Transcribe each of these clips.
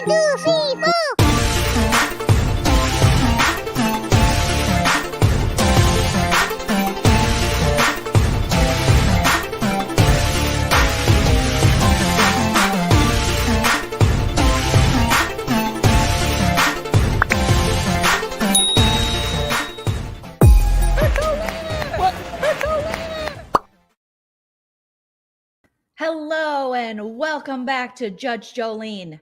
2, 3, 4. Hello and welcome back to Judge Joleen,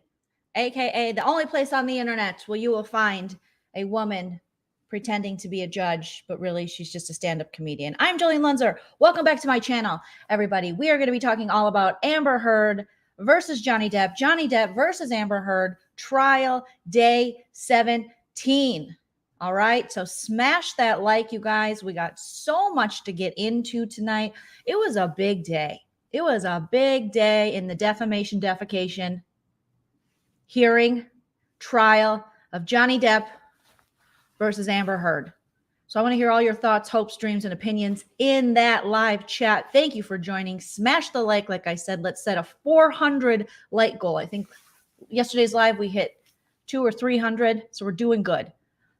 aka the only place on the internet where you will find a woman pretending to be a judge, but really she's just a stand-up comedian. I'm Joleen Lunzer. Welcome back to my channel, everybody. We are going to be talking all about Amber Heard versus Johnny Depp, Johnny Depp versus Amber Heard, trial day 17. All right, so smash that like, you guys. We got so much to get into tonight. It was a big day. It was a big day in the defecation hearing trial of Johnny Depp versus Amber Heard. So I want to hear all your thoughts, hopes, dreams, and opinions in that live chat. Thank you for joining. Smash the like I said. Let's set a 400 like goal. I think yesterday's live we hit 200 or 300, so we're doing good.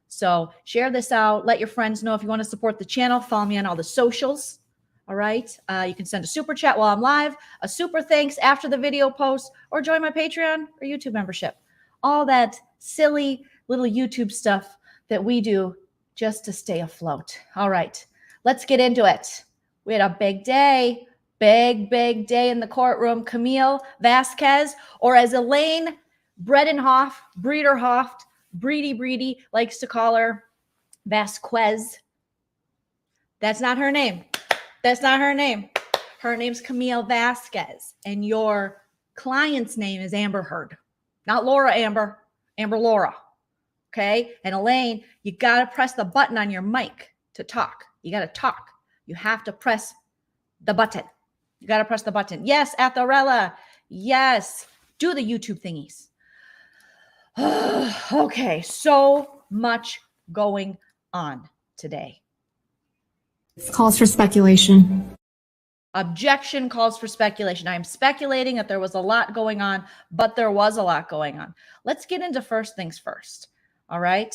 So share this out. Let your friends know if you want to support the channel. Follow me on all the socials. All right. You can send a super chat while I'm live, a super thanks after the video post, or join my Patreon or YouTube membership. All that silly little YouTube stuff that we do just to stay afloat. All right. Let's get into it. We had a big day, big day in the courtroom. Camille Vasquez, or as Elaine Breedenhoff Breedy likes to call her, Vasquez. That's not her name. That's not her name. Her name's Camille Vasquez. And your client's name is Amber Heard. Not Laura Amber. Amber Laura. Okay? And Elaine, you got to press the button on your mic to talk. You got to talk. You have to press the button. You got to press the button. Yes, Atharella. Yes. Do the YouTube thingies. Okay. So much going on today. Calls for speculation. Objection calls for speculation. I am speculating that there was a lot going on, but there was a lot going on. Let's get into first things first. All right.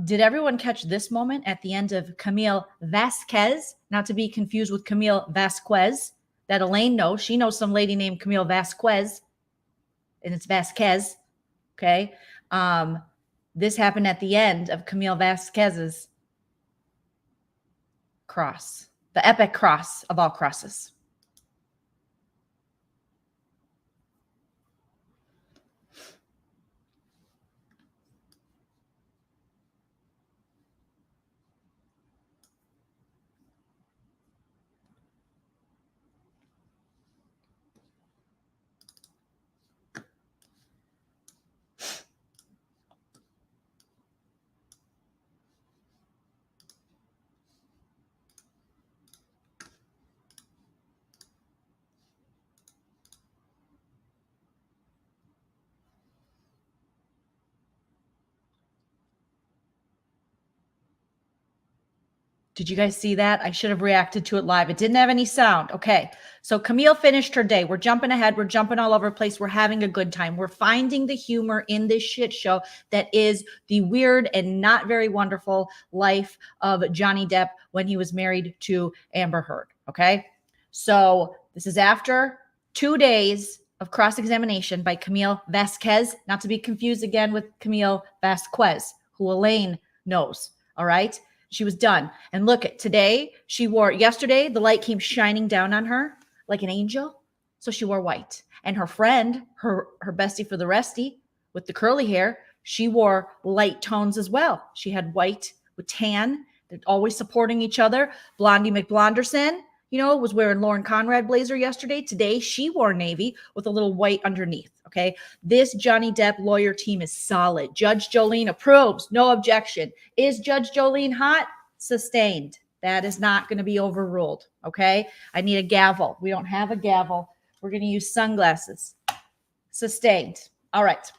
Did everyone catch this moment at the end of Camille Vasquez? Not to be confused with Camille Vasquez that Elaine knows. She knows some lady named Camille Vasquez, and it's Vasquez. Okay. This happened at the end of Camille Vasquez's cross, the epic cross of all crosses. Did you guys see that? I should have reacted to it live. It didn't have any sound. Okay. So Camille finished her day. We're jumping ahead. We're jumping all over the place. We're having a good time. We're finding the humor in this shit show that is the weird and not very wonderful life of Johnny Depp when he was married to Amber Heard. Okay. So this is after 2 days of cross-examination by Camille Vasquez, not to be confused again with Camille Vasquez, who Elaine knows. All right. She was done. And look at today, yesterday, the light came shining down on her like an angel. So she wore white. And her friend, her bestie for the restie with the curly hair, she wore light tones as well. She had white with tan. They're always supporting each other. Blondie McBlonderson, was wearing Lauren Conrad blazer yesterday. Today, she wore navy with a little white underneath. Okay. This Johnny Depp lawyer team is solid. Judge Joleen approves. No objection. Is Judge Joleen hot? Sustained. That is not going to be overruled. Okay. I need a gavel. We don't have a gavel. We're going to use sunglasses. Sustained. All right.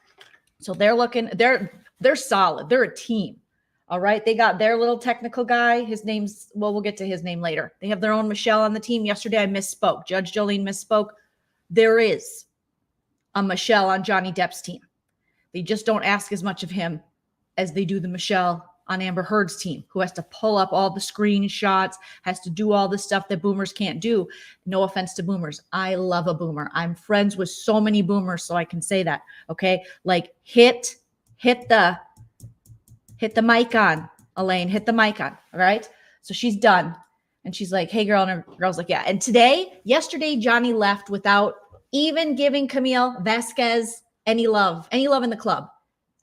So they're solid. They're a team. All right. They got their little technical guy. His name's, we'll get to his name later. They have their own Michelle on the team. Yesterday I misspoke. Judge Joleen misspoke. There is a Michelle on Johnny Depp's team. They just don't ask as much of him as they do the Michelle on Amber Heard's team, who has to pull up all the screenshots, has to do all the stuff that boomers can't do. No offense to boomers. I love a boomer. I'm friends with so many boomers, so I can say that. Okay. Like hit the mic on, Elaine, hit the mic on. All right. So she's done. And she's like, hey girl. And her girl's like, yeah. And yesterday, Johnny left without even giving Camille Vasquez any love in the club.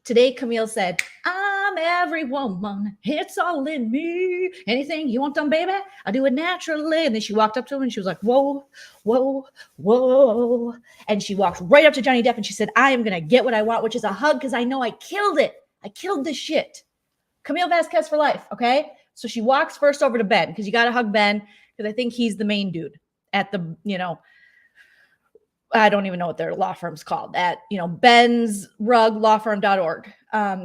Today, Camille said, I'm every woman. It's all in me. Anything you want done, baby? I do it naturally. And then she walked up to him and she was like, whoa, whoa, whoa. And she walked right up to Johnny Depp and she said, I am going to get what I want, which is a hug because I know I killed it. I killed this shit. Camille Vasquez for life, okay? So she walks first over to Ben because you got to hug Ben because I think he's the main dude at the, I don't even know what their law firm's called, at, Ben's Rug Lawfirm.org.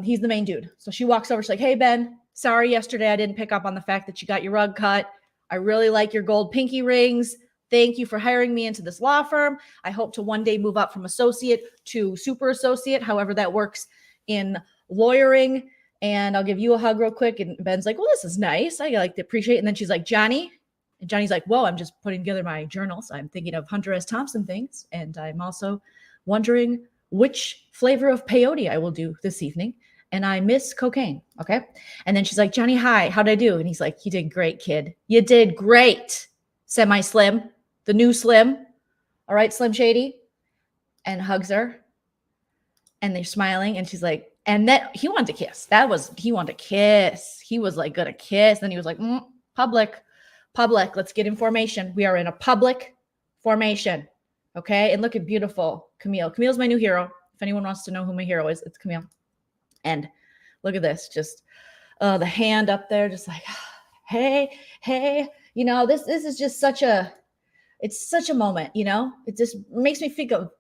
He's the main dude. So she walks over. She's like, hey, Ben, sorry yesterday I didn't pick up on the fact that you got your rug cut. I really like your gold pinky rings. Thank you for hiring me into this law firm. I hope to one day move up from associate to super associate, however that works in lawyering. And I'll give you a hug real quick. And Ben's like, well, this is nice. I like to appreciate it. And then she's like, Johnny. And Johnny's like, whoa, I'm just putting together my journals. I'm thinking of Hunter S. Thompson things. And I'm also wondering which flavor of peyote I will do this evening. And I miss cocaine. Okay. And then she's like, Johnny, hi, how'd I do? And he's like, you did great, kid. You did great. Semi-Slim, the new Slim. All right, Slim Shady. And hugs her. And they're smiling. And she's like, and then he wanted to kiss. He wanted to kiss. He was like, gonna kiss. Then he was like, public. Let's get information. We are in a public formation. Okay. And look at beautiful Camille. Camille's my new hero. If anyone wants to know who my hero is, it's Camille. And look at this, just the hand up there, just like, hey, this is just such a moment, it just makes me think of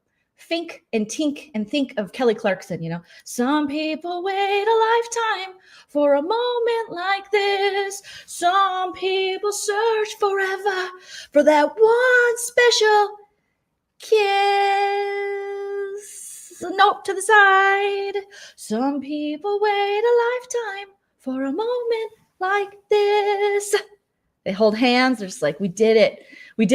Kelly Clarkson, some people wait a lifetime for a moment like this. Some people search forever for that one special kiss. A note to the side. Some people wait a lifetime for a moment like this. They hold hands. They're just like, we did it.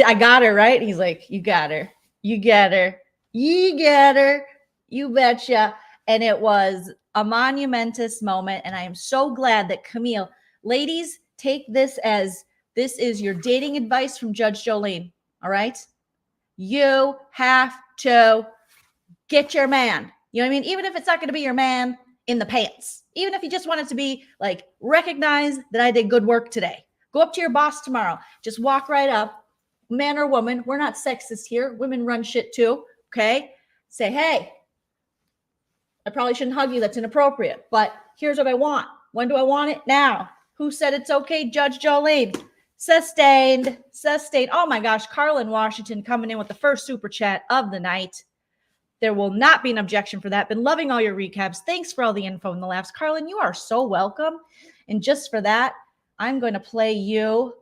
I got her, right? He's like, you got her. You get her. You get her. You betcha. And it was a monumentous moment. And I am so glad that Camille, ladies, take this as this is your dating advice from Judge Joleen. All right. You have to get your man. You know what I mean? Even if it's not going to be your man in the pants, even if you just want it to be like, recognize that I did good work today. Go up to your boss tomorrow. Just walk right up, man or woman. We're not sexist here. Women run shit too. Okay. Say, hey, I probably shouldn't hug you. That's inappropriate. But here's what I want. When do I want it? Now. Who said it's okay? Judge Joleen. Sustained. Oh my gosh. Carlin Washington coming in with the first super chat of the night. There will not be an objection for that. Been loving all your recaps. Thanks for all the info and the laughs. Carlin, you are so welcome. And just for that, I'm going to play you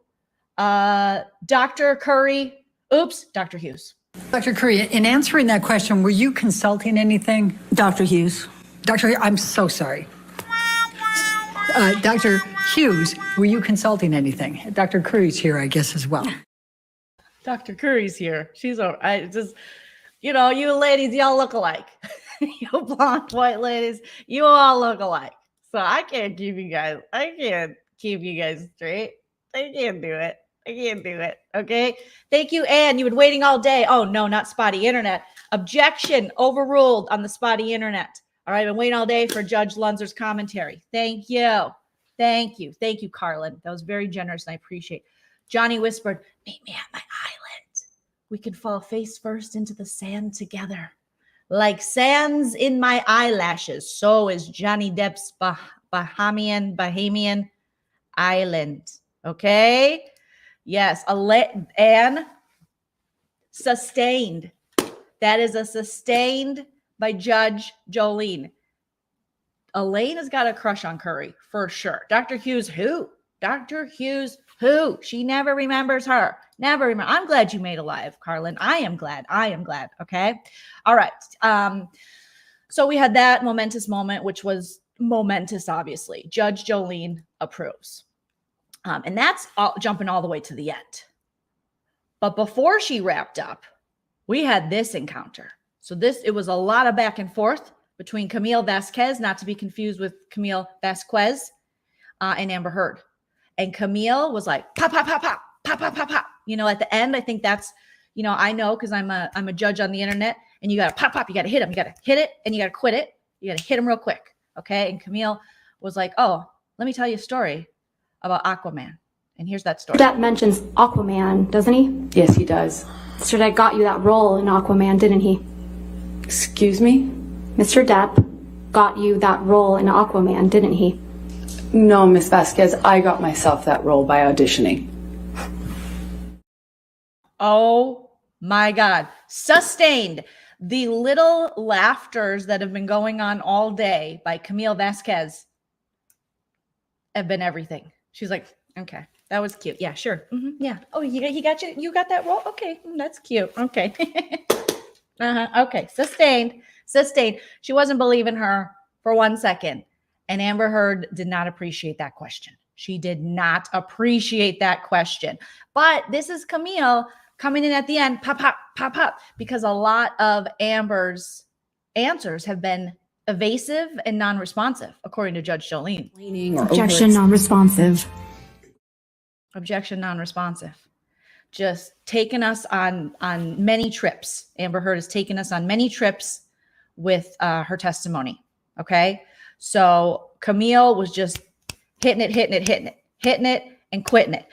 Dr. Curry. Oops, Dr. Hughes. Dr. Curry, in answering that question, were you consulting anything? Dr. Hughes. I'm so sorry. Dr. Hughes, were you consulting anything? Dr. Curry's here, I guess, as well. Dr. Curry's here. You ladies, y'all look alike. You blonde, white ladies, you all look alike. So I can't keep you guys straight. I can't do it. Okay. Thank you, Anne. You've been waiting all day. Oh, no, not spotty internet. Objection overruled on the spotty internet. All right. I've been waiting all day for Judge Lunzer's commentary. Thank you. Thank you, Carlin. That was very generous and I appreciate it. Johnny whispered, meet me at my island. We could fall face first into the sand together. Like sands in my eyelashes. So is Johnny Depp's Bahamian island. Okay. Yes. And sustained. That is a sustained by Judge Joleen. Elaine has got a crush on Curry for sure. Dr. Hughes, who? She never remembers her. I'm glad you made it live, Carlin. I am glad. Okay. All right. So we had that momentous moment, which was momentous, obviously. Judge Joleen approves. And that's jumping all the way to the end. But before she wrapped up, we had this encounter. So it was a lot of back and forth between Camille Vasquez, not to be confused with Camille Vasquez, and Amber Heard. And Camille was like, pop, pop, pop, pop, pop, pop, pop, pop. You know, at the end, I think that's, you know, I know because I'm a judge on the internet, and you got to pop, pop, you got to hit him. You got to hit it and you got to quit it. You got to hit him real quick. Okay. And Camille was like, oh, let me tell you a story about Aquaman. And here's that story. Depp mentions Aquaman, doesn't he? Yes, he does. Mr. Depp got you that role in Aquaman, didn't he? Excuse me? Mr. Depp got you that role in Aquaman, didn't he? No, Miss Vasquez, I got myself that role by auditioning. Oh my God. Sustained. The little laughters that have been going on all day by Camille Vasquez have been everything. She's like, okay, that was cute. Yeah, sure. Yeah. Oh, he got you. You got that role? Okay. That's cute. Okay. Okay. Sustained. She wasn't believing her for 1 second. And Amber Heard did not appreciate that question. She did not appreciate that question. But this is Camille coming in at the end, pop, pop, pop, pop, because a lot of Amber's answers have been evasive and non-responsive, according to Judge Joleen. Objection, non-responsive. Objection, non-responsive. Just taking us on many trips. Amber Heard has taken us on many trips with her testimony. Okay. So Camille was just hitting it, and quitting it.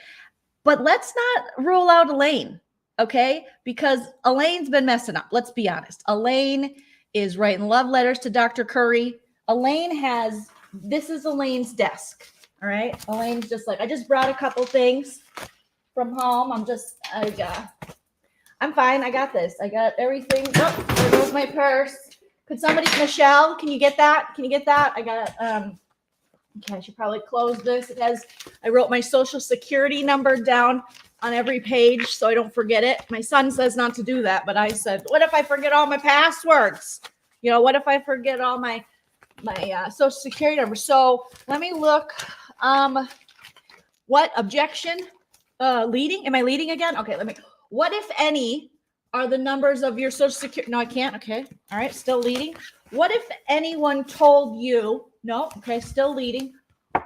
But let's not rule out Elaine. Okay. Because Elaine's been messing up. Let's be honest. Elaine is writing love letters to Dr. Curry. This is Elaine's desk. All right. Elaine's just like, I just brought a couple things from home. I'm fine. I got this. I got everything. Oh, there goes my purse. Could somebody, Michelle, can you get that? I got, okay, I should probably close this. I wrote my social security number down on every page so I don't forget it. My son says not to do that, but I said, what if I forget all my passwords? You know, what if I forget all my social security number? So let me look. What objection? Leading? Am I leading again? Okay, what if any are the numbers of your social security? No, I can't. Okay. All right. Still leading. What if anyone told you? No. Okay. Still leading.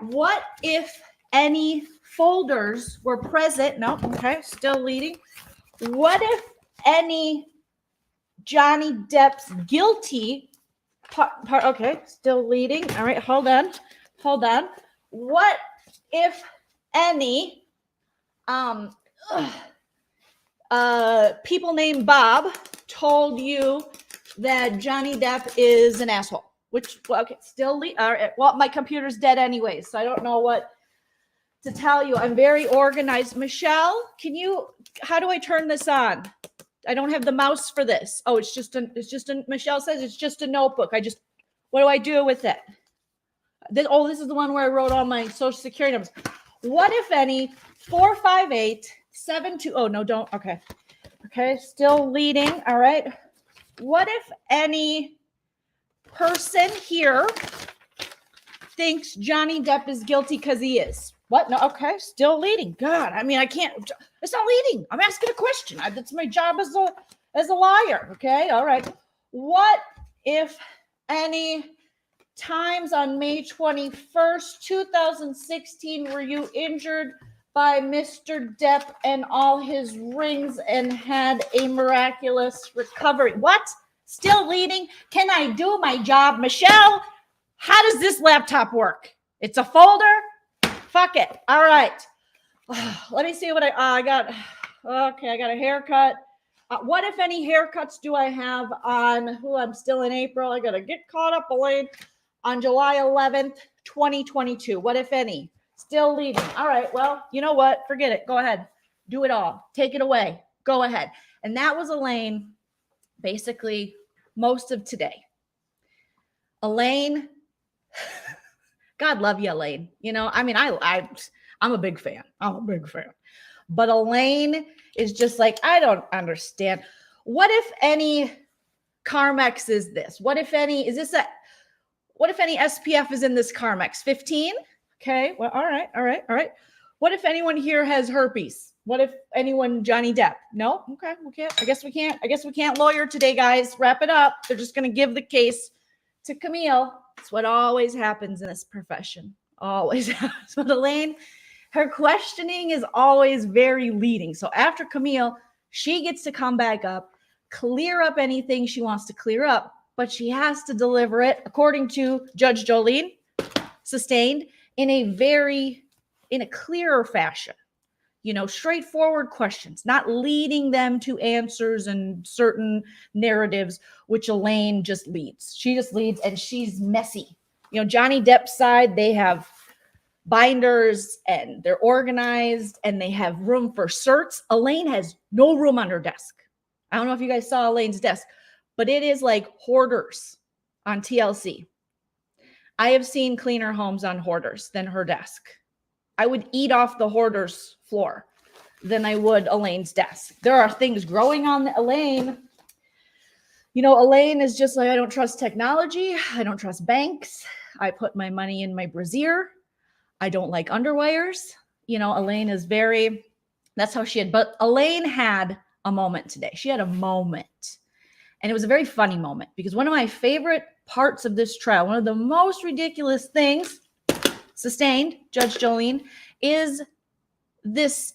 What if any folders were present? No. Okay. Still leading. What if any Johnny Depp's guilty part? Okay. Still leading. All right. Hold on. What if any people named Bob told you that Johnny Depp is an asshole? Okay, still all right. Well, my computer's dead anyways, so I don't know what to tell you. I'm very organized. Michelle, how do I turn this on? I don't have the mouse for this. Oh, Michelle says it's just a notebook. What do I do with it? This is the one where I wrote all my social security numbers. What if any 458-72? Oh, no, don't. Okay. Still leading. All right. What if any person here thinks Johnny Depp is guilty because he is? What? No. Okay. Still leading. God, I mean, I can't. It's not leading. I'm asking a question. That's my job as a liar. Okay. All right. What if any times on May 21st, 2016, were you injured by Mr. Depp and all his rings and had a miraculous recovery? What? Still leading? Can I do my job? Michelle, how does this laptop work? It's a folder? Fuck it. All right. Let me see what I got. Okay, I got a haircut. What, if any, haircuts do I have on? I'm still in April. I got to get caught up, Elaine. On July 11th, 2022. What, if any? Still leading. All right. Well, you know what? Forget it. Go ahead. Do it all. Take it away. Go ahead. And that was Elaine basically most of today. Elaine, God love you, Elaine. You know, I mean, I'm a big fan. But Elaine is just like, I don't understand. What if any Carmex is this? What if any SPF is in this Carmex? 15? Okay. Well, all right. What if anyone here has herpes? What if anyone Johnny Depp? No? Okay. We can't. I guess we can't lawyer today, guys. Wrap it up. They're just going to give the case to Camille. It's what always happens in this profession. Always happens. But Elaine, her questioning is always very leading. So after Camille, she gets to come back up, clear up anything she wants to clear up, but she has to deliver it, according to Judge Joleen, sustained in a clearer fashion. Straightforward questions, not leading them to answers and certain narratives, which Elaine just leads. She just leads, and she's messy. Johnny Depp's side, they have binders and they're organized and they have room for certs. Elaine has no room on her desk. I don't know if you guys saw Elaine's desk, but it is like hoarders on TLC. I have seen cleaner homes on hoarders than her desk. I would eat off the hoarder's floor than I would Elaine's desk. There are things growing on Elaine. Elaine is just like, I don't trust technology. I don't trust banks. I put my money in my brassiere. I don't like underwires. Elaine is that's how she had, but Elaine had a moment today. She had a moment. And it was a very funny moment because one of my favorite parts of this trial, one of the most ridiculous things, sustained, Judge Joleen, is this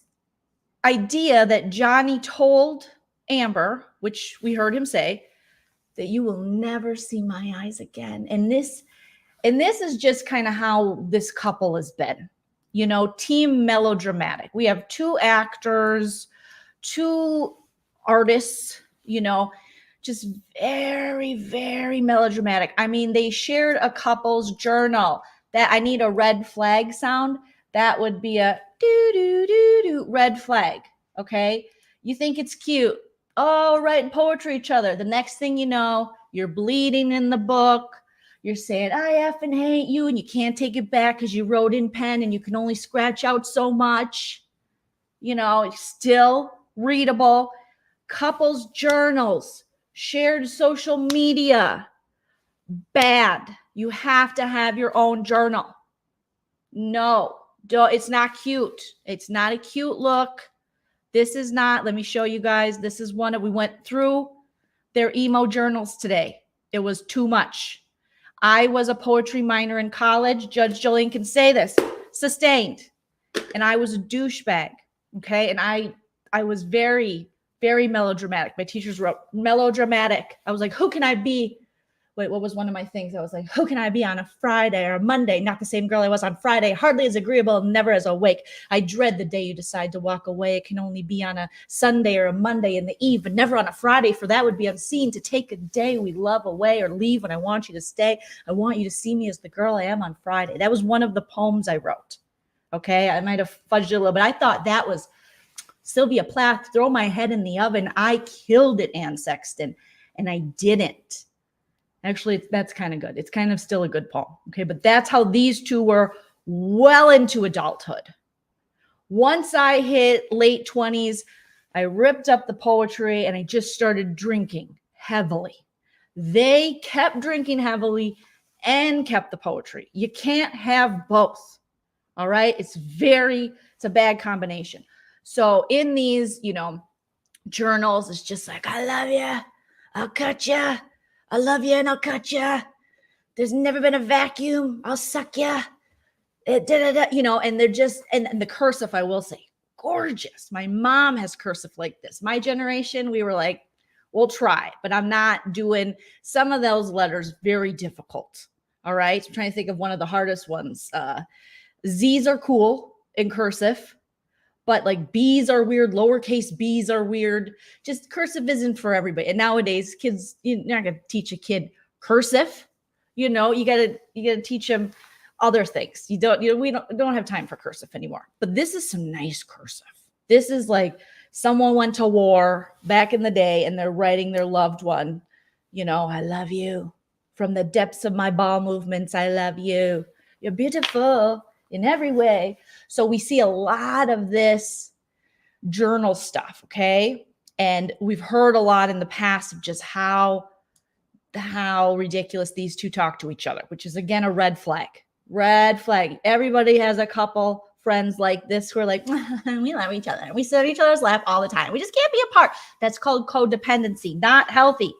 idea that Johnny told Amber, which we heard him say, that you will never see my eyes again. And this is just kind of how this couple has been, team melodramatic. We have two actors, two artists, just very, very melodramatic. I mean, they shared a couple's journal. That I need a red flag sound. That would be a do red flag. Okay. You think it's cute. Oh, writing poetry each other. The next thing you know, you're bleeding in the book. You're saying, I effing hate you. And you can't take it back because you wrote in pen and you can only scratch out so much. Still readable. Couples journals, shared social media. Bad. You have to have your own journal. No, it's not cute. It's not a cute look. This is not, let me show you guys. This is we went through their emo journals today. It was too much. I was a poetry minor in college. Judge Joleen can say this, sustained. And I was a douchebag. Okay. And I was very, very melodramatic. My teachers wrote melodramatic. I was like, who can I be? Wait, what was one of my things? I was like, who can I be on a Friday or a Monday? Not the same girl I was on Friday. Hardly as agreeable, never as awake. I dread the day you decide to walk away. It can only be on a Sunday or a Monday in the eve, but never on a Friday, for that would be unseen to take a day we love away or leave when I want you to stay. I want you to see me as the girl I am on Friday. That was one of the poems I wrote. Okay, I might have fudged it a little, but I thought that was Sylvia Plath, throw my head in the oven. I killed it, Ann Sexton, and I didn't. Actually, that's kind of good. It's kind of still a good poem. Okay, but that's how these two were well into adulthood. Once I hit late 20s, I ripped up the poetry and I just started drinking heavily. They kept drinking heavily and kept the poetry. You can't have both. All right. It's a bad combination. So in these, journals, it's just like, I love you. I'll cut you. I love you and I'll cut you. There's never been a vacuum. I'll suck you. And they're just, and the cursive, I will say, gorgeous. My mom has cursive like this. My generation, we were like, we'll try, but I'm not doing some of those letters, very difficult. All right. So I'm trying to think of one of the hardest ones. Z's are cool in cursive, but like B's are weird. Lowercase B's are weird. Just cursive isn't for everybody. And nowadays kids, you're not going to teach a kid cursive. You gotta teach them other things. We don't have time for cursive anymore, but this is some nice cursive. This is like someone went to war back in the day and they're writing their loved one, I love you from the depths of my bowel movements. I love you. You're beautiful in every way. So we see a lot of this journal stuff. Okay. And we've heard a lot in the past of just how how ridiculous these two talk to each other, which is again a red flag. Red flag. Everybody has a couple friends like this who are like, we love each other. We sit on each other's lap all the time. We just can't be apart. That's called codependency, not healthy.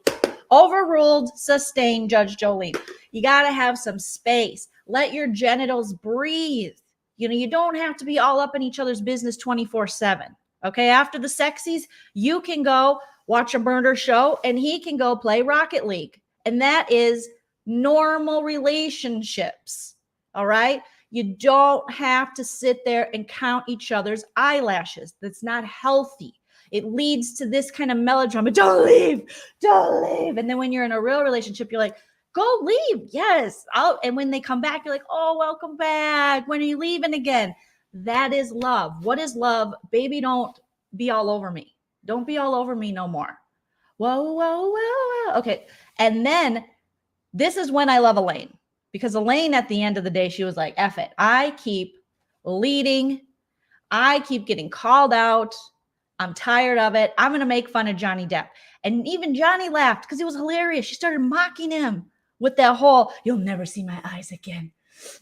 Overruled, sustained, Judge Joleen. You got to have some space. Let your genitals breathe. You know, you don't have to be all up in each other's business 24/7. Okay, after the sexies, you can go watch a murder show and he can go play Rocket League. And that is normal relationships. All right. You don't have to sit there and count each other's eyelashes. That's not healthy. It leads to this kind of melodrama. Don't leave. Don't leave. And then when you're in a real relationship, you're like, go leave. Yes. And when they come back, you're like, oh, welcome back. When are you leaving again? That is love. What is love? Baby, don't be all over me. Don't be all over me no more. Whoa, whoa, whoa, whoa. Okay. And then this is when I love Elaine. Because Elaine, at the end of the day, she was like, F it. I keep leading. I keep getting called out. I'm tired of it. I'm going to make fun of Johnny Depp. And even Johnny laughed because it was hilarious. She started mocking him with that whole, you'll never see my eyes again.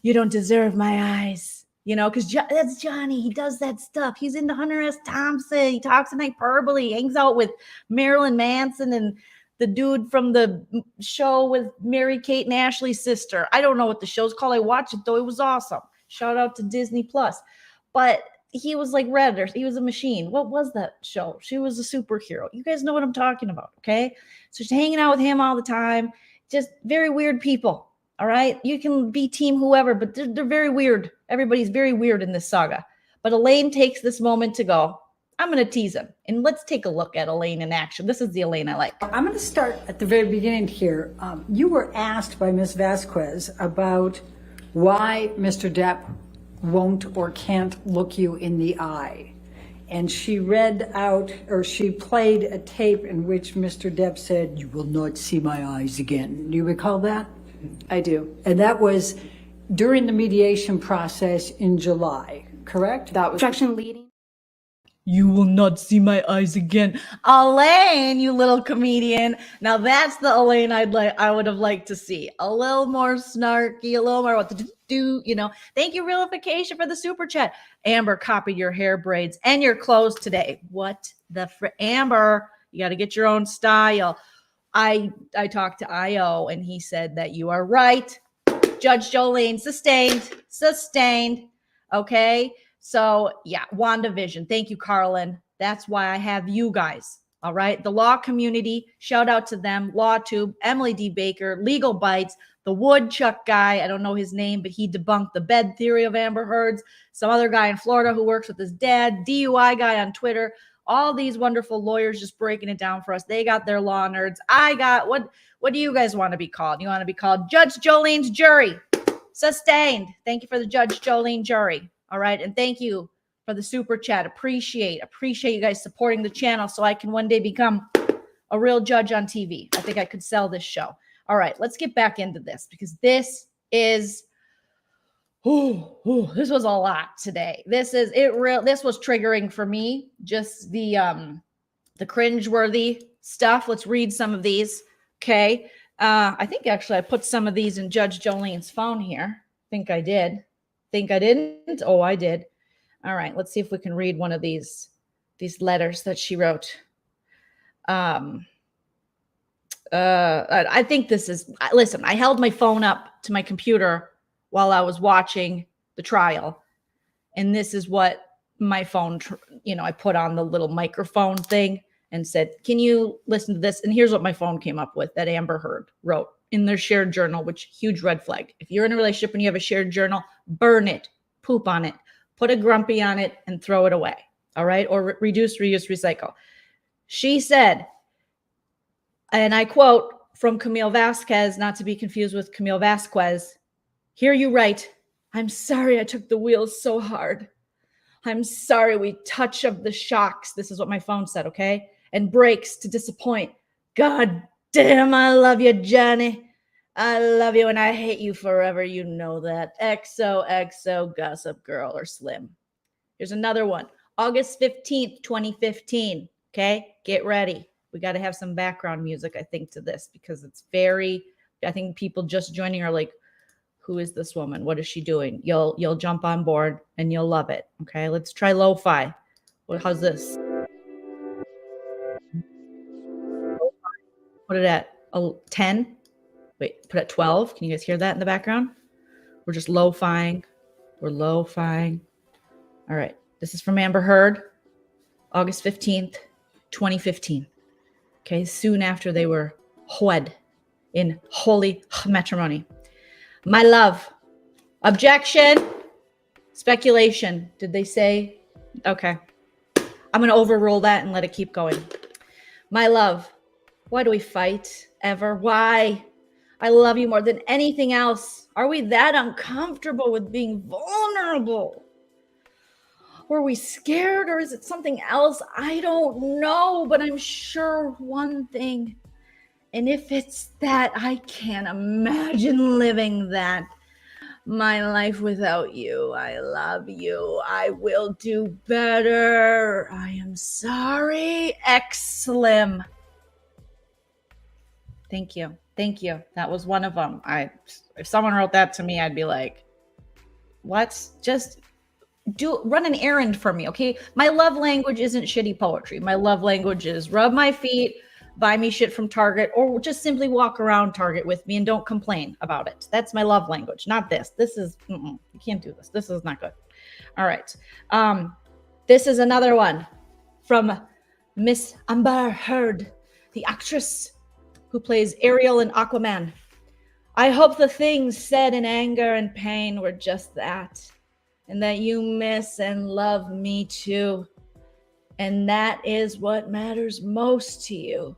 You don't deserve my eyes. You know, because that's Johnny. He does that stuff. He's into Hunter S. Thompson. He talks in hyperbole. He hangs out with Marilyn Manson and the dude from the show with Mary-Kate and Ashley's sister. I don't know what the show's called. I watched it, though. It was awesome. Shout out to Disney Plus. But he was like Redder. He was a machine. What was that show? She was a superhero. You guys know what I'm talking about, okay? So she's hanging out with him all the time. Just very weird people, all right? You can be team whoever, but they're very weird. Everybody's very weird in this saga. But Elaine takes this moment to go, I'm going to tease him. And let's take a look at Elaine in action. This is the Elaine I like. I'm going to start at the very beginning here. You were asked by Ms. Vasquez about why Mr. Depp won't or can't look you in the eye. And she read out, or she played a tape in which Mr. Depp said, you will not see my eyes again. Do you recall that? I do. And that was during the mediation process in July, correct? That was Objection leading. You will not see my eyes again. Elaine, you little comedian. Now that's the Elaine I would have liked to see. A little more snarky, a little more what to do, you know. Thank you, Realification, for the super chat. Amber copied your hair braids and your clothes today. What the Amber, you got to get your own style. I talked to IO and he said that you are right. Judge Joleen, sustained. Okay. So yeah, WandaVision. Thank you, Carlin. That's why I have you guys. All right. The law community, shout out to them. LawTube, Emily D. Baker, Legal Bites, the Woodchuck guy. I don't know his name, but he debunked the bed theory of Amber Heard's. Some other guy in Florida who works with his dad, DUI guy on Twitter. All these wonderful lawyers just breaking it down for us. They got their law nerds. I got, what do you guys want to be called? You want to be called Judge Jolene's jury. Sustained. Thank you for the Judge Joleen jury. All right. And thank you for the super chat. Appreciate you guys supporting the channel so I can one day become a real judge on TV. I think I could sell this show. All right. Let's get back into this because this is, this was a lot today. This was triggering for me. Just the cringeworthy stuff. Let's read some of these. Okay. I think actually I put some of these in Judge Joleen's phone here. Think I did. Think I didn't? Oh, I did. All right. Let's see if we can read one of these letters that she wrote. I think this is, listen, I held my phone up to my computer while I was watching the trial. And this is what my phone, I put on the little microphone thing and said, can you listen to this? And here's what my phone came up with that Amber Heard wrote in their shared journal, which huge red flag. If you're in a relationship and you have a shared journal, burn it, poop on it, put a grumpy on it and throw it away. All right. Or reduce, reuse, recycle. She said, and I quote from Camille Vasquez, not to be confused with Camille Vasquez. Here you write, I'm sorry I took the wheels so hard. I'm sorry we touch of the shocks. This is what my phone said. Okay. And brakes to disappoint. God damn, I love you, Johnny. I love you and I hate you forever. You know that. XOXO Gossip Girl or Slim. Here's another one. August 15th, 2015. Okay, get ready. We got to have some background music, I think, to this because it's very, I think people just joining are like, who is this woman? What is she doing? You'll jump on board and you'll love it. Okay, let's try lo-fi. Well, how's this? Put it at 10. Wait, put it at 12. Can you guys hear that in the background? We're just lo-fiing. We're lo-fiing. All right. This is from Amber Heard, August 15th, 2015. Okay, soon after they were wed in holy matrimony. My love. Objection. Speculation. Did they say? Okay. I'm going to overrule that and let it keep going. My love. Why do we fight ever? Why? I love you more than anything else. Are we that uncomfortable with being vulnerable? Were we scared or is it something else? I don't know, but I'm sure one thing. And if it's that, I can't imagine living that. My life without you. I love you. I will do better. I am sorry. X Slim. Thank you. Thank you. That was one of them. If someone wrote that to me, I'd be like, what? Just run an errand for me, okay? My love language isn't shitty poetry. My love language is rub my feet, buy me shit from Target, or just simply walk around Target with me and don't complain about it. That's my love language, not this. This is, you can't do this. This is not good. All right. This is another one from Miss Amberheard, the actress who plays Ariel in Aquaman. I hope the things said in anger and pain were just that, and that you miss and love me too. And that is what matters most to you.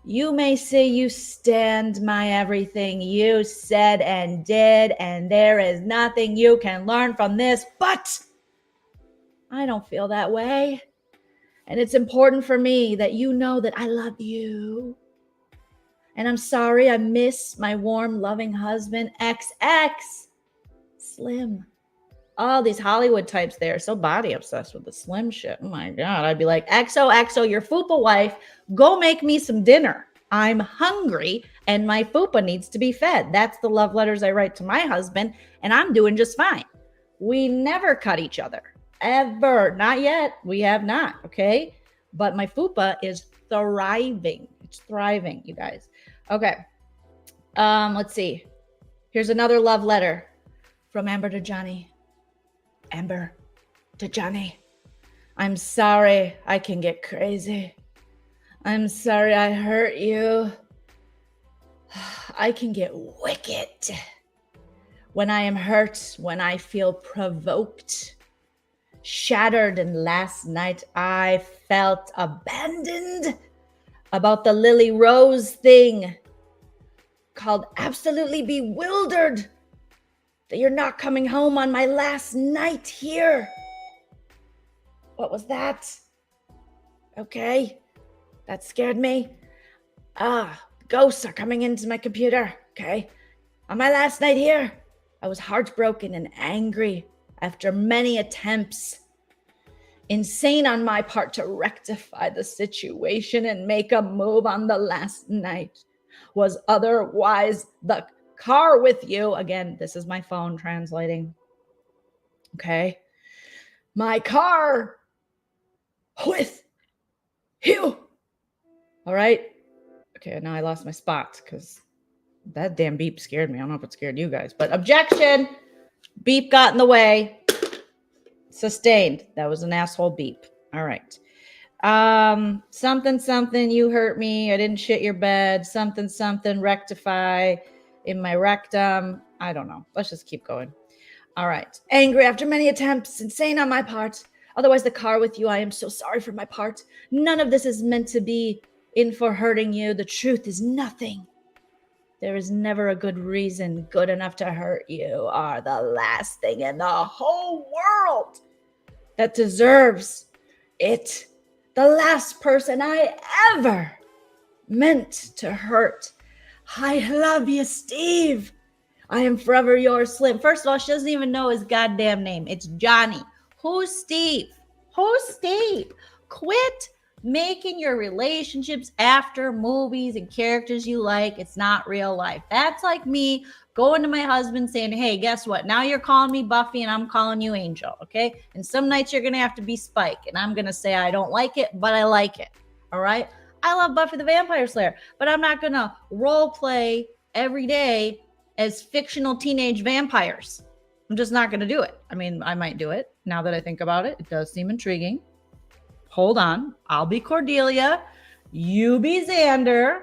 You may say you stand my everything you said and did, and there is nothing you can learn from this, but I don't feel that way. And it's important for me that you know that I love you. And I'm sorry I miss my warm, loving husband, XX Slim. All these Hollywood types, they're so body obsessed with the slim shit. Oh my God. I'd be like, XOXO, your fupa wife, go make me some dinner. I'm hungry and my fupa needs to be fed. That's the love letters I write to my husband, and I'm doing just fine. We never cut each other, ever. Not yet. We have not, okay? But my fupa is thriving. It's thriving, you guys. Okay. Let's see. Here's another love letter from Amber to Johnny. Amber to Johnny. I'm sorry I can get crazy. I'm sorry I hurt you. I can get wicked. When I am hurt, when I feel provoked, shattered, and last night I felt abandoned about the Lily Rose thing, called absolutely bewildered that you're not coming home on my last night here. What was that? Okay, that scared me. Ghosts are coming into my computer. Okay, on my last night here, I was heartbroken and angry after many attempts. Insane on my part to rectify the situation and make a move on the last night. Was otherwise the car with you. Again, this is my phone translating. Okay. My car with you. All right. Okay, now I lost my spot because that damn beep scared me. I don't know if it scared you guys, but objection. Beep got in the way. Sustained. That was an asshole beep. All right. Something, you hurt me. I didn't shit your bed. Something, rectify in my rectum. I don't know. Let's just keep going. All right. Angry after many attempts. Insane on my part. Otherwise, the car with you. I am so sorry for my part. None of this is meant to be in for hurting you. The truth is nothing. There is never a good reason good enough to hurt you. Are the last thing in the whole world that deserves it. The last person I ever meant to hurt. I love you, Steve. I am forever yours, Slim. First of all, she doesn't even know his goddamn name. It's Johnny. Who's Steve? Who's Steve? Quit Making your relationships after movies and characters you like. It's not real life. That's like me going to my husband saying, hey, guess what? Now you're calling me Buffy and I'm calling you Angel, okay? And some nights you're going to have to be Spike. And I'm going to say I don't like it, but I like it, all right? I love Buffy the Vampire Slayer, but I'm not going to role play every day as fictional teenage vampires. I'm just not going to do it. I mean, I might do it. Now that I think about it, it does seem intriguing. Hold on. I'll be Cordelia. You be Xander.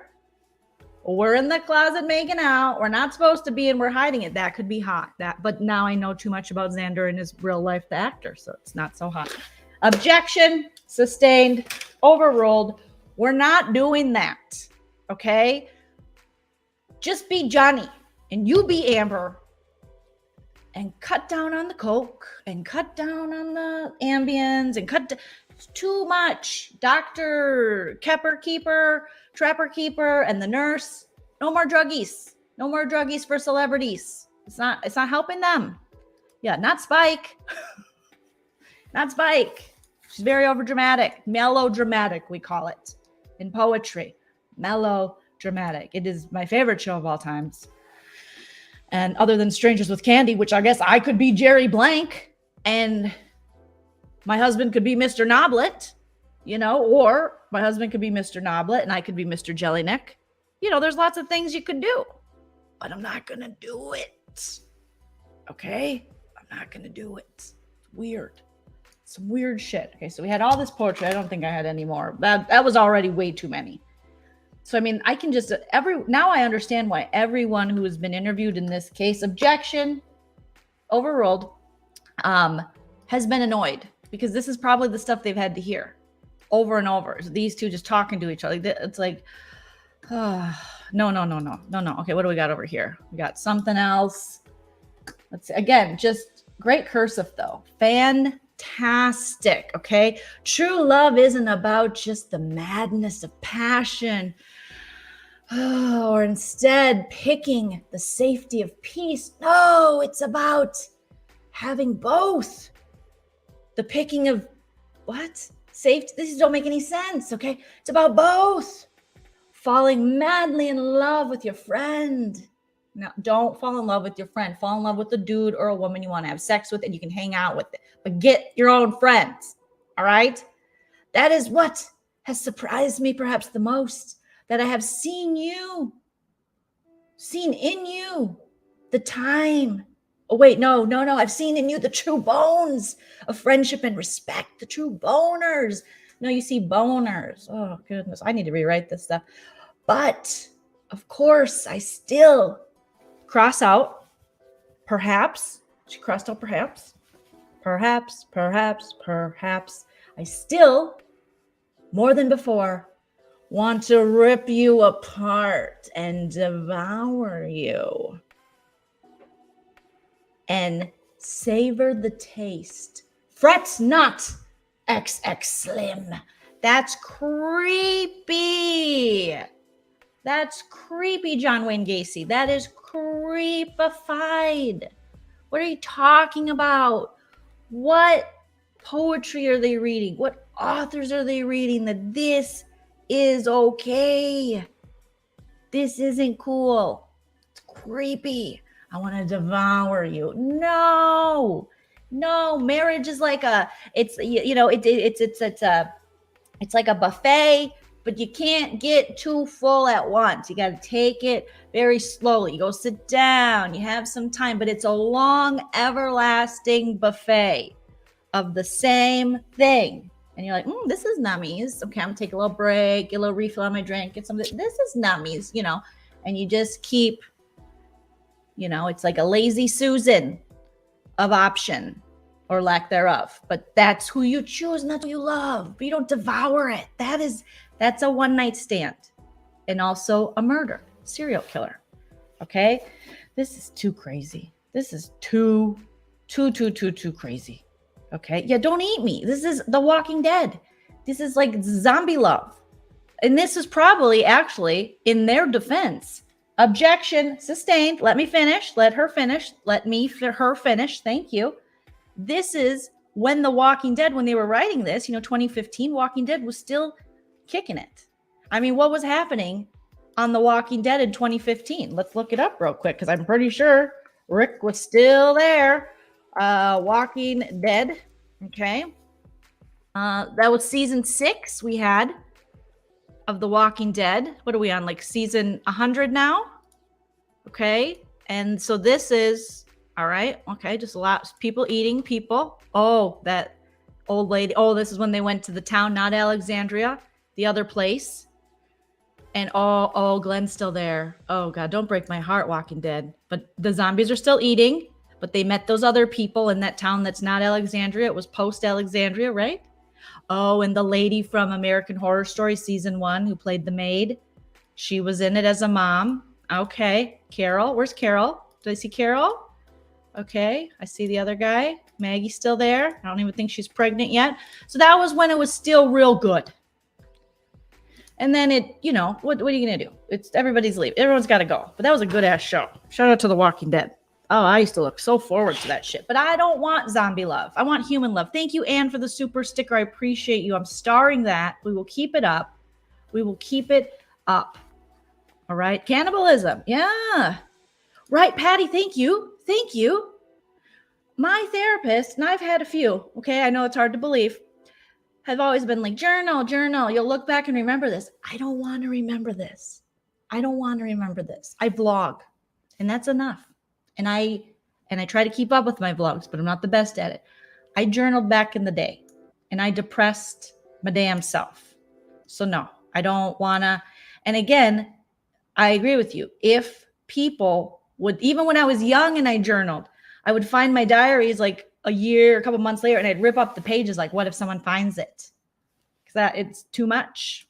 We're in the closet making out. We're not supposed to be, and we're hiding it. That could be hot. But now I know too much about Xander and his real life, the actor, so it's not so hot. Objection, sustained, overruled. We're not doing that, okay? Just be Johnny, and you be Amber, and cut down on the coke, and cut down on the Ambiens, and it's too much. Dr. Kepper Keeper, Trapper Keeper, and the nurse. No more druggies. No more druggies for celebrities. It's not helping them. Yeah, not Spike. Not Spike. She's very overdramatic. Melodramatic, we call it in poetry. Melodramatic. It is my favorite show of all times. And other than Strangers with Candy, which I guess I could be Jerry Blank, and my husband could be Mr. Noblet, or my husband could be Mr. Noblet and I could be Mr. Jellyneck. There's lots of things you could do, but I'm not going to do it. Okay? I'm not going to do it. It's weird. Some weird shit. Okay, so we had all this poetry. I don't think I had any more. That was already way too many. So, I mean, I can just, now I understand why everyone who has been interviewed in this case, objection, overruled, has been annoyed. Because this is probably the stuff they've had to hear over and over. So these two just talking to each other. It's like, no. Okay, what do we got over here? We got something else. Let's see. Again, just great cursive though. Fantastic. Okay. True love isn't about just the madness of passion, or instead picking the safety of peace. No, it's about having both. The picking of what? Safety? These don't make any sense, okay? It's about both. Falling madly in love with your friend. No, don't fall in love with your friend. Fall in love with a dude or a woman you want to have sex with and you can hang out with it. But get your own friends, all right? That is what has surprised me perhaps the most, that I have seen in you the time. Oh, wait, no. I've seen in you the true bones of friendship and respect, the true boners. No, you see boners. Oh, goodness. I need to rewrite this stuff. But, of course, I still cross out perhaps. She crossed out perhaps. Perhaps. I still, more than before, want to rip you apart and devour you. And savor the taste. Fret not, XX Slim. That's creepy. That's creepy, John Wayne Gacy. That is creepified. What are you talking about? What poetry are they reading? What authors are they reading that this is okay? This isn't cool. It's creepy. I want to devour you. No, marriage is like it's like a buffet, but you can't get too full at once. You got to take it very slowly. You go sit down, you have some time, but it's a long, everlasting buffet of the same thing. And you're like, this is nummies. Okay, I'm gonna take a little break, get a little refill on my drink, get something. This is nummies, and you just keep, it's like a lazy Susan of option or lack thereof. But that's who you choose and that's who you love. But you don't devour it. That's a one-night stand. And also a murder, serial killer. Okay? This is too crazy. This is too crazy. Okay? Yeah, don't eat me. This is The Walking Dead. This is like zombie love. And this is probably actually, in their defense, objection sustained. Let me finish. Let her finish. Her finish. Thank you. This is when The Walking Dead, when they were writing this, 2015, Walking Dead was still kicking it. I mean, what was happening on The Walking Dead in 2015? Let's look it up real quick because I'm pretty sure Rick was still there. Walking Dead. Okay. That was season 6 we had of The Walking Dead. What are we on? Like season 100 now? Okay. And so this is, all right. Okay. Just a lot of people eating people. Oh, that old lady. Oh, this is when they went to the town, not Alexandria, the other place. And oh, Glenn's still there. Oh God, don't break my heart, Walking Dead. But the zombies are still eating, but they met those other people in that town that's not Alexandria. It was post-Alexandria, right? Oh, and the lady from American Horror Story season 1 who played the maid, she was in it as a mom. Okay, Carol. Where's Carol? Did I see Carol? Okay, I see the other guy. Maggie's still there. I don't even think she's pregnant yet. So that was when it was still real good. And then it, you know, what are you going to do? It's everybody's leaving. Everyone's got to go. But that was a good ass show. Shout out to The Walking Dead. Oh, I used to look so forward to that shit. But I don't want zombie love. I want human love. Thank you, Anne, for the super sticker. I appreciate you. I'm starring that. We will keep it up. We will keep it up. All right. Cannibalism. Yeah. Right, Patty. Thank you. Thank you. My therapist, and I've had a few. Okay. I know it's hard to believe. Have always been like, journal. You'll look back and remember this. I don't want to remember this. I vlog, and that's enough. And I try to keep up with my vlogs, but I'm not the best at it. I journaled back in the day, and I depressed my damn self. So no, I don't want to. And again, I agree with you. If people would, even when I was young and I journaled, I would find my diaries like a couple months later, and I'd rip up the pages like, what if someone finds it? Because it's too much.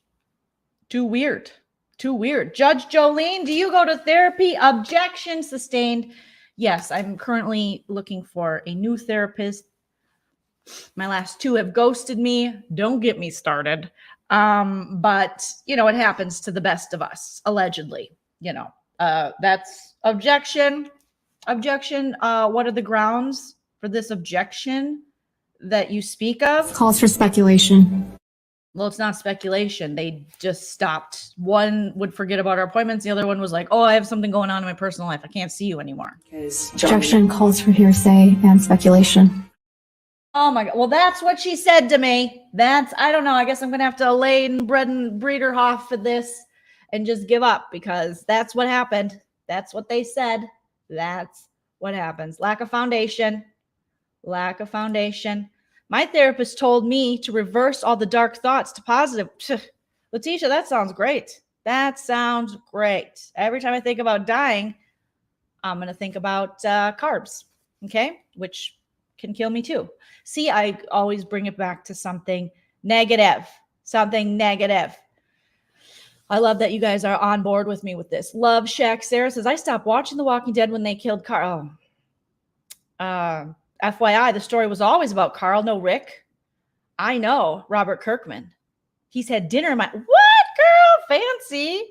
Too weird. Judge Joleen, do you go to therapy? Objection sustained. Yes, I'm currently looking for a new therapist. My last 2 have ghosted me. Don't get me started. But, you know, it happens to the best of us, allegedly. You know, that's objection. Objection. What are the grounds for this objection that you speak of? Calls for speculation. Well, it's not speculation. They just stopped. One would forget about our appointments. The other one was like, oh, I have something going on in my personal life. I can't see you anymore. Objection calls for hearsay and speculation. Oh my God. Well, that's what she said to me. I don't know. I guess I'm going to have to Elaine Breederhoff for this and just give up because that's what happened. That's what they said. That's what happens. Lack of foundation. My therapist told me to reverse all the dark thoughts to positive. Letitia, that sounds great. Every time I think about dying, I'm going to think about carbs, okay? Which can kill me too. See, I always bring it back to something negative. I love that you guys are on board with me with this. Love Shack Sarah says, I stopped watching The Walking Dead when they killed Carl. FYI, the story was always about Carl, no Rick. I know, Robert Kirkman. He's had dinner in my... What, girl? Fancy?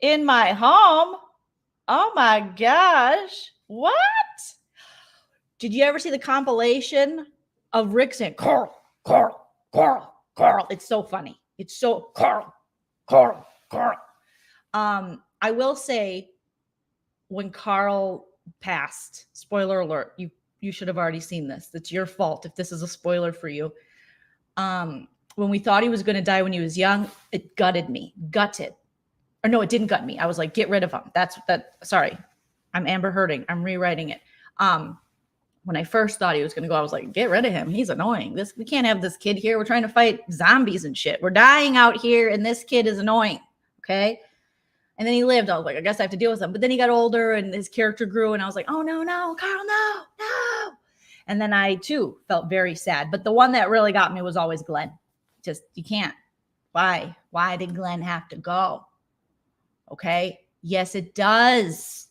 In my home? Oh my gosh. What? Did you ever see the compilation of Rick saying, Carl? It's so funny. It's so Carl. I will say when Carl passed, spoiler alert, you should have already seen this. It's your fault if this is a spoiler for you. When we thought he was going to die when he was young, it gutted me. Or no, it didn't gut me. I was like, get rid of him. Sorry. I'm amberhearding. I'm rewriting it. When I first thought he was going to go, I was like, get rid of him. He's annoying. We can't have this kid here. We're trying to fight zombies and shit. We're dying out here, and this kid is annoying. Okay. And then he lived. I was like, I guess I have to deal with him. But then he got older and his character grew. And I was like, oh, no, Carl, no. And then I, too, felt very sad. But the one that really got me was always Glenn. Just, you can't. Why? Why did Glenn have to go? Okay. Yes, it does.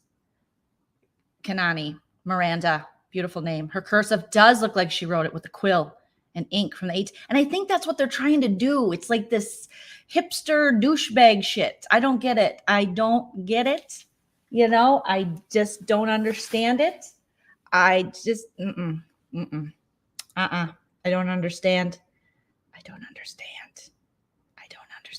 Kanani, Miranda, beautiful name. Her cursive does look like she wrote it with a quill and ink from the 80s. And I think that's what they're trying to do. It's like this hipster douchebag shit. I don't get it. You know, I just don't understand it. I just, I don't understand.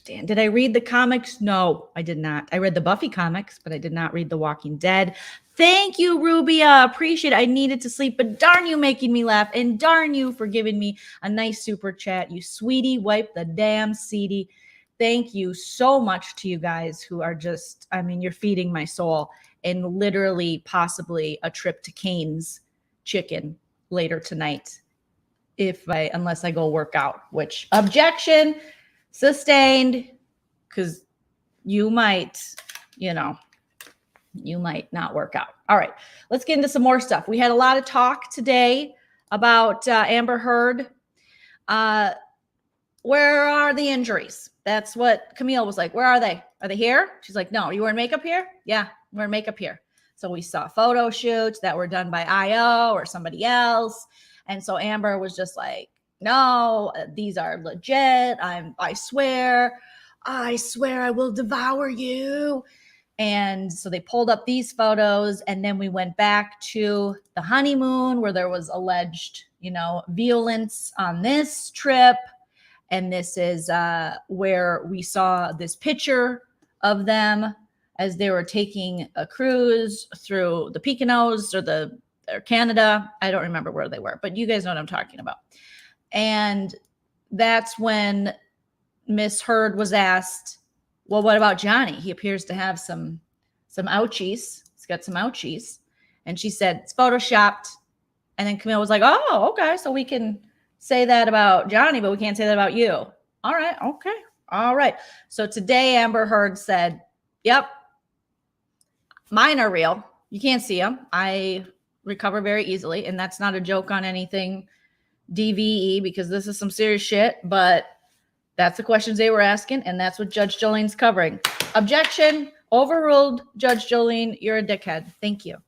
understand. Did I read the comics? No, I did not. I read the Buffy comics, but I did not read The Walking Dead. Thank you, Rubia. Appreciate it. I needed to sleep, but darn you making me laugh. And darn you for giving me a nice super chat. You sweetie, wipe the damn CD. Thank you so much to you guys who are just, I mean, you're feeding my soul. And literally possibly a trip to Cane's Chicken later tonight. Unless I go work out, which objection sustained, because you might not work out. All right, let's get into some more stuff. We had a lot of talk today about Amber Heard. Where are the injuries? That's what Camille was like. Where are they? Are they here? She's like, no, you wearing makeup here? Yeah, I'm wearing makeup here. So we saw photo shoots that were done by IO or somebody else. And so Amber was just like, no, these are legit. I swear I will devour you. And so they pulled up these photos, and then we went back to the honeymoon where there was alleged, violence on this trip. And this is where we saw this picture of them as they were taking a cruise through the Poconos or Canada. I don't remember where they were, but you guys know what I'm talking about. And that's when Miss Heard was asked, well, what about Johnny? He appears to have some ouchies. He's got some ouchies. And she said, it's photoshopped. And then Camille was like, oh, okay. So we can say that about Johnny, but we can't say that about you. All right. Okay. All right. So today Amber Heard said, yep, mine are real. You can't see them. I recover very easily. And that's not a joke on anything DVE, because this is some serious shit, but that's the questions they were asking. And that's what Judge Jolene's covering. Objection overruled. Judge Jolene, you're a dickhead. Thank you.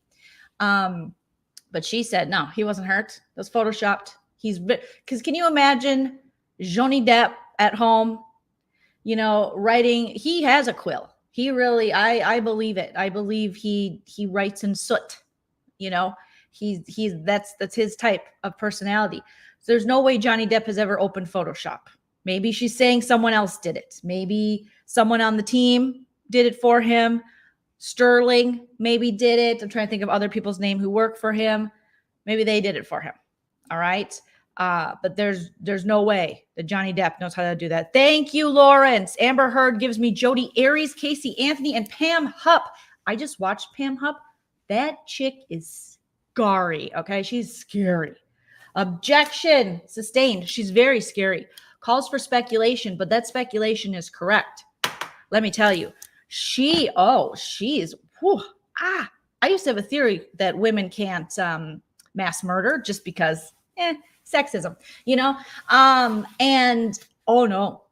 But she said, no, he wasn't hurt. It was photoshopped. Because can you imagine Johnny Depp at home, writing? He has a quill. He really, I believe it. I believe he writes in soot. That's his type of personality. So there's no way Johnny Depp has ever opened Photoshop. Maybe she's saying someone else did it. Maybe someone on the team did it for him. Sterling maybe did it. I'm trying to think of other people's name who work for him. Maybe they did it for him. All right. But there's no way that Johnny Depp knows how to do that. Thank you, Lawrence. Amber Heard gives me Jodi Arias, Casey Anthony, and Pam Hupp. I just watched Pam Hupp. That chick is scary. Okay. She's scary. Objection sustained. She's very scary. Calls for speculation, but that speculation is correct. Let me tell you, she's, I used to have a theory that women can't mass murder just because, sexism, and oh no,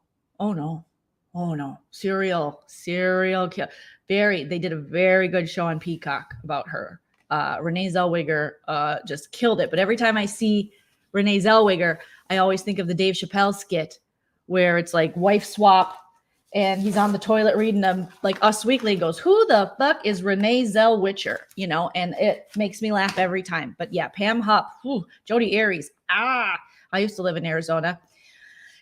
serial kill. They did a very good show on Peacock about her. Renee Zellweger just killed it. But every time I see Renee Zellweger, I always think of the Dave Chappelle skit where it's like wife swap and he's on the toilet reading them like Us Weekly. Goes, who the fuck is Renee Zellweger? And it makes me laugh every time. But yeah, Pam Hupp, Jodi Arias. I used to live in Arizona.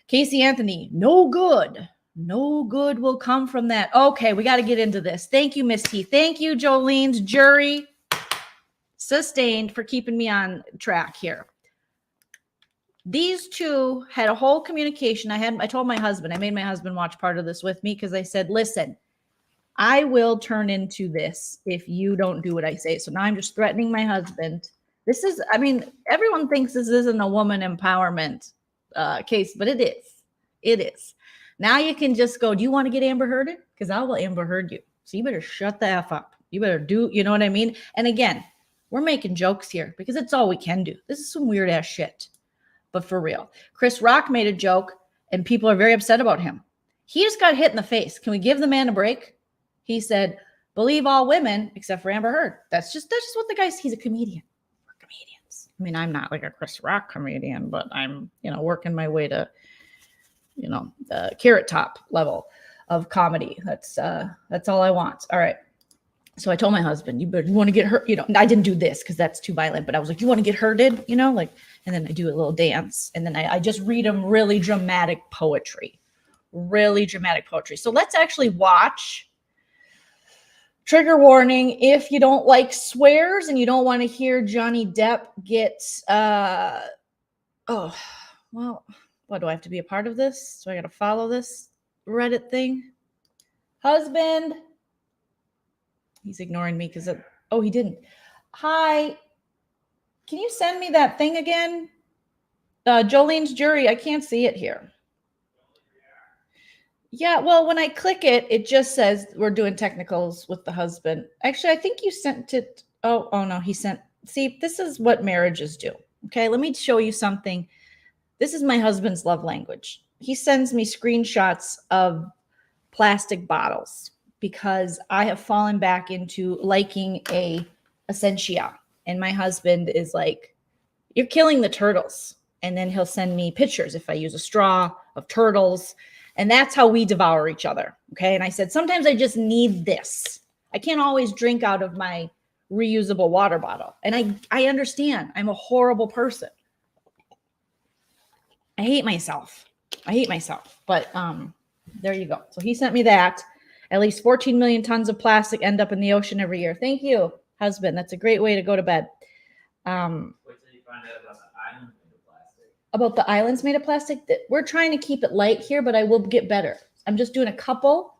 Casey Anthony, no good. No good will come from that. Okay, we got to get into this. Thank you, Miss T. Thank you, Jolene's jury. Sustained for keeping me on track here. These two had a whole communication. I told my husband, I made my husband watch part of this with me because I said, listen, I will turn into this if you don't do what I say. So now I'm just threatening my husband. This is, everyone thinks this isn't a woman empowerment case, but it is. It is. Now you can just go, do you want to get Amber Hearded? Because I will Amber Heard you. So you better shut the F up. You better do, you know what I mean? And again, we're making jokes here because it's all we can do. This is some weird ass shit. But for real, Chris Rock made a joke and people are very upset about him. He just got hit in the face. Can we give the man a break? He said, believe all women except for Amber Heard. That's just what the guy's, he's a comedian. We're comedians. I'm not like a Chris Rock comedian, but I'm, working my way to, the Carrot Top level of comedy. That's all I want. All right. So I told my husband, you want to get her, I didn't do this because that's too violent, but I was like, you want to get herded, and then I do a little dance. And then I just read him really dramatic poetry, really dramatic poetry. So let's actually watch. Trigger warning, if you don't like swears and you don't want to hear Johnny Depp get, oh, well, what, do I have to be a part of this? Do I got to follow this Reddit thing? Husband. He's ignoring me because, oh, he didn't. Hi. Can you send me that thing again? Jolene's jury. I can't see it here. Yeah, well, when I click it, it just says we're doing technicals with the husband. Actually, I think you sent it. Oh no, he sent. See, this is what marriages do. Okay, let me show you something. This is my husband's love language. He sends me screenshots of plastic bottles because I have fallen back into liking a essentia. And my husband is like, you're killing the turtles. And then he'll send me pictures if I use a straw of turtles. And that's how we devour each other. Okay. And I said, sometimes I just need this. I can't always drink out of my reusable water bottle. And I understand I'm a horrible person. I hate myself. But there you go. So he sent me that. At least 14 million tons of plastic end up in the ocean every year. Thank you, husband. That's a great way to go to bed. Wait till you find out about the islands made of plastic. About the islands made of plastic? We're trying to keep it light here, but I will get better. I'm just doing a couple,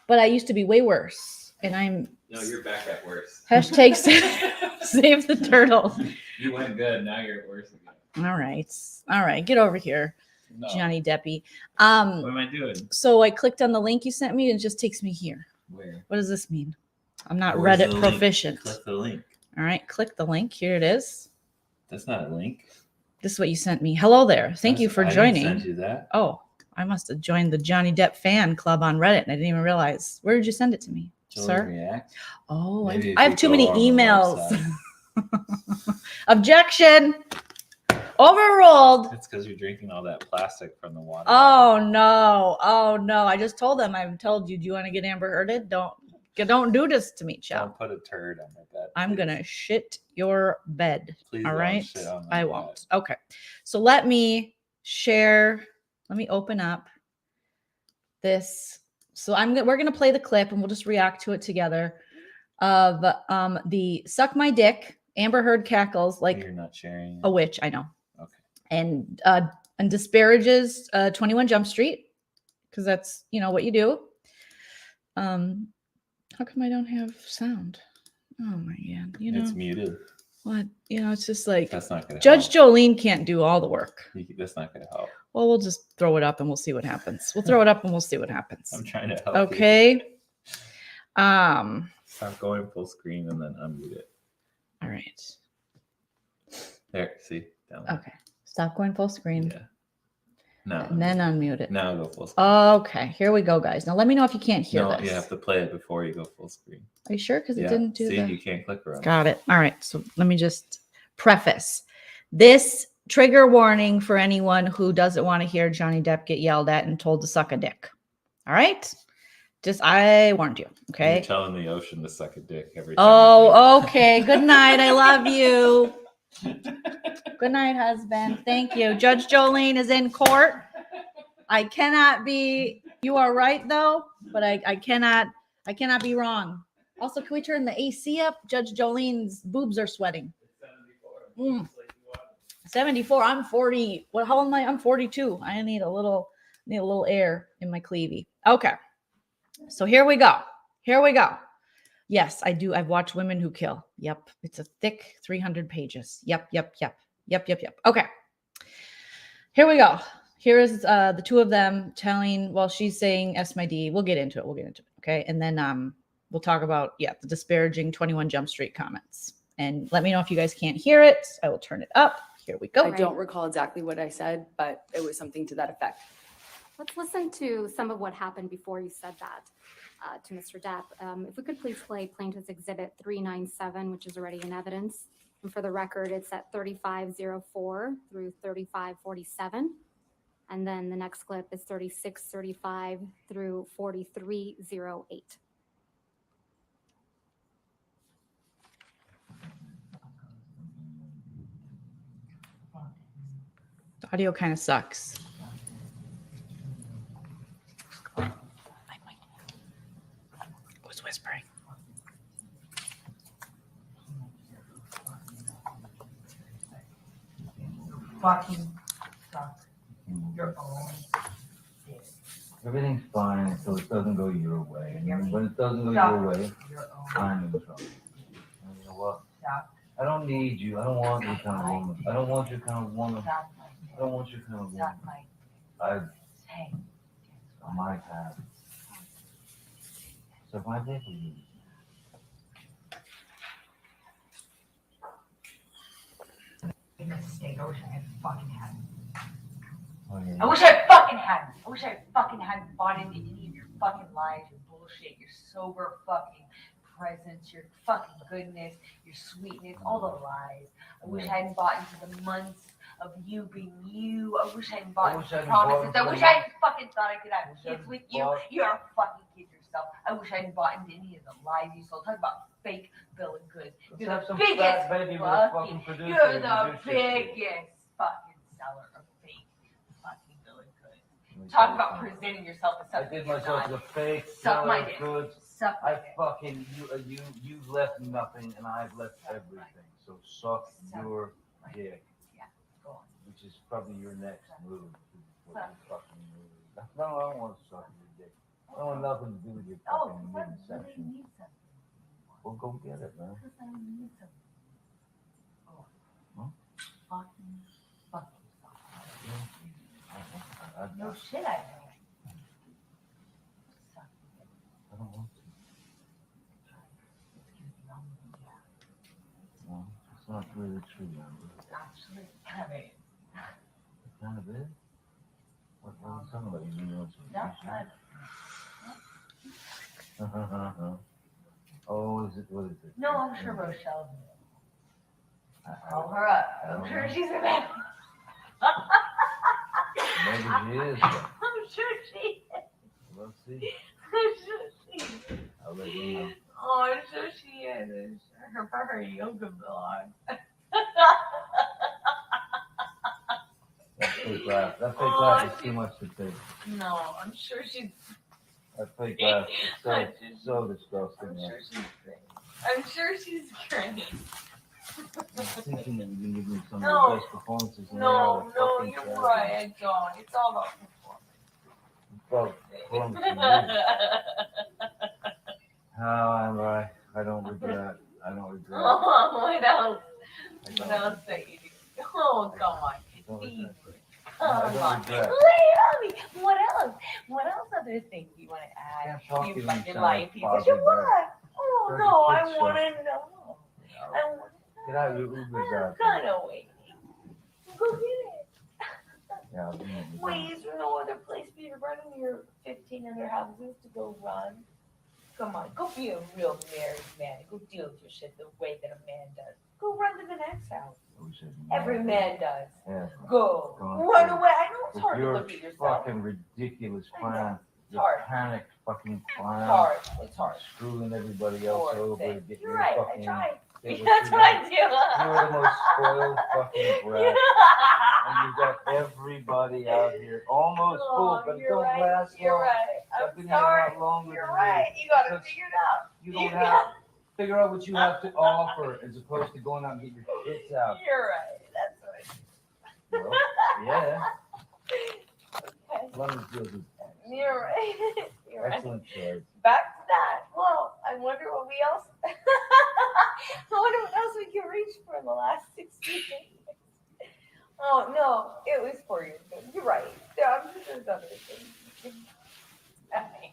but I used to be way worse. And I'm... No, you're back at worse. Hashtag save the turtles. You went good. Now you're at worse again. All right. Get over here, No. Johnny Deppy. What am I doing? So I clicked on the link you sent me and it just takes me here. Where? What does this mean? I'm not Where's Reddit the link? proficient. Click the link. All right, click the link. Here it is. That's not a link. This is what you sent me. Hello there. Thank you for I joining. didn't send you that. Oh, I must have joined the Johnny Depp fan club on Reddit and I didn't even realize. Where did you send it to me, Joleen sir? React. Oh, Maybe if I have you too go many on the emails. website. Objection. Overruled. It's because you're drinking all that plastic from the water. Oh no. I just told them. I've told you. Do you want to get Amber Hearded? Don't do this to me, child. Don't put a turd on my bed. I'm please. gonna shit your bed. Please All don't right. shit on my I bed. won't. Okay. So let me share. Let me open up this. So we're gonna play the clip and we'll just react to it together of the suck my dick. Amber Heard cackles like You're not sharing. a witch. I know. Okay. And disparages 21 Jump Street because that's what you do. How come I don't have sound? Oh my god! It's muted. What? It's just like That's not gonna Judge help. Joleen can't do all the work. That's not gonna help. Well, we'll just throw it up and we'll see what happens. We'll throw it up and we'll see what happens. I'm trying to help. Okay. You. Stop going full screen and then unmute it. All right. There. See. Down there. Okay. Stop going full screen. Yeah. No. And then unmute it. Now go full screen. Okay. Here we go, guys. Now let me know if you can't hear No, this. you have to play it before you go full screen. Are you sure? Because Yeah. it didn't do See, that. you can't click around. Got it. All right. So let me just preface this trigger warning for anyone who doesn't want to hear Johnny Depp get yelled at and told to suck a dick. All right. I warned you. Okay. You're telling the ocean to suck a dick every time. Oh, okay. Good night. I love you. Good night, husband. Thank you. Judge Joleen is in court. I cannot be. You are right though, but I cannot be wrong. Also, can we turn the AC up? Judge Joleen's boobs are sweating. 74. I'm 40. What? How old am I? I'm 42. I need a little air in my cleavy. Okay. So here we go. Yes, I do. I've watched Women Who Kill. Yep. It's a thick 300 pages. Yep. Okay. Here we go. Here is the two of them telling, well, she's saying S my D. We'll get into it. Okay. And then we'll talk about, the disparaging 21 Jump Street comments. And let me know if you guys can't hear it. I will turn it up. Here we go. I don't recall exactly what I said, but it was something to that effect. Let's listen to some of what happened before you said that to Mr. Depp. If we could please play Plaintiff's Exhibit 397, which is already in evidence. And for the record, it's at 3504 through 3547. And then the next clip is 3635 through 4308. The audio kind of sucks. fucking suck your own dick. Everything's fine until it doesn't go your way. And when it doesn't go Suck your way, your own I'm in trouble. And you know what? suck. I don't need you. I don't want your kind of woman. I don't want your kind of woman. Suck my I don't want your kind of woman. Suck my I, Hey. I might have. So my dick with you. Make a mistake. I wish I had fucking had it. Oh, yeah. I wish I fucking hadn't. I wish I fucking hadn't bought into any of your fucking lies, your bullshit, your sober fucking presence, your fucking goodness, your sweetness, all the lies. I wish I hadn't bought into the months of you being you. I wish I hadn't bought into promises. I wish I hadn't fucking thought I could have kids with you. You're a fucking kid yourself. I wish I hadn't bought into any of the lies you sold. Talk about fake bill of goods. You're the biggest fucking producer. You're the biggest fucking seller of fake fucking bill of goods. Talk about presenting yourself as I something did you're myself not. as a fake. Suck my seller of dick. goods. Suck my I dick. fucking you've left nothing and I've left everything. So suck your dick. Yeah, go on. Which is probably your next move. What you fucking move. No, I don't want to suck your dick. I don't want nothing to do with your Oh, fucking because I midsection. need something. Well, go get it, man. Because I need something. Oh. Huh? Fucking suck. I No shit, I know. Suck. don't want to. No, it's not really true, Amber. Actually, kind of it. It kind of is. What was somebody you know? That's not. Oh, is it? What is it? No, I'm sure Rochelle will. Call her up. I'm sure she's a man. Maybe she is. But I'm sure she is. we'll see. I'm sure she is. I'll let you know. Oh, I'm sure she is. I'm sure for her yoga blog. That fake laugh. That fake Oh, laugh is too much to take. No, I'm sure she's. That fake laugh is so disgusting. I'm Man. sure she's great. I'm sure she's great. I'm thinking that you can give me some No. of the best performances in No, the no, you're right. I don't. It's all about Well, performance to me. performance. How am I? I don't regret. I don't regret. Oh, what else? I What don't, else that you do? Oh, God. I don't regret. Oh, I don't God. regret. Lay it on me. What else? What else other things you want to I add? can't talk to You you fucking inside lying piece of positive shit. way. What? Oh, There's no, a I kid show. want to know. I want to Get out your Uber's I'm out. kind of waiting. Go get it. Yeah, I'll be in the Wait, is there no other place for you to run in your 15 other houses to go run? Come on, go be a real married man. Go deal with your shit the way that a man does. Go run to the next house. Every man does. Yeah. Go. Go on. Run away. I know it's With hard to your look at yourself. fucking ridiculous I know. plan. It's Your hard. panic fucking It's plan. hard. It's hard. Screwing everybody else Poor over thing. to get You're your right. fucking. I tried. They were That's too what I much. do. You're the most spoiled fucking brat. And you've got everybody out here almost full, but it you're don't right. last You're long. right. I've I'm been here a sorry. lot longer You're than right. You got to Because figure it out. You don't have figure out what you have to offer as opposed to going out and get your tits out. You're right. That's what Well, yeah, Okay. London feels is You're right. You're right. excellent choice. Back to that. Well, I wonder what we else. I wonder what else we can reach for in the last 60 days. Oh no, it was for your good. You're right. I'm sure there's other things. you can say.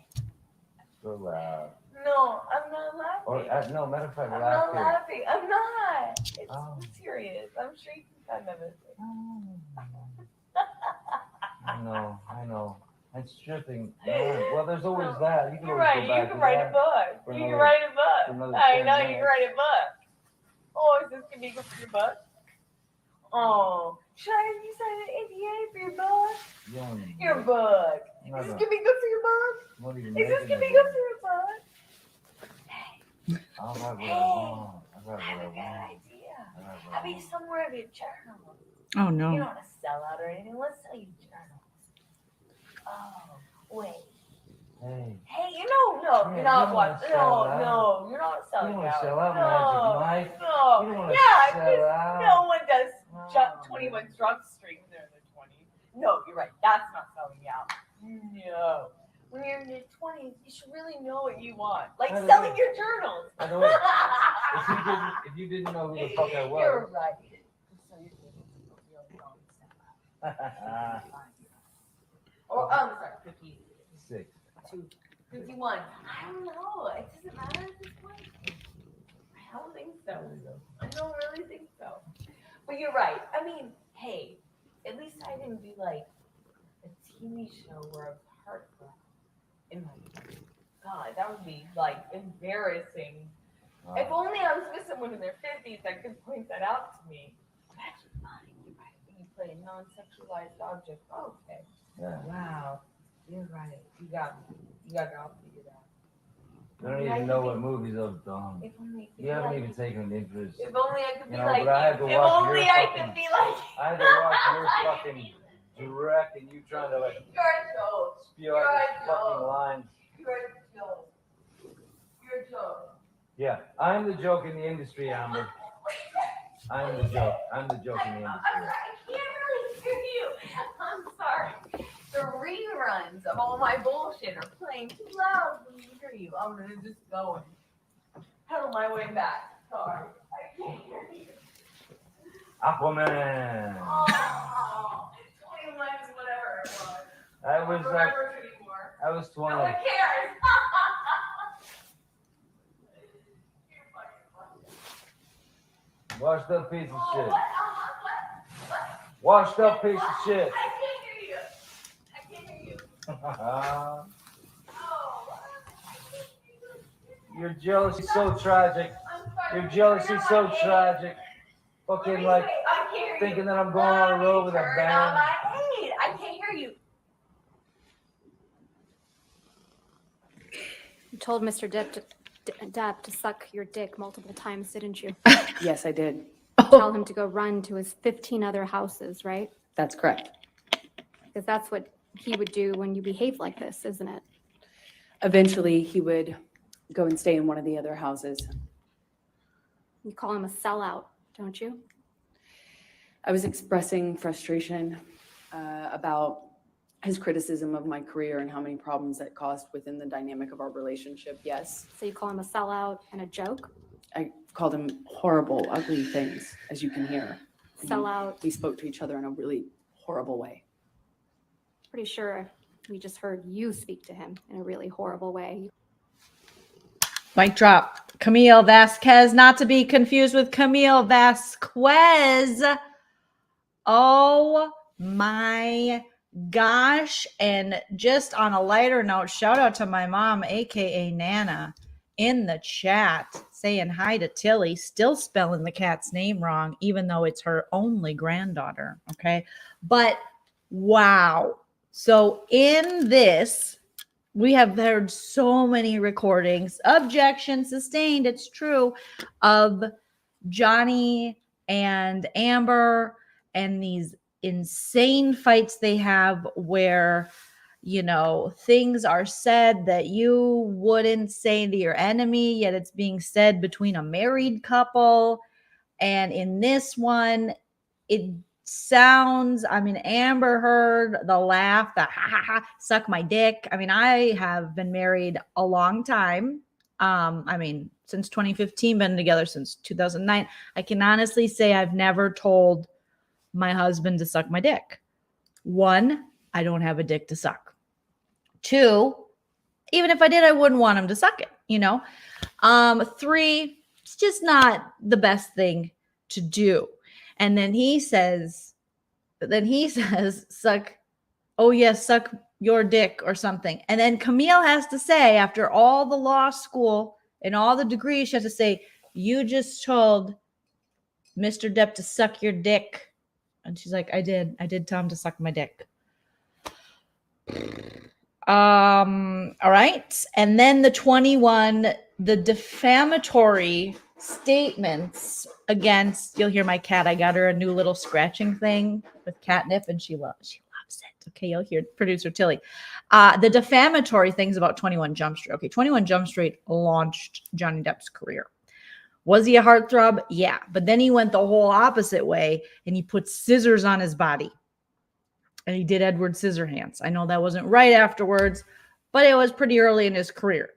So loud. No, I'm not laughing. Or no, matter of fact, I'm laugh not here. laughing. I'm not. It's Oh. serious. I'm sure you can kind of. I know. And stripping. Well, there's always that. You can You're always right. go You back can to write that a book. for You can another- write a for book. another I 10 know you minutes. can write a book. Oh, is this gonna be good for your book? Oh, should I have you sign an NDA for your book? You don't need Your that. book. I'm not Is this gonna- gonna be good for your book? I'm not even Is this making gonna be it. good for your book? I'll write what I Hey, want. I'll I write have what I a good want. idea. I'll write what I I mean, want. somewhere of your journal. Oh You no. don't want to sell out or anything. Let's sell you journals. Oh, wait. Hey, Hey, Yeah, you're you not don't wanna watching. sell out. No, you're not you selling don't want out. to sell out, No, Magic Mike. no. You don't want to Yeah, sell because out. no one does No. 21 drunk strings there in their 20s. No, you're right. That's not selling you out. No. When you're in your 20s, you should really know what you want. Like selling your journals. By the way, if you didn't know who the fuck I was. You're right. So you're oh, sorry, 56. 51. I don't know. It doesn't matter at this point. I don't think so. I don't really think so. But you're right. I mean, hey, at least I didn't do like a TV show where I was heartbroken. In my God, that would be like embarrassing. If only I was with someone in their 50s that could point that out to me. That's fine. You're right. You play a non-sexualized object. Oh, okay. Yeah. Wow. You're right. You got me. You got it all figured out. I don't even know what movies I've done. If only You haven't even taken an interest. If only I could be You know, like but I had to you. If watch only your I fucking- could be like I had to watch your fucking direct and you trying to like You're a joke. spew out these fucking lines. You're a joke. You're a joke. Yeah, I'm the joke in the industry, Amber. I'm the joke. I'm the joke in the I'm industry. sorry. I can't really hear you. I'm sorry. The reruns of all my bullshit are playing too loud for me to hear you. I'm gonna just go and pedal my way back. Sorry. I can't hear you. Aquaman. Oh, 21 is whatever it was. I was I don't like, remember it anymore. I was 20. No one cares. Washed up piece of Oh, shit. what? What? Washed up piece of shit. I can't hear you. I can't hear you. Oh, what? I can't hear you. Your jealousy so tragic. I'm sorry. Your jealousy so Turn tragic. on Fucking my like aid. I can't hear thinking you. that I'm going on a road with a Turn on band. my aid. I can't hear you. You told Mr. Depp to suck your dick multiple times, didn't you? Yes, I did. Tell him to go run to his 15 other houses, right? That's correct. Because that's what he would do when you behave like this, isn't it? Eventually, he would go and stay in one of the other houses. You call him a sellout, don't you? I was expressing frustration about his criticism of my career and how many problems that caused within the dynamic of our relationship. Yes, So you call him a sellout and a joke? I called him horrible, ugly things, as you can hear. Sellout. We spoke to each other in a really horrible way. Pretty sure we just heard you speak to him in a really horrible way. Mic drop. Camille Vasquez, not to be confused with Camille Vasquez. Oh my gosh. And just on a lighter note, shout out to my mom, aka Nana, in the chat saying hi to Tilly, still spelling the cat's name wrong, even though it's her only granddaughter. Okay. But wow. So in this, we have heard so many recordings, objection sustained, it's true, of Johnny and Amber and these insane fights they have where, you know, things are said that you wouldn't say to your enemy, yet it's being said between a married couple. And in this one, it sounds, I mean, Amber Heard, the laugh, the ha ha ha, suck my dick. I mean, I have been married a long time. I mean, since 2015, been together since 2009. I can honestly say I've never told my husband to suck my dick. One, I don't have a dick to suck. Two, even if I did, I wouldn't want him to suck it, you know? Three, it's just not the best thing to do. And then he says, suck, oh yes, suck your dick or something. And then Camille has to say, after all the law school and all the degrees, she has to say, you just told Mr. Depp to suck your dick. And she's like, I did tell him to suck my dick. All right. And then the 21, the defamatory statements against, you'll hear my cat. I got her a new little scratching thing with catnip and she loves it. Okay. You'll hear producer Tilly. The defamatory things about 21 Jump Street. Okay. 21 Jump Street launched Johnny Depp's career. Was he a heartthrob? Yeah. But then he went the whole opposite way and he put scissors on his body. And he did Edward Scissorhands. I know that wasn't right afterwards, but it was pretty early in his career.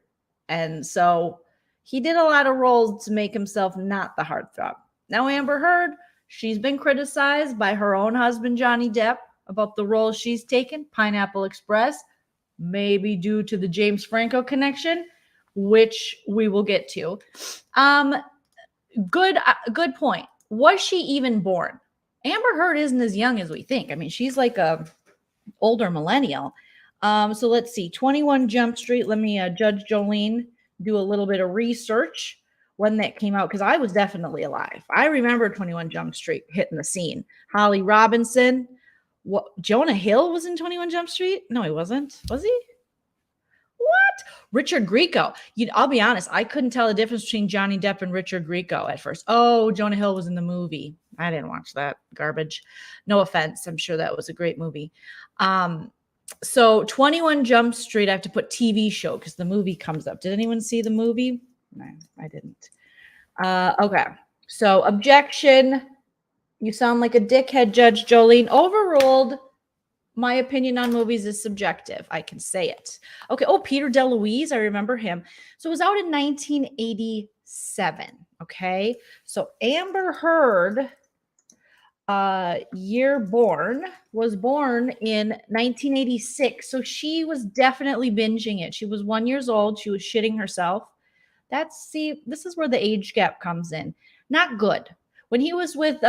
And so he did a lot of roles to make himself not the heartthrob. Now, Amber Heard, she's been criticized by her own husband, Johnny Depp, about the role she's taken, Pineapple Express, maybe due to the James Franco connection, which we will get to. Good point. Was she even born? Amber Heard isn't as young as we think. I mean, she's like a older millennial. So let's see. 21 Jump Street. Let me Judge Joleen do a little bit of research when that came out, because I was definitely alive. I remember 21 Jump Street hitting the scene. Holly Robinson. What? Jonah Hill was in 21 Jump Street? No, he wasn't. Was he? What? Richard Grieco. I'll be honest. I couldn't tell the difference between Johnny Depp and Richard Grieco at first. Oh, Jonah Hill was in the movie. I didn't watch that garbage. No offense. I'm sure that was a great movie. So 21 Jump Street, I have to put TV show because the movie comes up. Did anyone see the movie? No, I didn't. Okay. So objection. You sound like a dickhead, Judge Joleen. Overruled. My opinion on movies is subjective. I can say it. Okay. Oh, Peter DeLuise. I remember him. So it was out in 1987. Okay. So Amber Heard, was born in 1986. So she was definitely binging it. She was 1 year old. She was shitting herself. This is where the age gap comes in. Not good. When he was with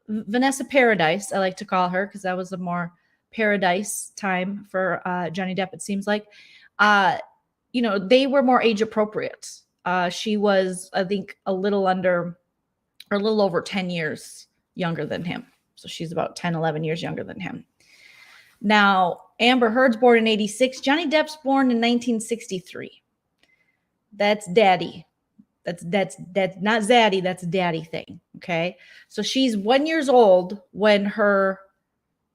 Vanessa Paradise, I like to call her because that was a more paradise time for Johnny Depp, it seems like. They were more age appropriate. She was, I think, a little over 10 years younger than him. So she's about 10, 11 years younger than him. Now, Amber Heard's born in 86. Johnny Depp's born in 1963. That's daddy. That's not zaddy. That's a daddy thing. Okay. So she's 1 year old when her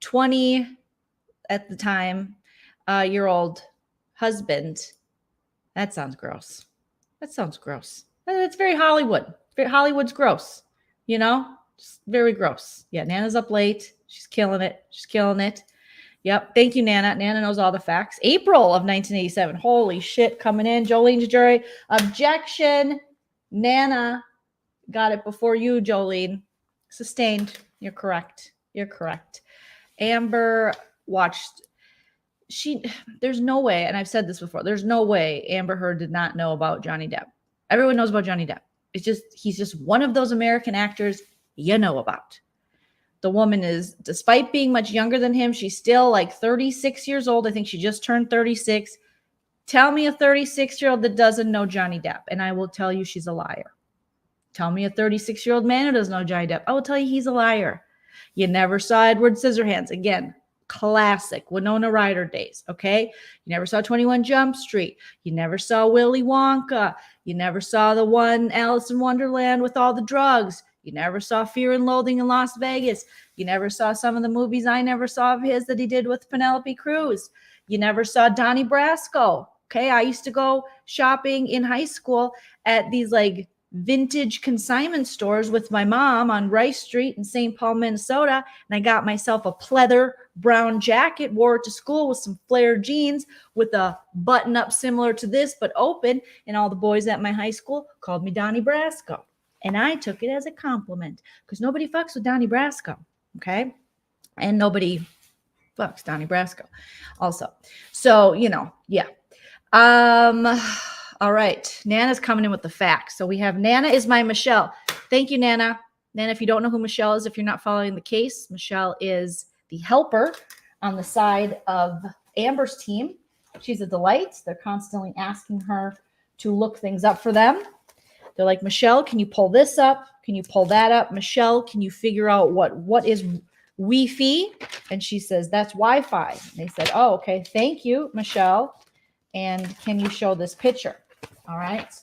20 at the time year old husband. That sounds gross. That's very Hollywood. Hollywood's gross. Just very gross. Yeah. Nana's up late. She's killing it. Yep. Thank you, Nana. Nana knows all the facts. April of 1987. Holy shit. Coming in. Jolene's jury. Objection. Nana got it before you, Joleen. Sustained. You're correct. Amber watched. There's no way, and I've said this before, there's no way Amber Heard did not know about Johnny Depp. Everyone knows about Johnny Depp. He's just one of those American actors you know about. The woman is, despite being much younger than him, she's still like 36 years old. I think she just turned 36. Tell me a 36-year-old that doesn't know Johnny Depp, and I will tell you she's a liar. Tell me a 36-year-old man who doesn't know Johnny Depp. I will tell you he's a liar. You never saw Edward Scissorhands. Again, classic Winona Ryder days, okay? You never saw 21 Jump Street. You never saw Willy Wonka. You never saw the one Alice in Wonderland with all the drugs. You never saw Fear and Loathing in Las Vegas. You never saw some of the movies I never saw of his that he did with Penelope Cruz. You never saw Donnie Brasco. Okay, I used to go shopping in high school at these like vintage consignment stores with my mom on Rice Street in St. Paul, Minnesota. And I got myself a pleather brown jacket, wore it to school with some flared jeans with a button up similar to this, but open. And all the boys at my high school called me Donnie Brasco. And I took it as a compliment because nobody fucks with Donnie Brasco. Okay. And nobody fucks Donnie Brasco also. So, yeah. All right. Nana's coming in with the facts. So we have Nana is my Michelle. Thank you, Nana. Nana, if you don't know who Michelle is, if you're not following the case, Michelle is the helper on the side of Amber's team. She's a delight. They're constantly asking her to look things up for them. They're like, Michelle, can you pull this up? Can you pull that up? Michelle, can you figure out what is Wi-Fi? And she says, that's Wi-Fi. And they said, oh, okay. Thank you, Michelle. And can you show this picture? All right.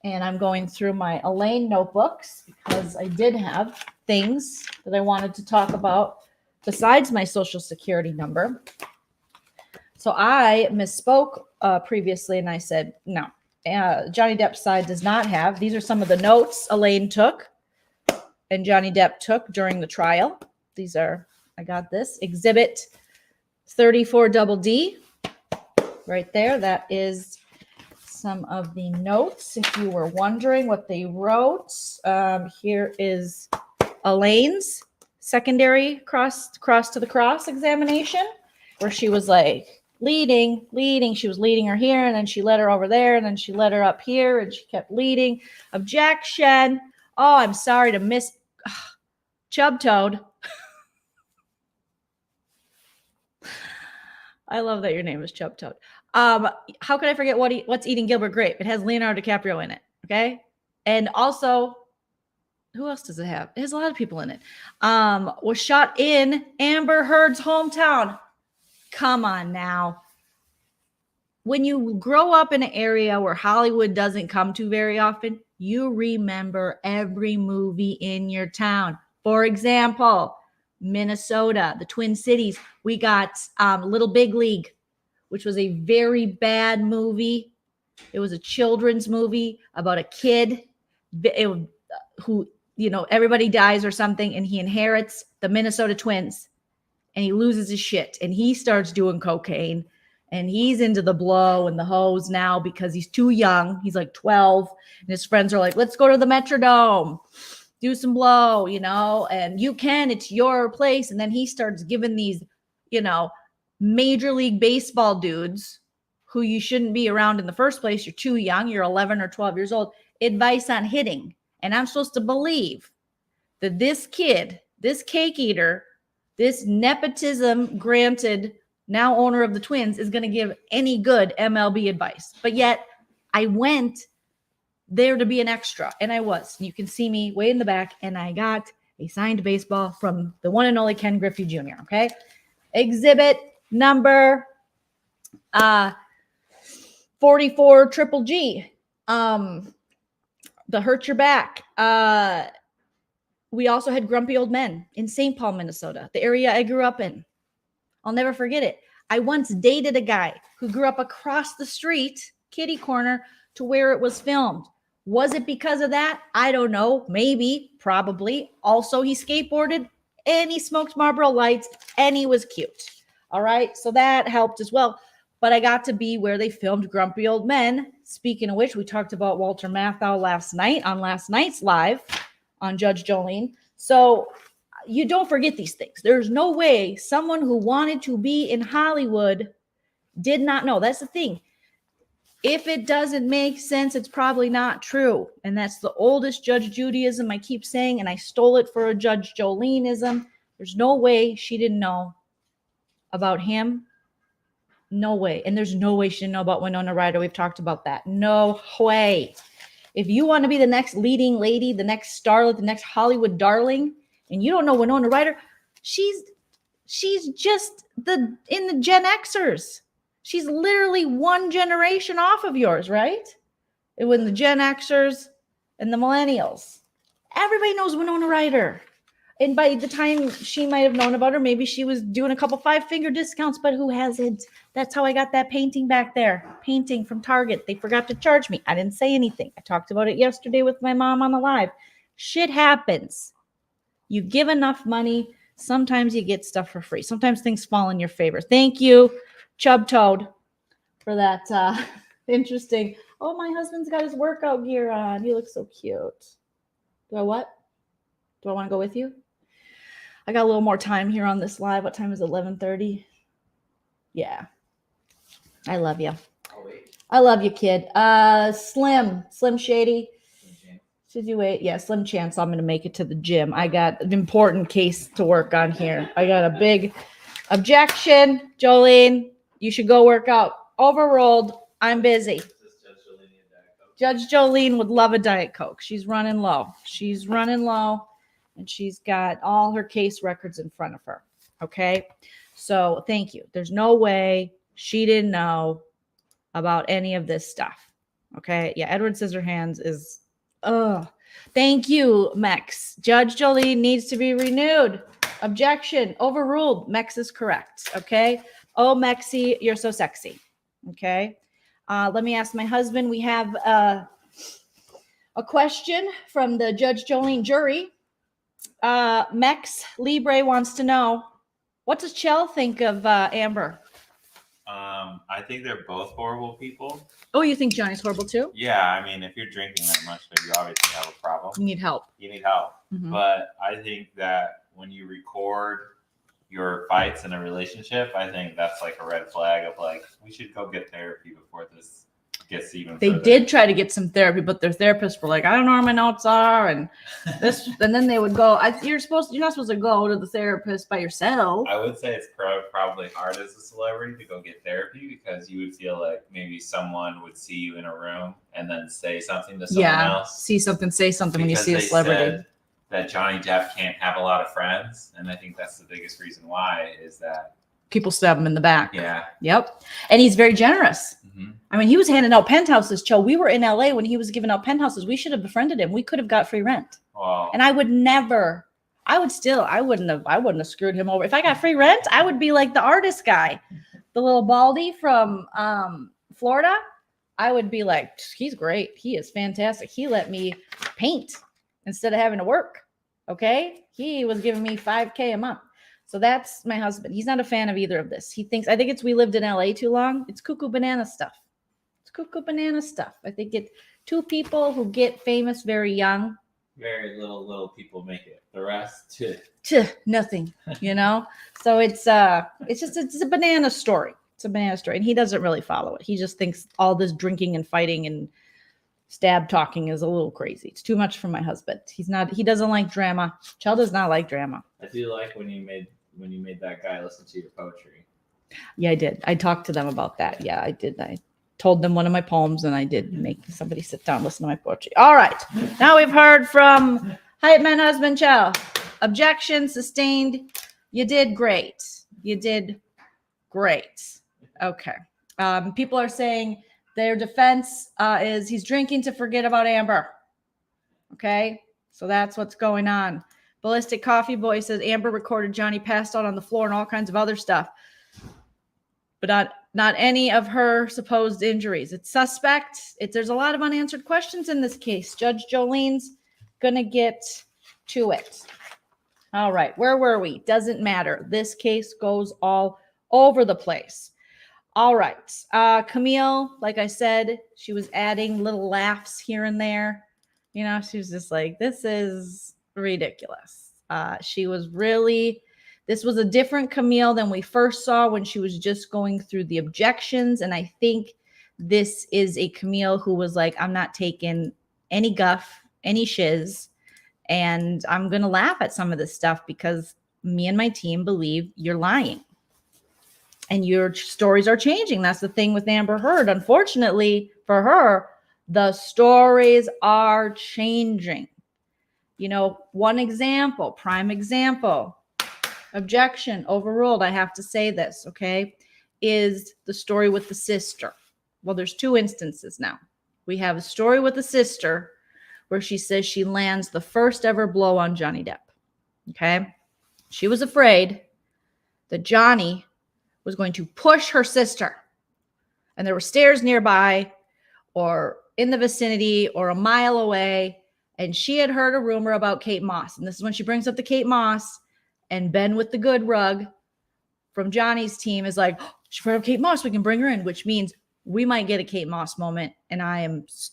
And I'm going through my Elaine notebooks because I did have things that I wanted to talk about besides my social security number. So I misspoke previously and I said, no, Johnny Depp's side does not have. These are some of the notes Elaine took and Johnny Depp took during the trial. These are, I got this, Exhibit 34 double D right there. That is some of the notes. If you were wondering what they wrote, here is Elaine's secondary cross to the cross examination, where she was like leading. She was leading her here, and then she led her over there, and then she led her up here, and she kept leading. Objection. Oh, I'm sorry to miss Chub Toad. I love that your name is Chub Toad. How could I forget what's Eating Gilbert Grape? It has Leonardo DiCaprio in it. Okay. And also, who else does it have? It has a lot of people in it. Was shot in Amber Heard's hometown. Come on now. When you grow up in an area where Hollywood doesn't come to very often, you remember every movie in your town. For example, Minnesota, the Twin Cities, we got Little Big League, which was a very bad movie. It was a children's movie about a kid who, you know, everybody dies or something, and he inherits the Minnesota Twins, and he loses his shit, and he starts doing cocaine, and he's into the blow and the hose now because he's too young. He's like 12, and his friends are like, let's go to the Metrodome, do some blow, you know, and you can, it's your place. And then he starts giving these, you know, Major League Baseball dudes who you shouldn't be around in the first place. You're too young. You're 11 or 12 years old. Advice on hitting. And I'm supposed to believe that this kid, this cake eater, this nepotism granted now owner of the Twins is going to give any good MLB advice. But yet I went there to be an extra, and I was. You can see me way in the back, and I got a signed baseball from the one and only Ken Griffey Jr., okay? Exhibit number 44 Triple G. The Hurt Your Back. We also had Grumpy Old Men in St. Paul, Minnesota, the area I grew up in. I'll never forget it. I once dated a guy who grew up across the street, kitty corner, to where it was filmed. Was it because of that? I don't know. Maybe, probably. Also, he skateboarded and he smoked Marlboro Lights and he was cute. All right. So that helped as well. But I got to be where they filmed Grumpy Old Men. Speaking of which, we talked about Walter Matthau last night on last night's live on Judge Joleen. So you don't forget these things. There's no way someone who wanted to be in Hollywood did not know. That's the thing. If it doesn't make sense, it's probably not true. And that's the oldest Judge Judyism I keep saying, and I stole it for a Judge Joleenism. There's no way she didn't know about him. No way. And there's no way she didn't know about Winona Ryder. We've talked about that. No way. If you want to be the next leading lady, the next starlet, the next Hollywood darling, and you don't know Winona Ryder, she's just in the Gen Xers. She's literally one generation off of yours, right? And when the Gen Xers and the millennials, everybody knows Winona Ryder. And by the time she might have known about her, maybe she was doing a couple 5-finger discounts, but who hasn't? That's how I got that painting back there. Painting from Target. They forgot to charge me. I didn't say anything. I talked about it yesterday with my mom on the live. Shit happens. You give enough money, sometimes you get stuff for free. Sometimes things fall in your favor. Thank you, Chub Toad, for that interesting. Oh, my husband's got his workout gear on. He looks so cute. Do I what? Do I want to go with you? I got a little more time here on this live. What time is it? 11:30? Yeah. I love you. I'll wait. I love you, kid. Slim Shady. Should you wait? Yeah, Slim chance I'm going to make it to the gym. I got an important case to work on here. I got a big objection. Joleen, you should go work out. Overruled. I'm busy. Judge Joleen would love a Diet Coke. She's running low. And she's got all her case records in front of her. Okay? So thank you. There's no way she didn't know about any of this stuff. Okay? Yeah, Edward Scissorhands is... Thank you, Mex. Judge Joleen needs to be renewed. Objection. Overruled. Mex is correct. Okay? Oh, Mexi, you're so sexy. Okay? Let me ask my husband. We have a question from the Judge Joleen jury. Mex Libre wants to know, what does Chell think of Amber? I think they're both horrible people. Oh, you think Johnny's horrible too? Yeah, I mean, if you're drinking that much, then you obviously have a problem. You need help. You need help. Mhm. But I think that when you record your fights in a relationship, I think that's like a red flag of like, we should go get therapy before this gets even They further. did try to get some therapy, but their therapists were like, I don't know where my notes are, and this, and then they would go, you're not supposed to go to the therapist by yourself. I would say it's probably hard as a celebrity to go get therapy because you would feel like maybe someone would see you in a room and then say something to someone else. See something, say something when you Because see a they celebrity. said that Johnny Depp can't have a lot of friends, and I think that's the biggest reason why is that. People stab him in the back. Yeah. Yep. And he's very generous. Mm-hmm. I mean, he was handing out penthouses, Joe. We were in LA when he was giving out penthouses. We should have befriended him. We could have got free rent. Well, And I wouldn't have screwed him over. If I got free rent, I would be like the artist guy, the little baldy from Florida. I would be like, he's great. He is fantastic. He let me paint instead of having to work. Okay. He was giving me $5,000 a month. So that's my husband. He's not a fan of either of this. He thinks, I think it's, we lived in LA too long. It's cuckoo banana stuff. It's cuckoo banana stuff. I think it's two people who get famous very young. very little people make it. The rest, Nothing, you know? So it's a banana story. It's a banana story. And he doesn't really follow it. He just thinks all this drinking and fighting and stab talking is a little crazy. It's too much for my husband. He doesn't like drama. Chell does not like drama. I do like when you made that guy listen to your poetry. Yeah, I did. I talked to them about that. Yeah, I did. I told them one of my poems, and I did make somebody sit down, listen to my poetry. All right. Now we've heard from Hype Man Husband Chell. Objection sustained. You did great. You did great. Okay. People are saying their defense is he's drinking to forget about Amber. Okay. So that's what's going on. Ballistic Coffee Boy says Amber recorded Johnny passed out on the floor and all kinds of other stuff, but not any of her supposed injuries. It's suspect. There's a lot of unanswered questions in this case. Judge Joleen's gonna get to it. All right, where were we? Doesn't matter. This case goes all over the place. All right, Camille, like I said, she was adding little laughs here and there. You know, she was just like, this is ridiculous. This was a different Camille than we first saw when she was just going through the objections. And I think this is a Camille who was like, I'm not taking any guff, any shiz, and I'm going to laugh at some of this stuff because me and my team believe you're lying. And your stories are changing. That's the thing with Amber Heard. Unfortunately for her, the stories are changing. You know, one example, prime example, objection overruled. I have to say this, okay, is the story with the sister. Well, there's two instances now. We have a story with the sister where she says she lands the first ever blow on Johnny Depp. Okay. She was afraid that Johnny was going to push her sister, and there were stairs nearby or in the vicinity or a mile away. And she had heard a rumor about Kate Moss. And this is when she brings up the Kate Moss, and Ben with the good rug from Johnny's team is like, oh, she's heard of Kate Moss. We can bring her in, which means we might get a Kate Moss moment. And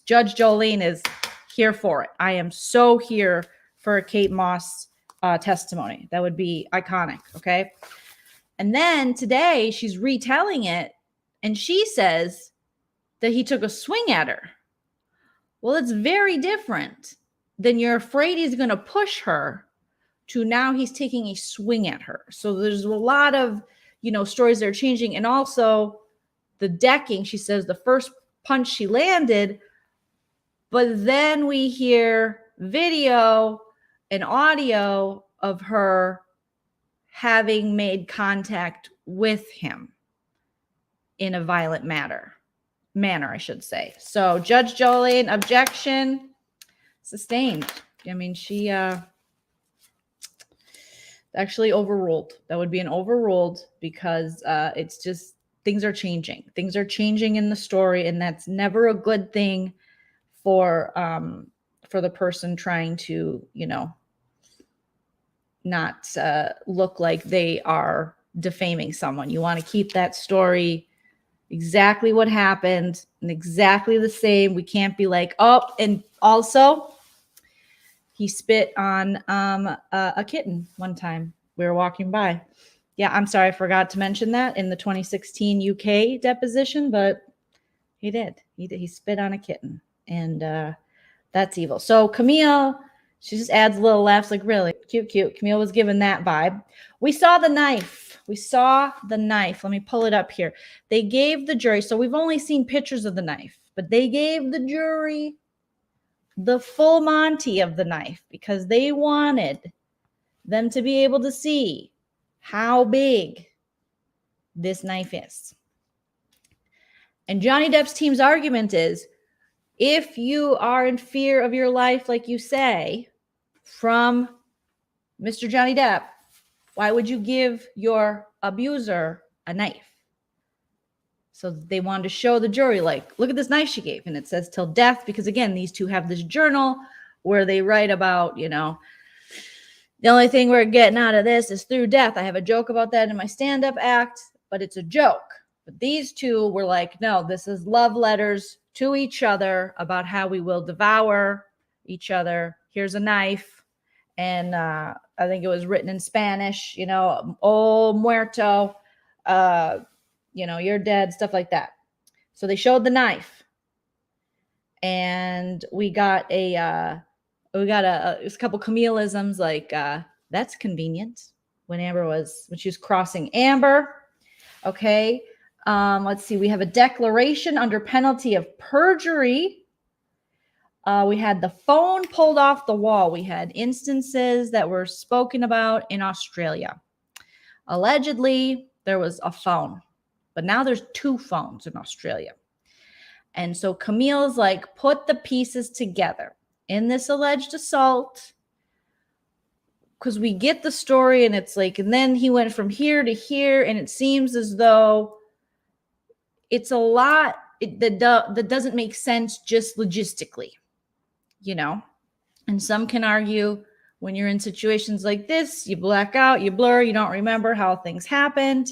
Judge Joleen is here for it. I am so here for a Kate Moss testimony. That would be iconic. Okay. And then today she's retelling it, and she says that he took a swing at her. Well, it's very different than you're afraid he's going to push her to now he's taking a swing at her. So there's a lot of, stories that are changing. And also the decking, she says the first punch she landed, but then we hear video and audio of her having made contact with him in a violent manner, I should say. So Judge Joleen, objection sustained. I mean, she actually overruled. That would be an overruled because it's just things are changing. Things are changing in the story, and that's never a good thing for the person trying to, not look like they are defaming someone. You want to keep that story exactly what happened and exactly the same. We can't be like, oh, and also he spit on a kitten one time. We were walking by. Yeah, I'm sorry, I forgot to mention that in the 2016 UK deposition, but he did. He spit on a kitten, and that's evil. So Camille, she just adds little laughs, like, really cute. Camille was given that vibe. We saw the knife. Let me pull it up here. They gave the jury, so we've only seen pictures of the knife, but they gave the jury the full Monty of the knife because they wanted them to be able to see how big this knife is. And Johnny Depp's team's argument is, if you are in fear of your life, like you say, from Mr. Johnny Depp, why would you give your abuser a knife? So they wanted to show the jury, like, look at this knife she gave. And it says till death, because again, these two have this journal where they write about, the only thing we're getting out of this is through death. I have a joke about that in my stand-up act, but it's a joke. But these two were like, no, this is love letters to each other about how we will devour each other. Here's a knife. And I think it was written in Spanish, oh, muerto, you're dead, stuff like that. So they showed the knife. And we got a couple Camille-isms, like, that's convenient, when she was crossing Amber. Okay. Let's see. We have a declaration under penalty of perjury. We had the phone pulled off the wall. We had instances that were spoken about in Australia. Allegedly, there was a phone, but now there's 2 phones in Australia. And so Camille's like, put the pieces together in this alleged assault, because we get the story and it's like, and then he went from here to here, and it seems as though it's a lot that doesn't make sense just logistically, and some can argue when you're in situations like this, you black out, you blur, you don't remember how things happened.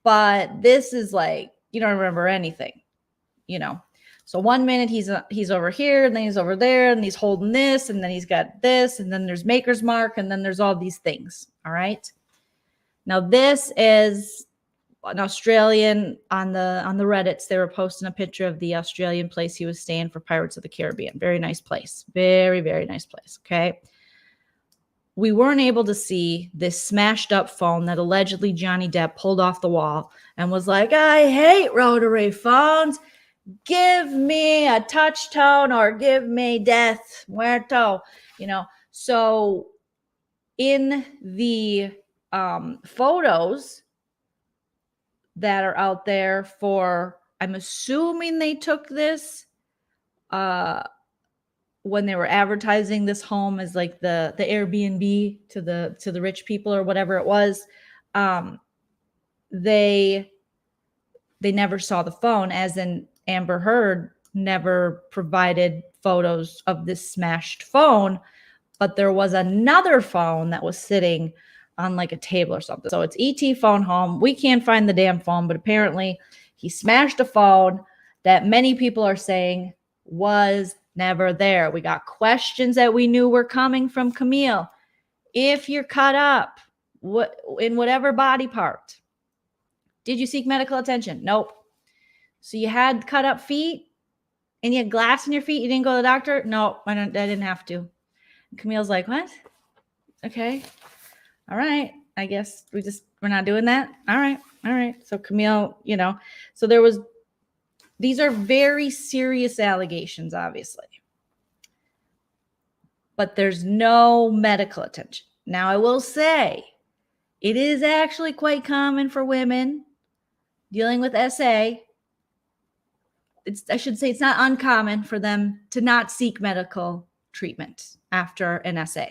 But this is like, you don't remember anything, So 1 minute he's over here, and then he's over there, and he's holding this, and then he's got this, and then there's Maker's Mark, and then there's all these things. All right. Now this is an Australian on the Reddits. They were posting a picture of the Australian place he was staying for Pirates of the Caribbean. Very nice place. Very, very nice place. Okay. We weren't able to see this smashed up phone that allegedly Johnny Depp pulled off the wall and was like, I hate rotary phones. Give me a touch tone or give me death, muerto, So in the photos that are out there for, I'm assuming they took this when they were advertising this home as like the Airbnb to the rich people or whatever it was. They never saw the phone, as in Amber Heard never provided photos of this smashed phone, but there was another phone that was sitting on like a table or something. So it's ET phone home. We can't find the damn phone, but apparently he smashed a phone that many people are saying was never there. We got questions that we knew were coming from Camille. If you're cut up in whatever body part, did you seek medical attention? Nope. So you had cut up feet and you had glass in your feet. You didn't go to the doctor? No, I didn't have to. And Camille's like, what? Okay. All right. I guess we're not doing that. All right. So Camille, so these are very serious allegations, obviously. But there's no medical attention. Now, I will say it is actually quite common for women dealing with SA. I should say it's not uncommon for them to not seek medical treatment after an SA.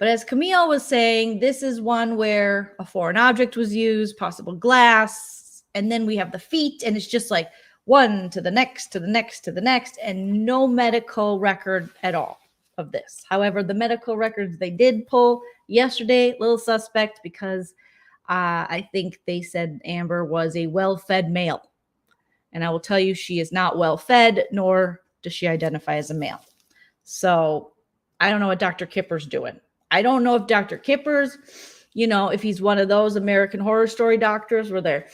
But as Camille was saying, this is one where a foreign object was used, possible glass, and then we have the feet, and it's just like one to the next, to the next, to the next, and no medical record at all of this. However, the medical records they did pull yesterday, little suspect, because I think they said Amber was a well-fed male. And I will tell you, she is not well-fed, nor does she identify as a male. So I don't know what Dr. Kipper's doing. I don't know if Dr. Kipper's, if he's one of those American Horror Story doctors where they're,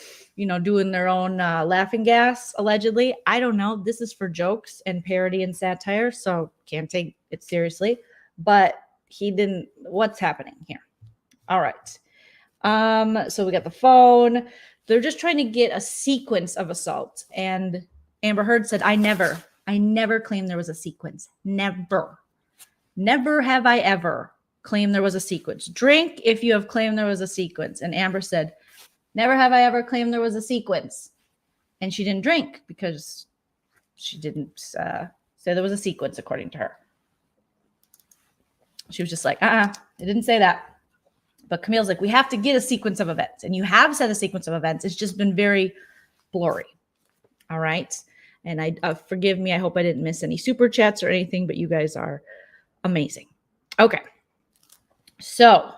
doing their own laughing gas, allegedly. I don't know. This is for jokes and parody and satire, so can't take it seriously. But he didn't. What's happening here? All right. So we got the phone. They're just trying to get a sequence of assault. And Amber Heard said, I never claimed there was a sequence. Never have I ever claimed there was a sequence. Drink if you have claimed there was a sequence. And Amber said, never have I ever claimed there was a sequence. And she didn't drink because she didn't say there was a sequence, according to her. She was just like, I didn't say that. But Camille's like, we have to get a sequence of events. And you have said a sequence of events. It's just been very blurry. All right. And I forgive me. I hope I didn't miss any super chats or anything, but you guys are amazing. Okay. So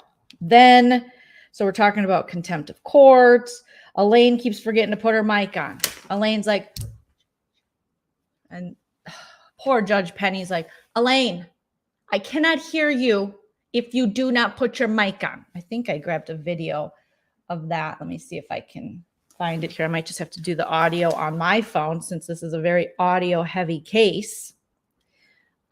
we're talking about contempt of court. Elaine keeps forgetting to put her mic on. Elaine's like, and poor Judge Penny's like, Elaine, I cannot hear you if you do not put your mic on. I think I grabbed a video of that. Let me see if I can find it here. I might just have to do the audio on my phone since this is a very audio heavy case.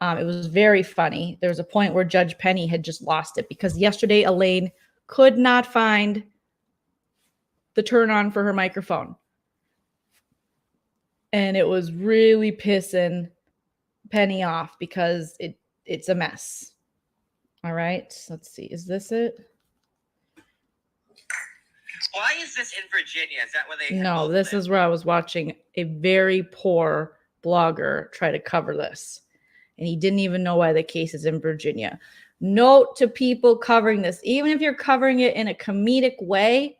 It was very funny. There was a point where Judge Penny had just lost it because yesterday Elaine could not find the turn on for her microphone. And it was really pissing Penny off because it's a mess. All right, let's see. Is this it? Why is this in Virginia? Is that where they? No, this is where I was watching a very poor blogger try to cover this. And he didn't even know why the case is in Virginia. Note to people covering this, even if you're covering it in a comedic way,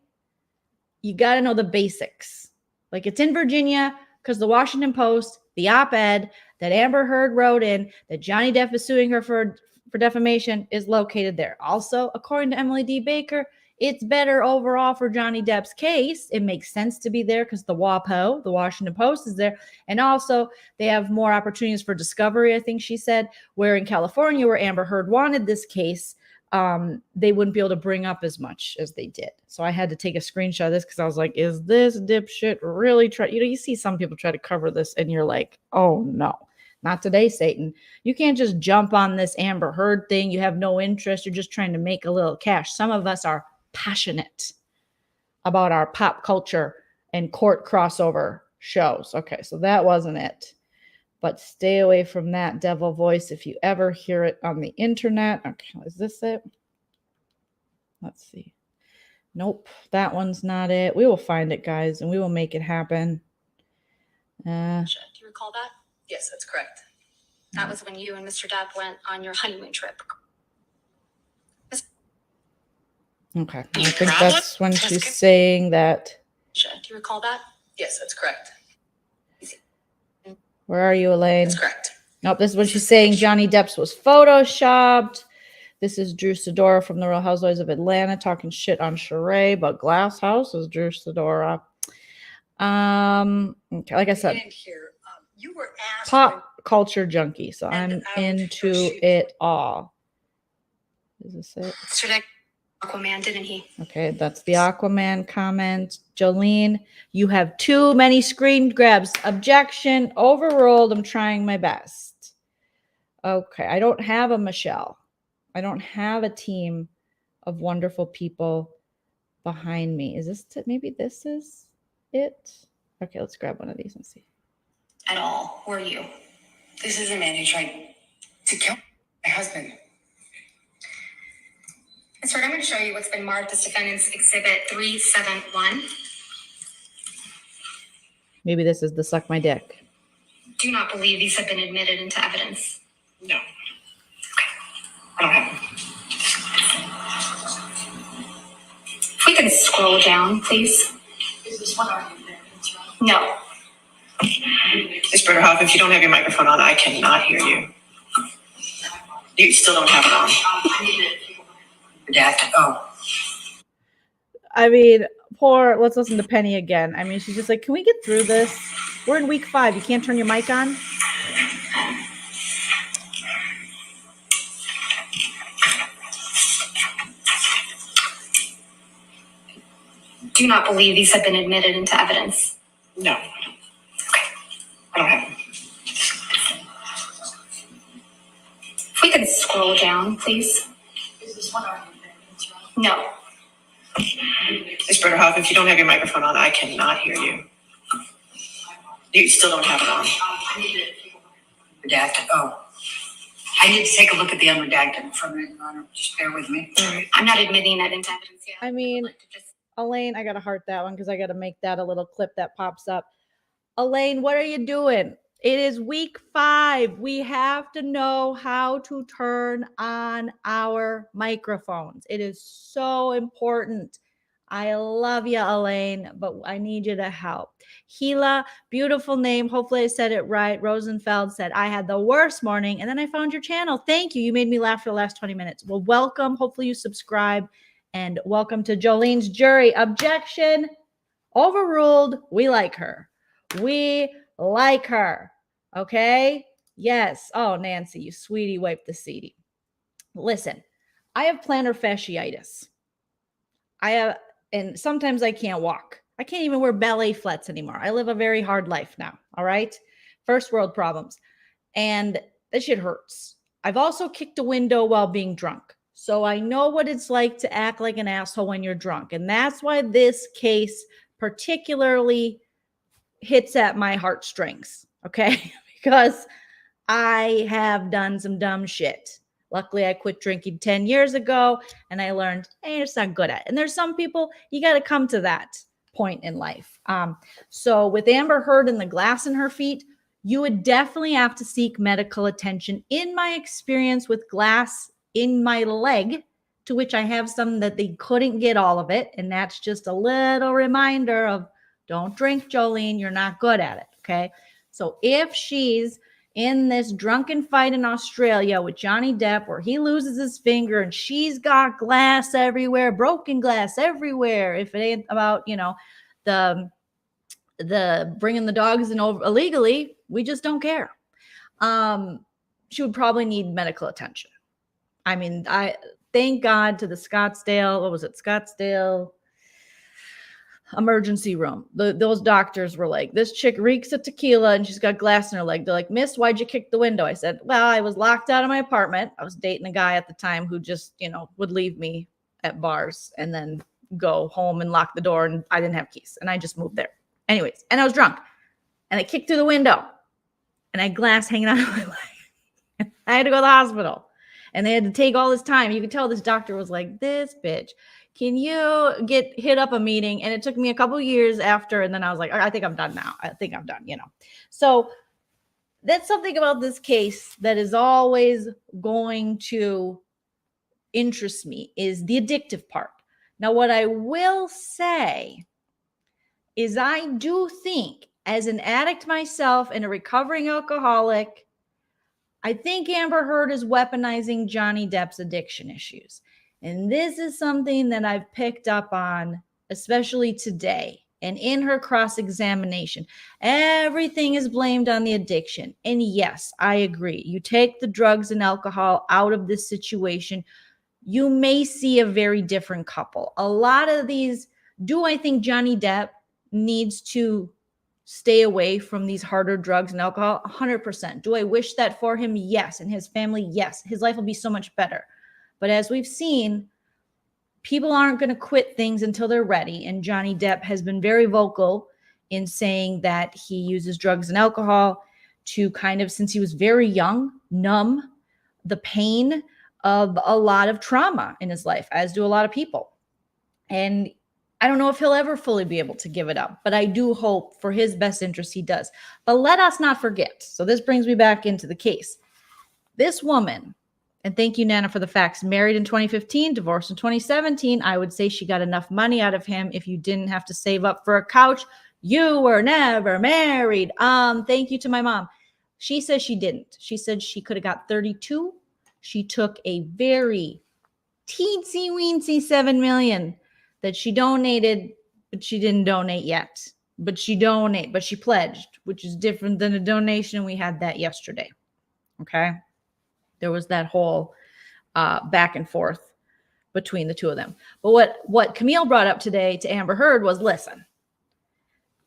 you got to know the basics. Like it's in Virginia because the Washington Post, the op-ed that Amber Heard wrote in that Johnny Depp is suing her for defamation is located there. Also, according to Emily D. Baker, it's better overall for Johnny Depp's case. It makes sense to be there because the WAPO, the Washington Post, is there. And also, they have more opportunities for discovery, I think she said, where in California, where Amber Heard wanted this case, they wouldn't be able to bring up as much as they did. So I had to take a screenshot of this because I was like, is this dipshit really trying? You see some people try to cover this and you're like, oh no. Not today, Satan. You can't just jump on this Amber Heard thing. You have no interest. You're just trying to make a little cash. Some of us are passionate about our pop culture and court crossover shows. Okay, so that wasn't it. But stay away from that devil voice if you ever hear it on the internet. Okay, is this it? Let's see. Nope, that one's not it. We will find it, guys, and we will make it happen. Do you recall that? Yes, that's correct. That was when you and Mr. Depp went on your honeymoon trip. Okay, I think that's when she's saying that. Do you recall that? Yes, that's correct. Where are you, Elaine? That's correct. Nope, this is when she's saying Johnny Depp's was photoshopped. This is Drew Sidora from the Real Housewives of Atlanta talking shit on Sheree, but Glass House is Drew Sidora. Okay, like I said, You were asked pop culture junkie, so I'm into it all. Is this it? Mr. Depp, Aquaman, didn't he? Okay, that's the Aquaman comment. Joleen, you have too many screen grabs. Objection, overruled. I'm trying my best. Okay, I don't have a Michelle. I don't have a team of wonderful people behind me. Is this it? Maybe this is it? Okay, let's grab one of these and see. At all, were you? This is a man who tried to kill my husband. Mr. I'm going to show you what's been marked as Defendant's Exhibit 371. Maybe this is the suck my dick. Do not believe these have been admitted into evidence. No. I don't have them. could scroll down, please. Is this one on? No. Ms. Britterhoff, if you don't have your microphone on, I cannot hear you. You still don't have it on. Redact. Oh. I mean, let's listen to Penny again. I mean, she's just like, can we get through this? We're in week 5. You can't turn your mic on? Do not believe these have been admitted into evidence. No. Okay. I don't have them. If we could scroll down, please. Is this one on? No. Ms. Britterhoff, if you don't have your microphone on, I cannot hear you. You still don't have it on. Redacted. Oh. I need to take a look at the unredacted for a minute, Your Honor. Just bear with me. I'm not admitting that into evidence yet. I mean, I'd like to just- Elaine, I got to heart that one because I got to make that a little clip that pops up. Elaine, what are you doing? It is week 5. We have to know how to turn on our microphones. It is so important. I love you, Elaine, but I need you to help. Gila, beautiful name. Hopefully I said it right. Rosenfeld said, I had the worst morning, and then I found your channel. Thank you. You made me laugh for the last 20 minutes. Well, welcome. Hopefully you subscribe, and welcome to Jolene's jury. Objection. Overruled. We like her. We like her. Okay? Yes. Oh, Nancy, you sweetie, wipe the seedy. Listen, I have plantar fasciitis. And sometimes I can't walk. I can't even wear ballet flats anymore. I live a very hard life now. All right? First world problems. And that shit hurts. I've also kicked a window while being drunk. So I know what it's like to act like an asshole when you're drunk. And that's why this case particularly hits at my heartstrings. Okay? Because I have done some dumb shit. Luckily, I quit drinking 10 years ago, and I learned, hey, it's not good at it. And there's some people, you got to come to that point in life. So with Amber Heard and the glass in her feet, you would definitely have to seek medical attention. In my experience with glass in my leg, to which I have some that they couldn't get all of it. And that's just a little reminder of don't drink, Joleen. You're not good at it. Okay. So if she's in this drunken fight in Australia with Johnny Depp where he loses his finger and she's got glass everywhere, broken glass everywhere. If it ain't about, the bringing the dogs in over illegally, we just don't care. She would probably need medical attention. I mean, I thank God to the Scottsdale, what was it? Scottsdale emergency room. Those doctors were like, this chick reeks of tequila and she's got glass in her leg. They're like, miss, why'd you kick the window? I said, well, I was locked out of my apartment. I was dating a guy at the time who just, would leave me at bars and then go home and lock the door, and I didn't have keys and I just moved there. Anyways, and I was drunk and I kicked through the window and I had glass hanging out of my leg. I had to go to the hospital and they had to take all this time. You could tell this doctor was like, this bitch, can you hit up a meeting? And it took me a couple years after. And then I was like, I think I'm done now. I think I'm done, So that's something about this case that is always going to interest me is the addictive part. Now, what I will say is I do think as an addict myself and a recovering alcoholic, I think Amber Heard is weaponizing Johnny Depp's addiction issues. And this is something that I've picked up on, especially today and in her cross-examination. Everything is blamed on the addiction. And yes, I agree. You take the drugs and alcohol out of this situation, you may see a very different couple. A lot of these, do I think Johnny Depp needs to stay away from these harder drugs and alcohol? 100%. Do I wish that for him? Yes. And his family? Yes. His life will be so much better. But as we've seen, people aren't going to quit things until they're ready. And Johnny Depp has been very vocal in saying that he uses drugs and alcohol to kind of, since he was very young, numb the pain of a lot of trauma in his life, as do a lot of people. And I don't know if he'll ever fully be able to give it up, but I do hope for his best interest he does. But let us not forget. So this brings me back into the case. This woman And thank you, Nana, for the facts. Married in 2015, divorced in 2017. I would say she got enough money out of him. If you didn't have to save up for a couch, you were never married. Thank you to my mom. She says she didn't. She said she could have got 32. She took a very teensy weensy 7 million that she donated, but she didn't donate yet. But she pledged, which is different than a donation. We had that yesterday. Okay. There was that whole back and forth between the two of them. But what Camille brought up today to Amber Heard was, listen,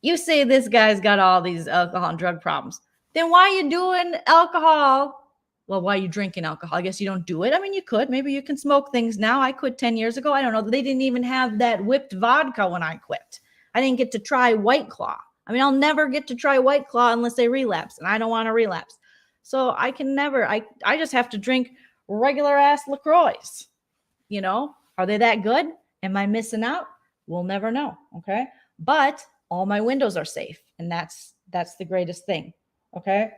you say this guy's got all these alcohol and drug problems. Then why are you doing alcohol? Well, why are you drinking alcohol? I guess you don't do it. I mean, you could. Maybe you can smoke things now. I quit 10 years ago. I don't know. They didn't even have that whipped vodka when I quit. I didn't get to try White Claw. I mean, I'll never get to try White Claw unless they relapse, and I don't want to relapse. So I can never, I just have to drink regular ass LaCroix. You know, are they that good? Am I missing out? We'll never know. Okay. But all my windows are safe. And that's the greatest thing. Okay.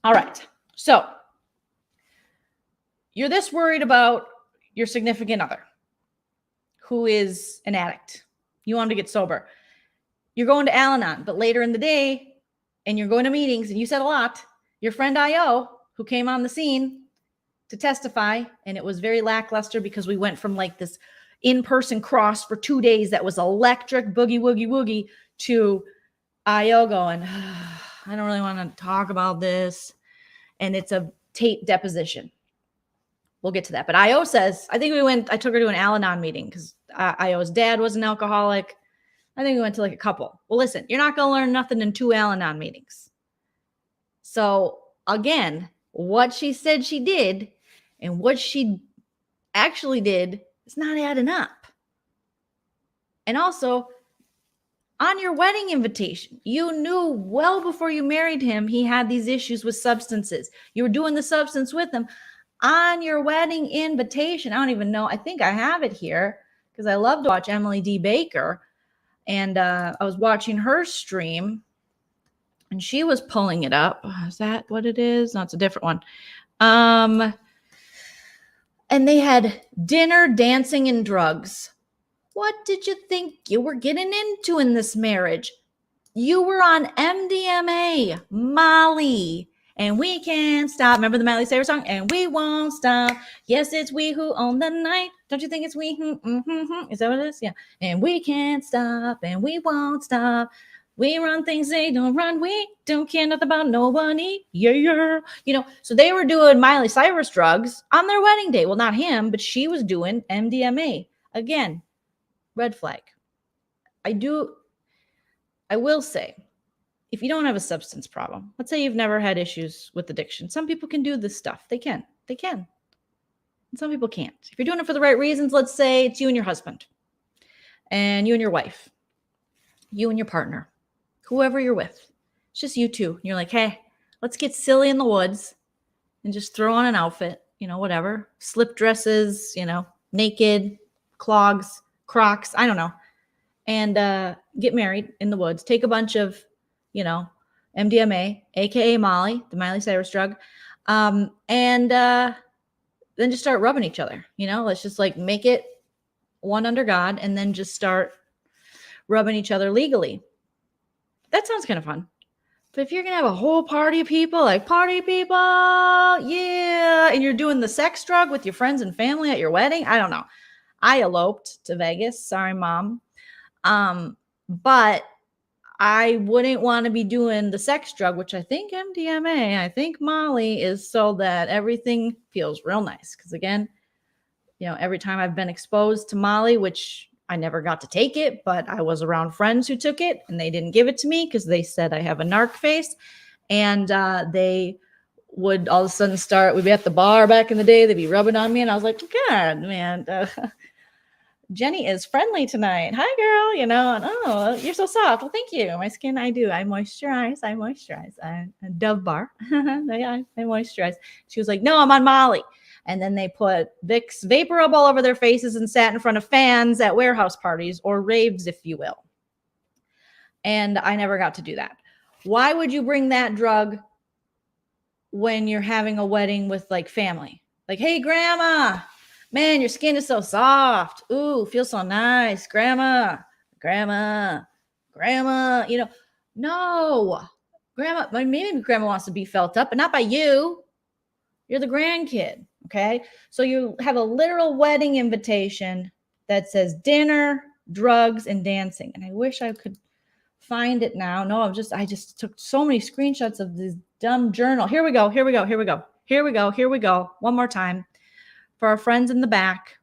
All right. So you're this worried about your significant other who is an addict. You want him to get sober. You're going to Al-Anon, but later in the day, and you're going to meetings, and you said a lot, your friend I.O., who came on the scene to testify, and it was very lackluster because we went from like this in-person cross for 2 days that was electric, boogie, woogie, woogie, to I.O. going, I don't really want to talk about this. And it's a tape deposition. We'll get to that. But I.O. says, I took her to an Al-Anon meeting because I.O.'s dad was an alcoholic. I think we went to like a couple. Well, listen, you're not going to learn nothing in 2 Al-Anon meetings. So again, what she said she did and what she actually did is not adding up. And also, on your wedding invitation, you knew well before you married him, he had these issues with substances. You were doing the substance with him. On your wedding invitation, I don't even know. I think I have it here because I love to watch Emily D. Baker. And I was watching her stream and she was pulling it up. Is that what it is? No, it's a different one. And they had dinner, dancing, and drugs. What did you think you were getting into in this marriage? You were on MDMA, Molly, and we can't stop. Remember the Miley Cyrus song? And we won't stop. Yes, it's we who own the night. Don't you think it's we who? Is that what it is? Yeah. And we can't stop, and we won't stop. We run things they don't run. We don't care nothing about nobody. Yeah, yeah. You know, so they were doing Miley Cyrus drugs on their wedding day. Well, not him, but she was doing MDMA. Again, red flag. I will say, if you don't have a substance problem, let's say you've never had issues with addiction. Some people can do this stuff. They can. And some people can't. If you're doing it for the right reasons, let's say it's you and your husband and you and your wife, you and your partner, whoever you're with. It's just you two. And you're like, hey, let's get silly in the woods and just throw on an outfit, you know, whatever. Slip dresses, you know, naked, clogs, Crocs, I don't know. And get married in the woods. Take a bunch of, you know, MDMA, aka Molly, the Miley Cyrus drug, and then just start rubbing each other. You know, let's just like make it one under God, and then just start rubbing each other legally. That sounds kind of fun. But if you're gonna have a whole party of people, like party people, yeah, and you're doing the sex drug with your friends and family at your wedding, I don't know. I eloped to Vegas. Sorry, Mom. But I wouldn't want to be doing the sex drug, which I think MDMA, I think Molly is, so that everything feels real nice. Because again, you know, every time I've been exposed to Molly, which I never got to take it, but I was around friends who took it and they didn't give it to me because they said I have a narc face. And they would all of a sudden we'd be at the bar back in the day, they'd be rubbing on me. And I was like, God, man, Jenny is friendly tonight. Hi, girl. You know, and oh, you're so soft. Well, thank you. My skin, I do. I moisturize. I'm a Dove bar. I moisturize. She was like, no, I'm on Molly. And then they put Vicks Vapor Rub all over their faces and sat in front of fans at warehouse parties or raves, if you will. And I never got to do that. Why would you bring that drug when you're having a wedding with like family. Like, hey, grandma, man, your skin is so soft. Ooh, feels so nice. Grandma, you know, no, grandma, maybe grandma wants to be felt up, but not by you. You're the grandkid. Okay. So you have a literal wedding invitation that says dinner, drugs, and dancing. And I wish I could find it now. No, I just took so many screenshots of this dumb journal. Here we go. One more time. For our friends in the back,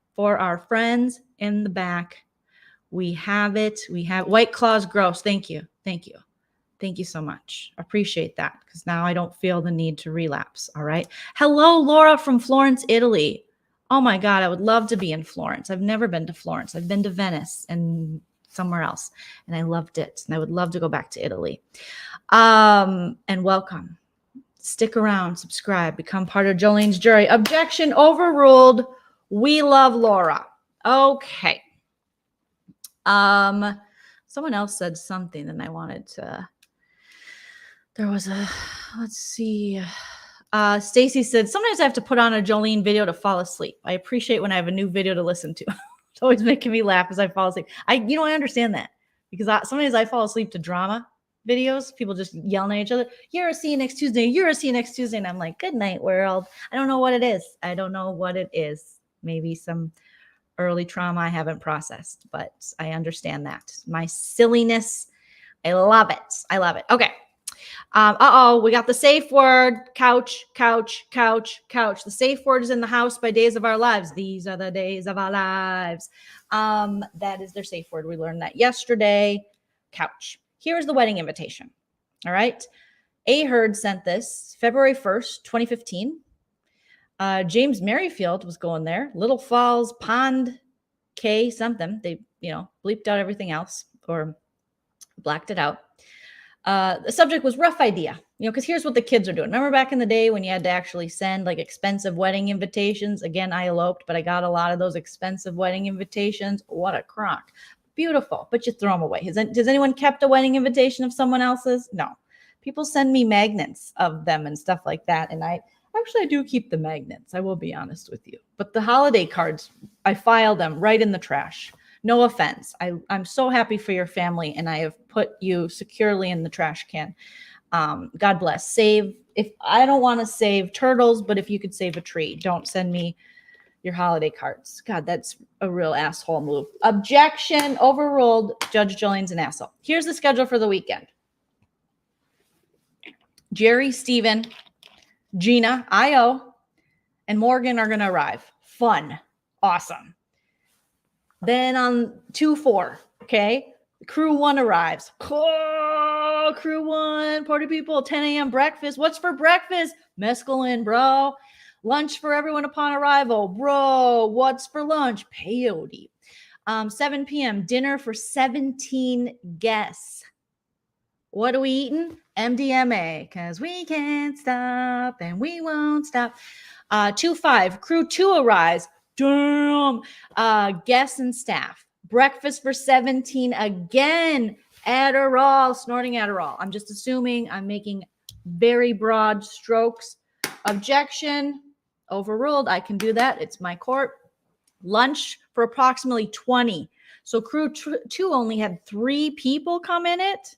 we have it. We have White Claws gross. Thank you so much. Appreciate that, because now I don't feel the need to relapse. All right. Hello, Laura from Florence, Italy. Oh my God, I would love to be in Florence. I've never been to Florence. I've been to Venice and somewhere else, and I loved it. And I would love to go back to Italy. And welcome. Stick around, subscribe, become part of Joleen's jury. Objection overruled. We love Laura. Okay. Someone else said something and I wanted to. There was let's see. Stacy said, sometimes I have to put on a Joleen video to fall asleep. I appreciate when I have a new video to listen to. It's always making me laugh as I fall asleep. I understand that, because sometimes I fall asleep to drama videos, people just yelling at each other. You're a see you next Tuesday. You're a see you next Tuesday. And I'm like, good night, world. I don't know what it is. Maybe some early trauma I haven't processed, but I understand that. My silliness. I love it. Okay. We got the safe word. Couch. The safe word is in the house by Days of Our Lives. These are the days of our lives. That is their safe word. We learned that yesterday. Couch. Here's the wedding invitation. All right. Heard sent this February 1st, 2015. James Merrifield was going there. Little Falls, Pond, K something. They, bleeped out everything else or blacked it out. The subject was rough idea, because here's what the kids are doing. Remember back in the day when you had to actually send like expensive wedding invitations? Again, I eloped, but I got a lot of those expensive wedding invitations. What a crock. Beautiful, but you throw them away. Does anyone kept a wedding invitation of someone else's? No. People send me magnets of them and stuff like that. And I do keep the magnets. I will be honest with you. But the holiday cards, I file them right in the trash. No offense. I'm so happy for your family, and I have put you securely in the trash can. God bless. If I don't want to save turtles, but if you could save a tree, don't send me your holiday cards. God, that's a real asshole move. Objection overruled. Judge Jolene's an asshole. Here's the schedule for the weekend. Jerry, Steven, Gina, Io, and Morgan are going to arrive. Fun. Awesome. Then on 2-4, okay, crew 1 arrives. Oh, crew 1, party people, 10 a.m. breakfast. What's for breakfast? Mescaline, bro. Lunch for everyone upon arrival. Bro, what's for lunch? Peyote. 7 p.m., dinner for 17 guests. What are we eating? MDMA, because we can't stop and we won't stop. 2-5, crew 2 arrives. Damn. Guests and staff. Breakfast for 17 again. Adderall, snorting Adderall. I'm just assuming I'm making very broad strokes. Objection overruled. I can do that. It's my court. Lunch for approximately 20. So crew 2 only had 3 people come in it.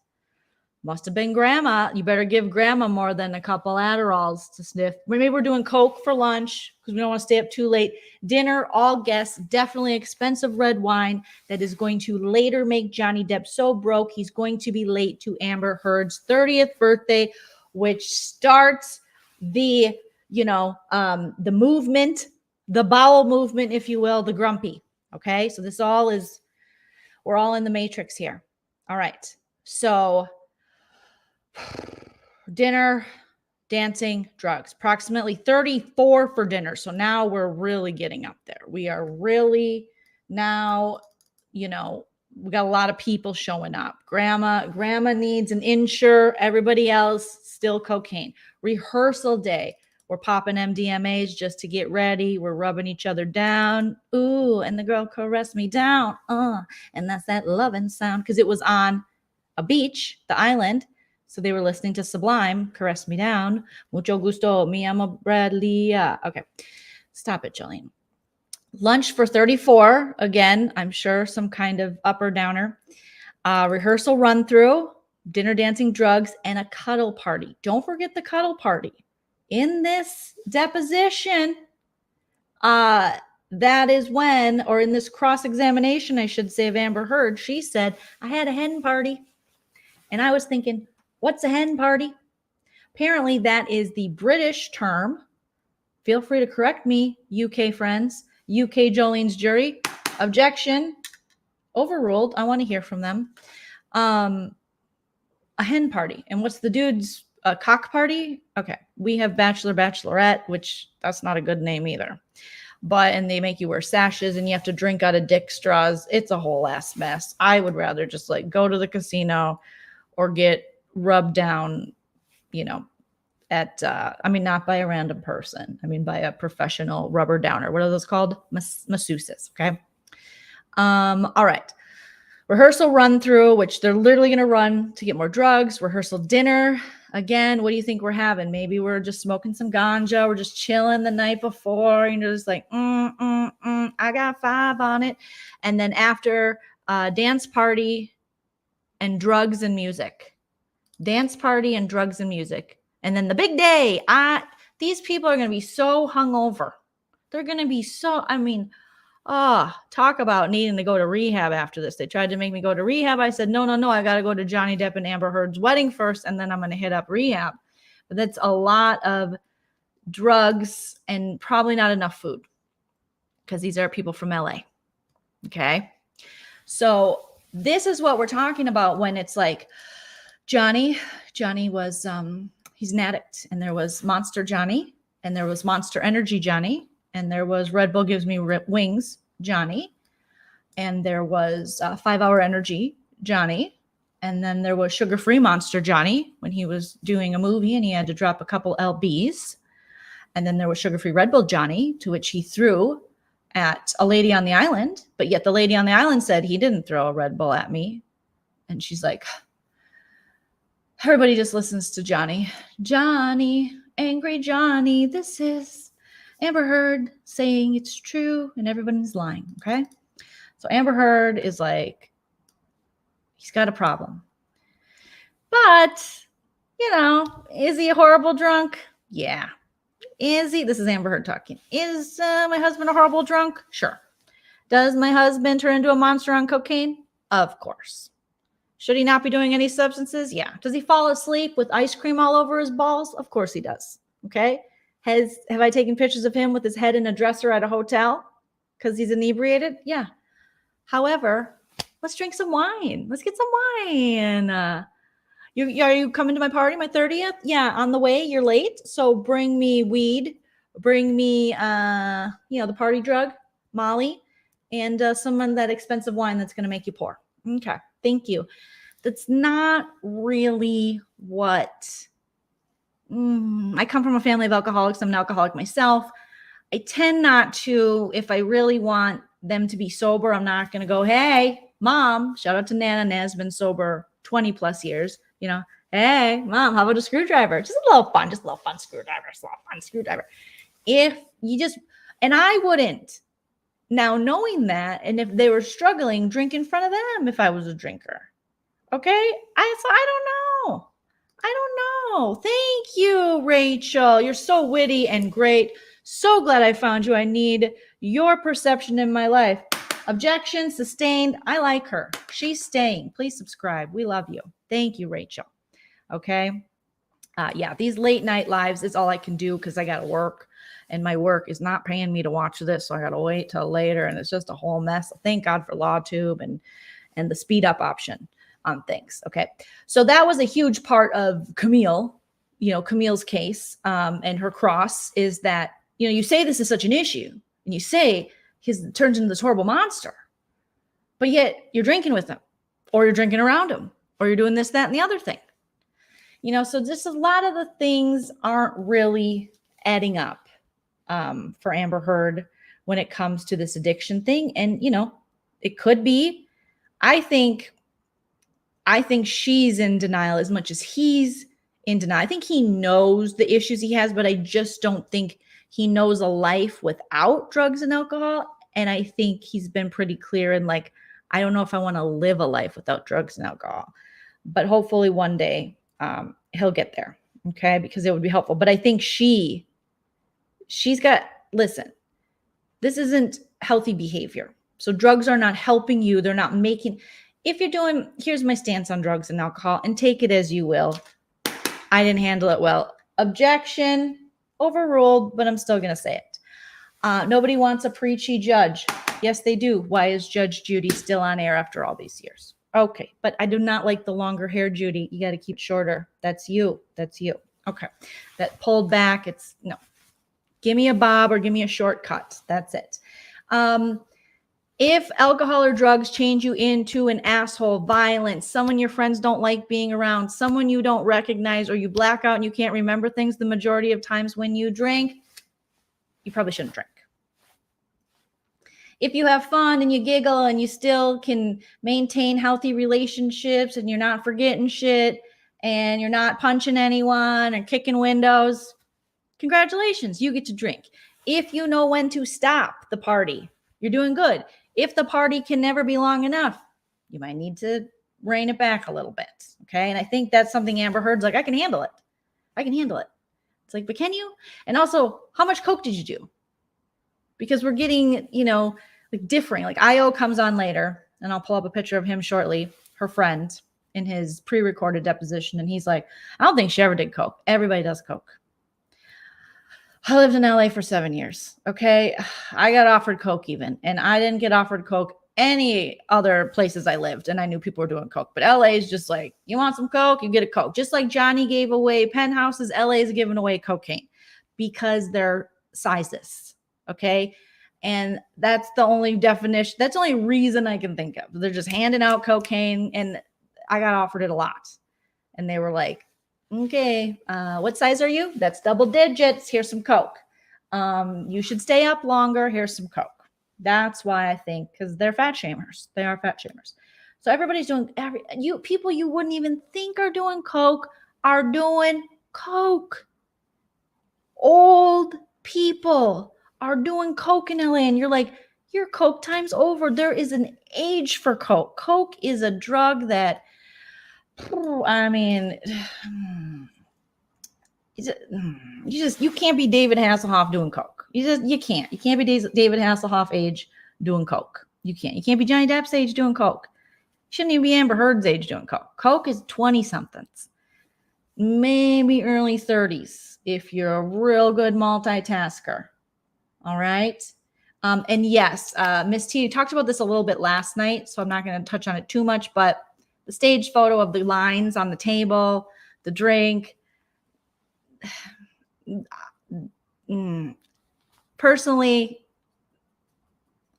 Must have been grandma. You better give grandma more than a couple Adderalls to sniff. Maybe we're doing Coke for lunch because we don't want to stay up too late. Dinner, all guests, definitely expensive red wine that is going to later make Johnny Depp so broke he's going to be late to Amber Heard's 30th birthday, which starts the, the movement, the bowel movement, if you will, the grumpy. Okay. So we're all in the matrix here. All right. So dinner, dancing, drugs, approximately 34 for dinner. So now we're really getting up there. We are really now, we got a lot of people showing up. Grandma needs an insure. Everybody else still cocaine. Rehearsal day. We're popping MDMAs just to get ready. We're rubbing each other down. Ooh, and the girl caressed me down. And that's that loving sound because it was on a beach, the island. So they were listening to Sublime, Caress Me Down, Mucho Gusto, Mi Amo Bradley. Okay, stop it, Joleen. Lunch for 34. Again, I'm sure some kind of up or downer. Rehearsal run through, dinner, dancing, drugs, and a cuddle party. Don't forget the cuddle party. In this deposition, that is when, or in this cross-examination, I should say, of Amber Heard, she said, I had a hen party. And I was thinking, what's a hen party? Apparently, that is the British term. Feel free to correct me, UK friends. UK Jolene's jury. Objection. Overruled. I want to hear from them. A hen party. And what's the dude's cock party? Okay. We have bachelor, bachelorette, which that's not a good name either. And they make you wear sashes and you have to drink out of dick straws. It's a whole ass mess. I would rather just like go to the casino or get rubbed down, at, not by a random person. I mean, by a professional rubber downer. What are those called? Masseuses. Okay. All right. Rehearsal run through, which they're literally going to run to get more drugs. Rehearsal dinner. Again, what do you think we're having? Maybe we're just smoking some ganja. We're just chilling the night before. Just like, I got 5 on it. And then after dance party and drugs and music. Dance party and drugs and music. And then the big day. These people are going to be so hungover. They're going to be so, talk about needing to go to rehab after this. They tried to make me go to rehab. I said, no, I got to go to Johnny Depp and Amber Heard's wedding first, and then I'm going to hit up rehab. But that's a lot of drugs and probably not enough food because these are people from LA. Okay. So this is what we're talking about when it's like Johnny was, he's an addict, and there was Monster Johnny, and there was Monster Energy Johnny, and there was Red Bull Gives Me Wings Johnny, and there was 5 Hour Energy Johnny, and then there was Sugar-Free Monster Johnny when he was doing a movie and he had to drop a couple LBs, and then there was Sugar-Free Red Bull Johnny, to which he threw at a lady on the island, but yet the lady on the island said he didn't throw a Red Bull at me, and she's like, everybody just listens to Johnny, angry Johnny, this is Amber Heard saying it's true and everyone's lying. Okay. So Amber Heard is like, he's got a problem. But, is he a horrible drunk? Yeah. Is he? This is Amber Heard talking. Is my husband a horrible drunk? Sure. Does my husband turn into a monster on cocaine? Of course. Should he not be doing any substances? Yeah. Does he fall asleep with ice cream all over his balls? Of course he does. Okay. Have I taken pictures of him with his head in a dresser at a hotel because he's inebriated? Yeah. However, let's drink some wine. Let's get some wine. Are you coming to my party, my 30th? Yeah, on the way. You're late. So bring me weed. Bring me, the party drug, Molly, and some of that expensive wine that's going to make you poor. Okay. Thank you. That's not really what... I come from a family of alcoholics. I'm an alcoholic myself. I tend not to, if I really want them to be sober, I'm not going to go, hey, mom, shout out to Nana. Nana's been sober 20 plus years. Hey, mom, how about a screwdriver? Just a little fun screwdriver. If you just, and I wouldn't. Now, knowing that, and if they were struggling, drink in front of them if I was a drinker. Okay? I don't know. Thank you, Rachel. You're so witty and great. So glad I found you. I need your perception in my life. Objection, sustained. I like her. She's staying. Please subscribe. We love you. Thank you, Rachel. Okay? These late night lives is all I can do because I got to work. And my work is not paying me to watch this. So I got to wait till later. And it's just a whole mess. So thank God for LawTube and the speed up option on things. Okay. So that was a huge part of Camille, Camille's case, and her cross is that, you say this is such an issue and you say he turns into this horrible monster, but yet you're drinking with him or you're drinking around him or you're doing this, that, and the other thing, so just a lot of the things aren't really adding up for Amber Heard when it comes to this addiction thing. And, it could be, I think, I think she's in denial as much as he's in denial. I think he knows the issues he has, but I just don't think he knows a life without drugs and alcohol. And I think he's been pretty clear and like, I don't know if I want to live a life without drugs and alcohol, but hopefully one day he'll get there. Okay. Because it would be helpful. But I think she's got, listen, this isn't healthy behavior. So drugs are not helping you. They're not making, if you're doing, here's my stance on drugs and alcohol, and take it as you will. I didn't handle it well. Objection, overruled, but I'm still going to say it. Nobody wants a preachy judge. Yes, they do. Why is Judge Judy still on air after all these years? Okay, but I do not like the longer hair, Judy. You got to keep it shorter. That's you. That's you. Okay, that pulled back. It's no. Give me a bob or give me a shortcut. That's it. If alcohol or drugs change you into an asshole, violent, someone your friends don't like being around, someone you don't recognize, or you black out and you can't remember things the majority of times when you drink, you probably shouldn't drink. If you have fun and you giggle and you still can maintain healthy relationships and you're not forgetting shit and you're not punching anyone or kicking windows, congratulations, you get to drink. If you know when to stop the party, you're doing good. If the party can never be long enough, you might need to rein it back a little bit. Okay. And I think that's something Amber Heard's like, I can handle it. I can handle it. It's like, but can you? And also, how much coke did you do? Because we're getting, like differing. Like IO comes on later, and I'll pull up a picture of him shortly, her friend, in his pre-recorded deposition. And he's like, I don't think she ever did coke. Everybody does coke. I lived in LA for 7 years. Okay. I got offered coke even, and I didn't get offered coke any other places I lived. And I knew people were doing coke, but LA is just like, you want some coke, you get a coke. Just like Johnny gave away penthouses, LA is giving away cocaine because they're sizes. Okay. And that's the only definition. That's the only reason I can think of. They're just handing out cocaine, and I got offered it a lot. And they were like, okay, what size are you? That's double digits. Here's some coke. You should stay up longer. Here's some coke. That's why I think, because they're fat shamers. They are fat shamers. So everybody's doing, people you wouldn't even think are doing coke are doing coke. Old people are doing coke in LA, and you're like, your coke time's over. There is an age for coke. Coke is a drug that, I mean, you can't be David Hasselhoff doing coke. You can't be David Hasselhoff age doing coke. You can't be Johnny Depp's age doing coke. You shouldn't even be Amber Heard's age doing coke. Coke is 20 somethings, maybe early 30s if you're a real good multitasker. All right. And yes, Miss T talked about this a little bit last night, so I'm not going to touch on it too much, but the stage photo of the lines on the table, the drink. Personally,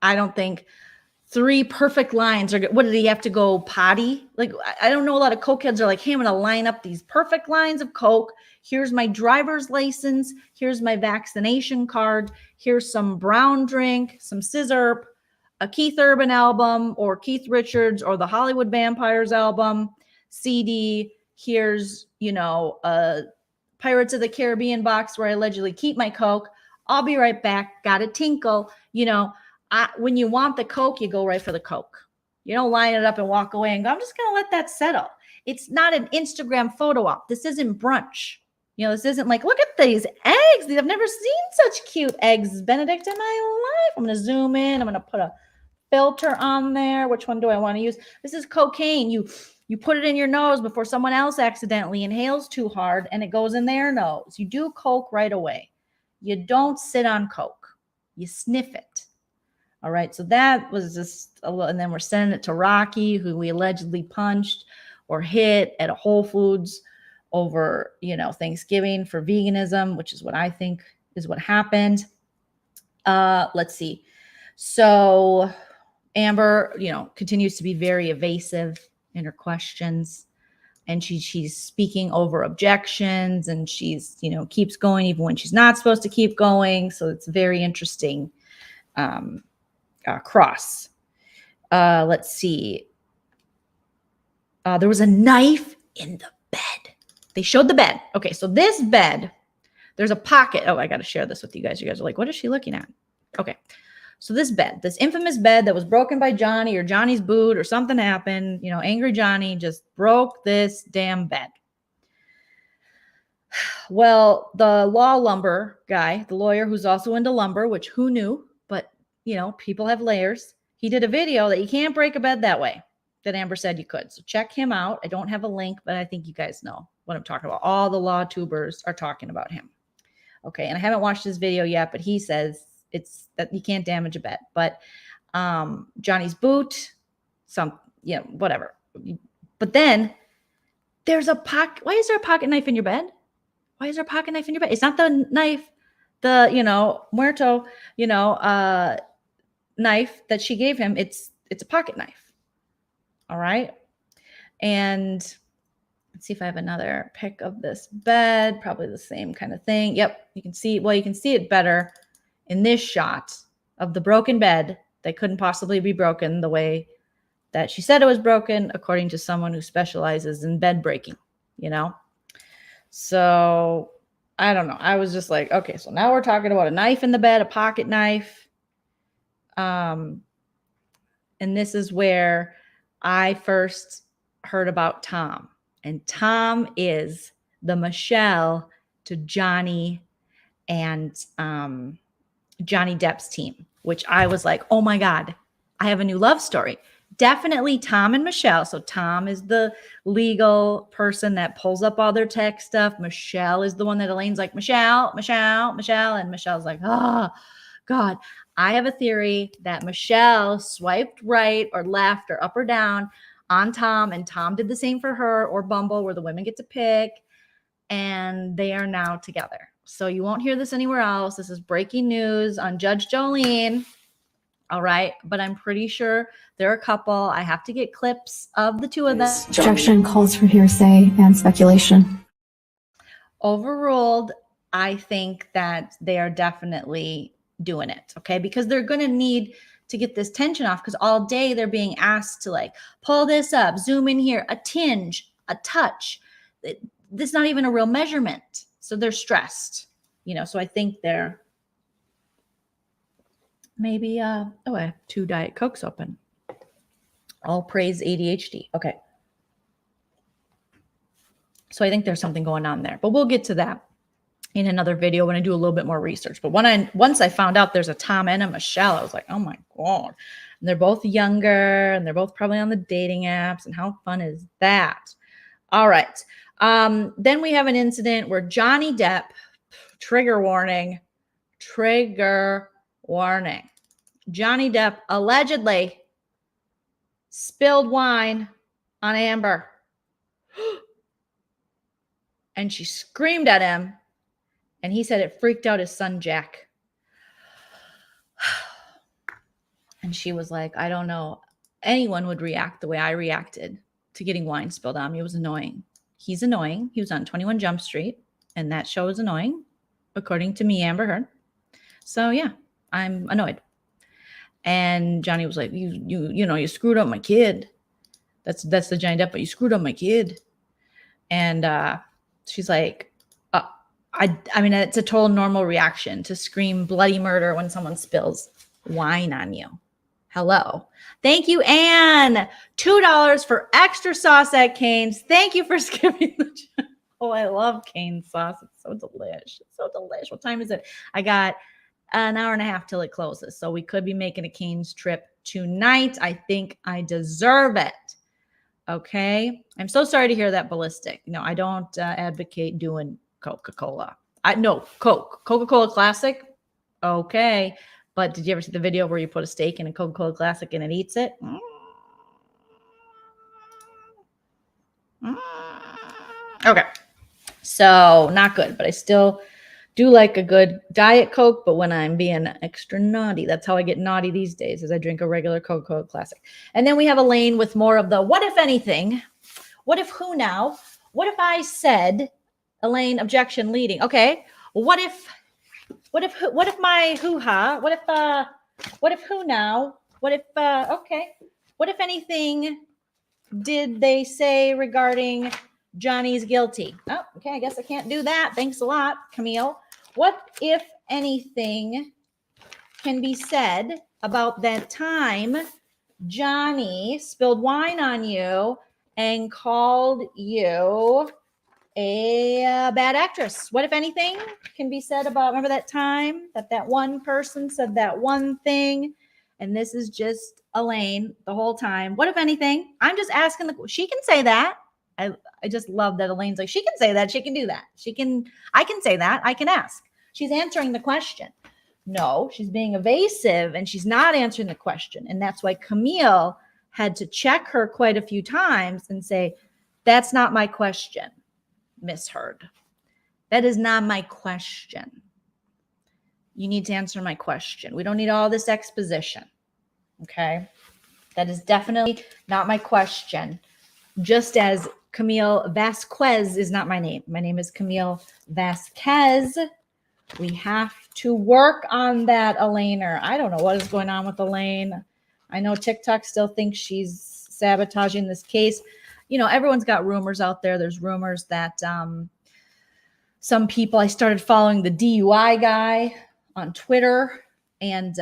I don't think 3 perfect lines are good. What, did he have to go potty? Like, I don't know. A lot of cokeheads are like, hey, I'm going to line up these perfect lines of coke. Here's my driver's license. Here's my vaccination card. Here's some brown drink, some scissor, a Keith Urban album or Keith Richards or the Hollywood Vampires album, CD. Here's, a Pirates of the Caribbean box where I allegedly keep my coke. I'll be right back. Got a tinkle. When you want the coke, you go right for the coke. You don't line it up and walk away and go, I'm just going to let that settle. It's not an Instagram photo op. This isn't brunch. This isn't like, look at these eggs. I've never seen such cute eggs, Benedict, in my life. I'm going to zoom in. I'm going to put a filter on there. Which one do I want to use? This is cocaine. You put it in your nose before someone else accidentally inhales too hard and it goes in their nose. You do coke right away. You don't sit on coke. You sniff it. All right. So that was just a little, and then we're sending it to Rocky, who we allegedly punched or hit at a Whole Foods over, Thanksgiving for veganism, which is what I think is what happened. Let's see. So Amber, continues to be very evasive in her questions, and she's speaking over objections, and she's, keeps going even when she's not supposed to keep going. So it's very interesting cross. Let's see. There was a knife in the bed. They showed the bed. Okay, so this bed, there's a pocket. Oh, I got to share this with you guys. You guys are like, what is she looking at? Okay, so this bed, this infamous bed that was broken by Johnny or Johnny's boot or something happened. You know, angry Johnny just broke this damn bed. Well, the law lumber guy, the lawyer who's also into lumber, which who knew, but you know, people have layers. He did a video that you can't break a bed that way, that Amber said you could. So check him out. I don't have a link, but I think you guys know what I'm talking about. All the law tubers are talking about him. Okay. And I haven't watched his video yet, but he says it's that you can't damage a bed, but Johnny's boot, whatever. But then there's a pocket. Why is there a pocket knife in your bed? Why is there a pocket knife in your bed? It's not the knife, the, muerto, knife that she gave him. It's a pocket knife. All right. And let's see if I have another pic of this bed. Probably the same kind of thing. Yep. You can see it better in this shot of the broken bed that couldn't possibly be broken the way that she said it was broken, according to someone who specializes in bed breaking, So I don't know. I was just like, okay, so now we're talking about a knife in the bed, a pocket knife. And this is where I first heard about Tom. And Tom is the Michelle to Johnny and Johnny Depp's team, which I was like, oh my God, I have a new love story. Definitely Tom and Michelle. So Tom is the legal person that pulls up all their tech stuff. Michelle is the one that Elaine's like, Michelle. And Michelle's like, oh, God. I have a theory that Michelle swiped right or left or up or down on Tom, and Tom did the same for her, or Bumble, where the women get to pick, and they are now together. So you won't hear this anywhere else. This is breaking news on Judge Joleen. All right. But I'm pretty sure they're a couple. I have to get clips of the two of them. Objection calls for hearsay and speculation. Overruled. I think that they are definitely doing it. Okay. Because they're going to need to get this tension off, because all day they're being asked to like pull this up, zoom in here, a tinge, a touch. This is not even a real measurement. So they're stressed, so I think they're maybe, I have 2 Diet Cokes open. All praise ADHD. Okay. So I think there's something going on there, but we'll get to that in another video when I do a little bit more research. But once I found out there's a Tom and a Michelle, I was like, oh my God. And they're both younger, and they're both probably on the dating apps. And how fun is that? All right. Then we have an incident where Johnny Depp, trigger warning, Johnny Depp allegedly spilled wine on Amber. And she screamed at him. And he said it freaked out his son, Jack. And she was like, I don't know. Anyone would react the way I reacted to getting wine spilled on me. It was annoying. He's annoying. He was on 21 Jump Street, and that show is annoying, according to me, Amber Heard. So yeah, I'm annoyed. And Johnny was like, you screwed up my kid. That's the Johnny Depp, but you screwed up my kid. And she's like, I mean, it's a total normal reaction to scream bloody murder when someone spills wine on you. Hello. Thank you, Anne. $2 for extra sauce at Cane's. Thank you for skipping the chat. Oh, I love Cane's sauce. It's so delish. It's so delish. What time is it? I got an hour and a half till it closes. So we could be making a Cane's trip tonight. I think I deserve it. Okay. I'm so sorry to hear that, Ballistic. No, I don't advocate doing Coca-Cola. Coca-Cola Classic. Okay. But did you ever see the video where you put a steak in a Coca-Cola Classic and it eats it? Okay. So not good, but I still do like a good Diet Coke. But when I'm being extra naughty, that's how I get naughty these days, is I drink a regular Coca-Cola Classic. And then we have Elaine with more of the what if anything, what if who now, what if I said, Elaine, objection leading. Okay. What if my hoo-ha, what if who now, what if, okay. What if anything did they say regarding Johnny's guilty? Oh, okay. I guess I can't do that. Thanks a lot, Camille. What, if anything, can be said about that time Johnny spilled wine on you and called you a bad actress? What, if anything, can be said about, remember that time that one person said that one thing? And this is just Elaine the whole time. What, if anything? I'm just asking she can say that. I just love that Elaine's like, she can say that. She can do that. I can say that. I can ask. She's answering the question. No, she's being evasive and she's not answering the question. And that's why Camille had to check her quite a few times and say, that's not my question, Miss Heard. That is not my question. You need to answer my question. We don't need all this exposition. Okay? That is definitely not my question. Just as Camille Vasquez is not my name. My name is Camille Vasquez. We have to work on that, Elaine. I don't know what is going on with Elaine. I know TikTok still thinks she's sabotaging this case. You know, everyone's got rumors out there. There's rumors that some people, I started following the DUI guy on Twitter, and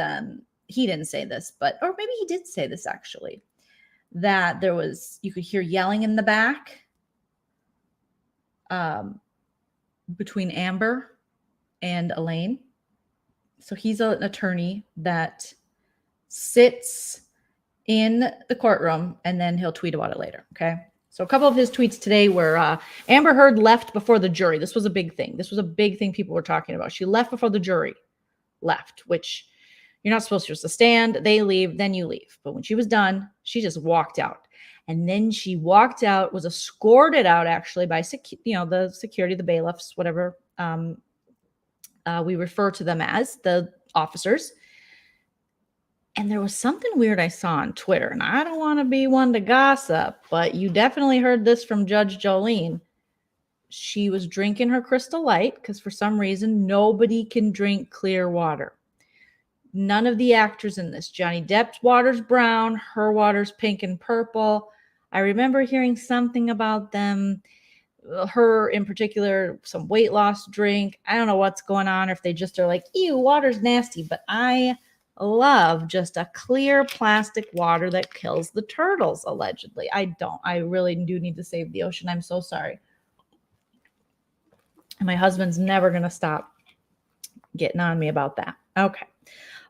he didn't say this, or maybe he did say this actually, that you could hear yelling in the back between Amber and Elaine. So he's an attorney that sits in the courtroom and then he'll tweet about it later. Okay. So a couple of his tweets today were Amber Heard left before the jury. This was a big thing. This was a big thing people were talking about. She left before the jury left, which you're not supposed to just stand. They leave, then you leave. But when she was done, she just walked out. And then she walked out, was escorted out actually by the security, the bailiffs, whatever we refer to them as, the officers. And there was something weird I saw on Twitter, and I don't want to be one to gossip, but you definitely heard this from Judge Joleen. She was drinking her Crystal Light because for some reason, nobody can drink clear water. None of the actors in this. Johnny Depp's water's brown, her water's pink and purple. I remember hearing something about them. Her in particular, some weight loss drink. I don't know what's going on, or if they just are like, ew, water's nasty. But I love just a clear plastic water that kills the turtles, allegedly. I don't. I really do need to save the ocean. I'm so sorry. And my husband's never going to stop getting on me about that. Okay.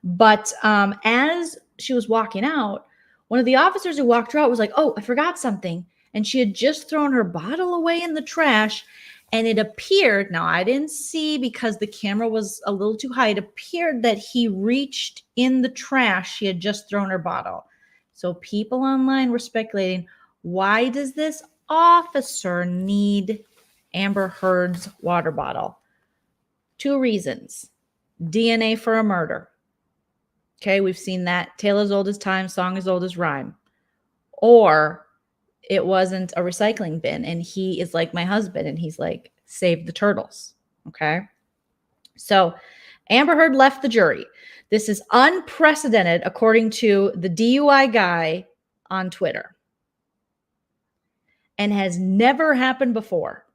But as she was walking out, one of the officers who walked her out was like, oh, I forgot something. And she had just thrown her bottle away in the trash. And it appeared, now I didn't see because the camera was a little too high, it appeared that he reached in the trash. She had just thrown her bottle. So people online were speculating, why does this officer need Amber Heard's water bottle? 2 reasons. DNA for a murder. Okay, we've seen that. Tale as old as time, song as old as rhyme. Or it wasn't a recycling bin and he is like my husband and he's like, save the turtles. Okay. So Amber Heard left the jury. This is unprecedented according to the DUI guy on Twitter and has never happened before.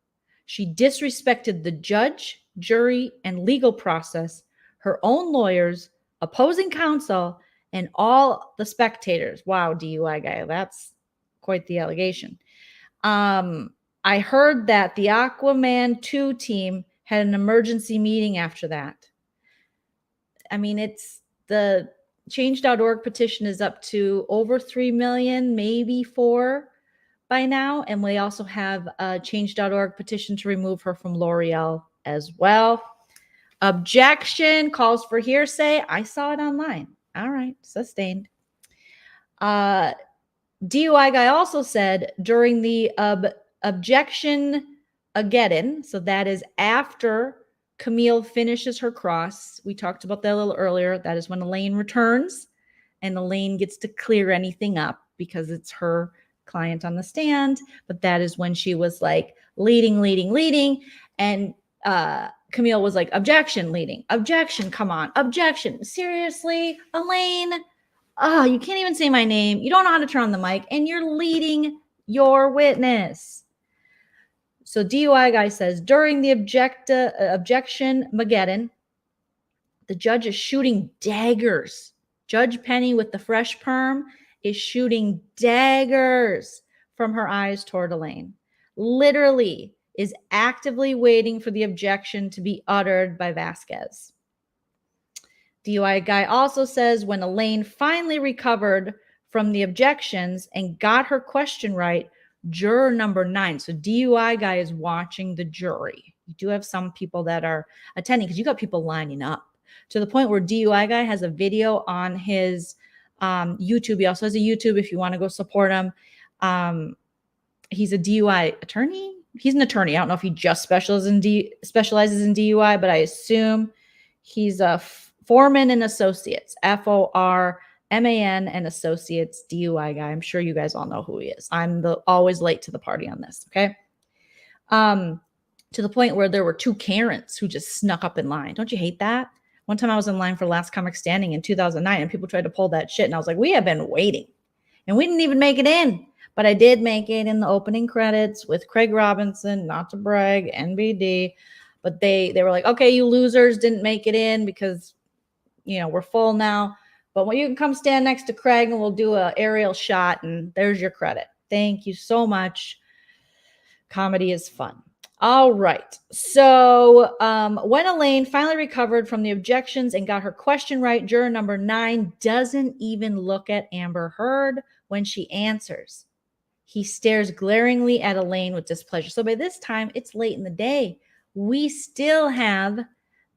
She disrespected the judge, jury, and legal process, her own lawyers, opposing counsel, and all the spectators. Wow, DUI guy. That's quite the allegation. I heard that the Aquaman 2 team had an emergency meeting after that. I mean, it's the change.org petition is up to over 3 million, maybe 4 by now. And we also have a change.org petition to remove her from L'Oreal as well. Objection calls for hearsay. I saw it online. All right, sustained. DUI guy also said during the objection again, so that is after Camille finishes her cross. We talked about that a little earlier. That is when Elaine returns and Elaine gets to clear anything up because it's her client on the stand. But that is when she was like leading. And Camille was like, objection, leading. Objection, come on. Objection. Seriously, Elaine? Oh, you can't even say my name. You don't know how to turn on the mic. And you're leading your witness. So DUI guy says, during the objection Mageddon, the judge is shooting daggers. Judge Penny with the fresh perm is shooting daggers from her eyes toward Elaine. Literally is actively waiting for the objection to be uttered by Vasquez. DUI guy also says when Elaine finally recovered from the objections and got her question right, juror number 9. So DUI guy is watching the jury. You do have some people that are attending because you got people lining up to the point where DUI guy has a video on his YouTube. He also has a YouTube if you want to go support him. He's a DUI attorney. He's an attorney. I don't know if he just specializes in DUI, but I assume he's a Foreman and Associates, FORMAN and Associates DUI guy. I'm sure you guys all know who he is. I'm always late to the party on this, okay? To the point where there were 2 Karens who just snuck up in line. Don't you hate that? One time I was in line for Last Comic Standing in 2009 and people tried to pull that shit. And I was like, we have been waiting. And we didn't even make it in. But I did make it in the opening credits with Craig Robinson, not to brag, NBD. But they were like, okay, you losers didn't make it in because, you know, we're full now. But when you can come stand next to Craig and we'll do an aerial shot and there's your credit. Thank you so much. Comedy is fun. All right. So when Elaine finally recovered from the objections and got her question right, juror number 9 doesn't even look at Amber Heard when she answers. He stares glaringly at Elaine with displeasure. So by this time, it's late in the day. We still have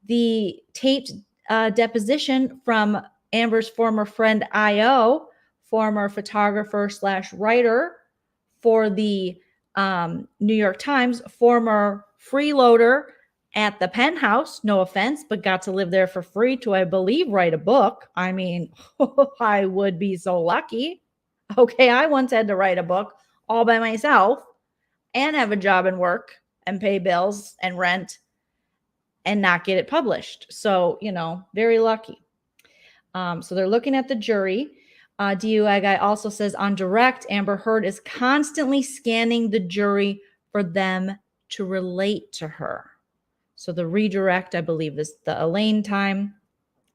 the taped deposition from Amber's former friend, I.O., former photographer / writer for the New York Times, former freeloader at the Penthouse, no offense, but got to live there for free to, I believe, write a book. I mean, I would be so lucky. Okay, I once had to write a book all by myself and have a job and work and pay bills and rent and not get it published. So, you know, very lucky. So they're looking at the jury. DUI guy also says on direct, Amber Heard is constantly scanning the jury for them to relate to her. So the redirect, I believe, is the Elaine time.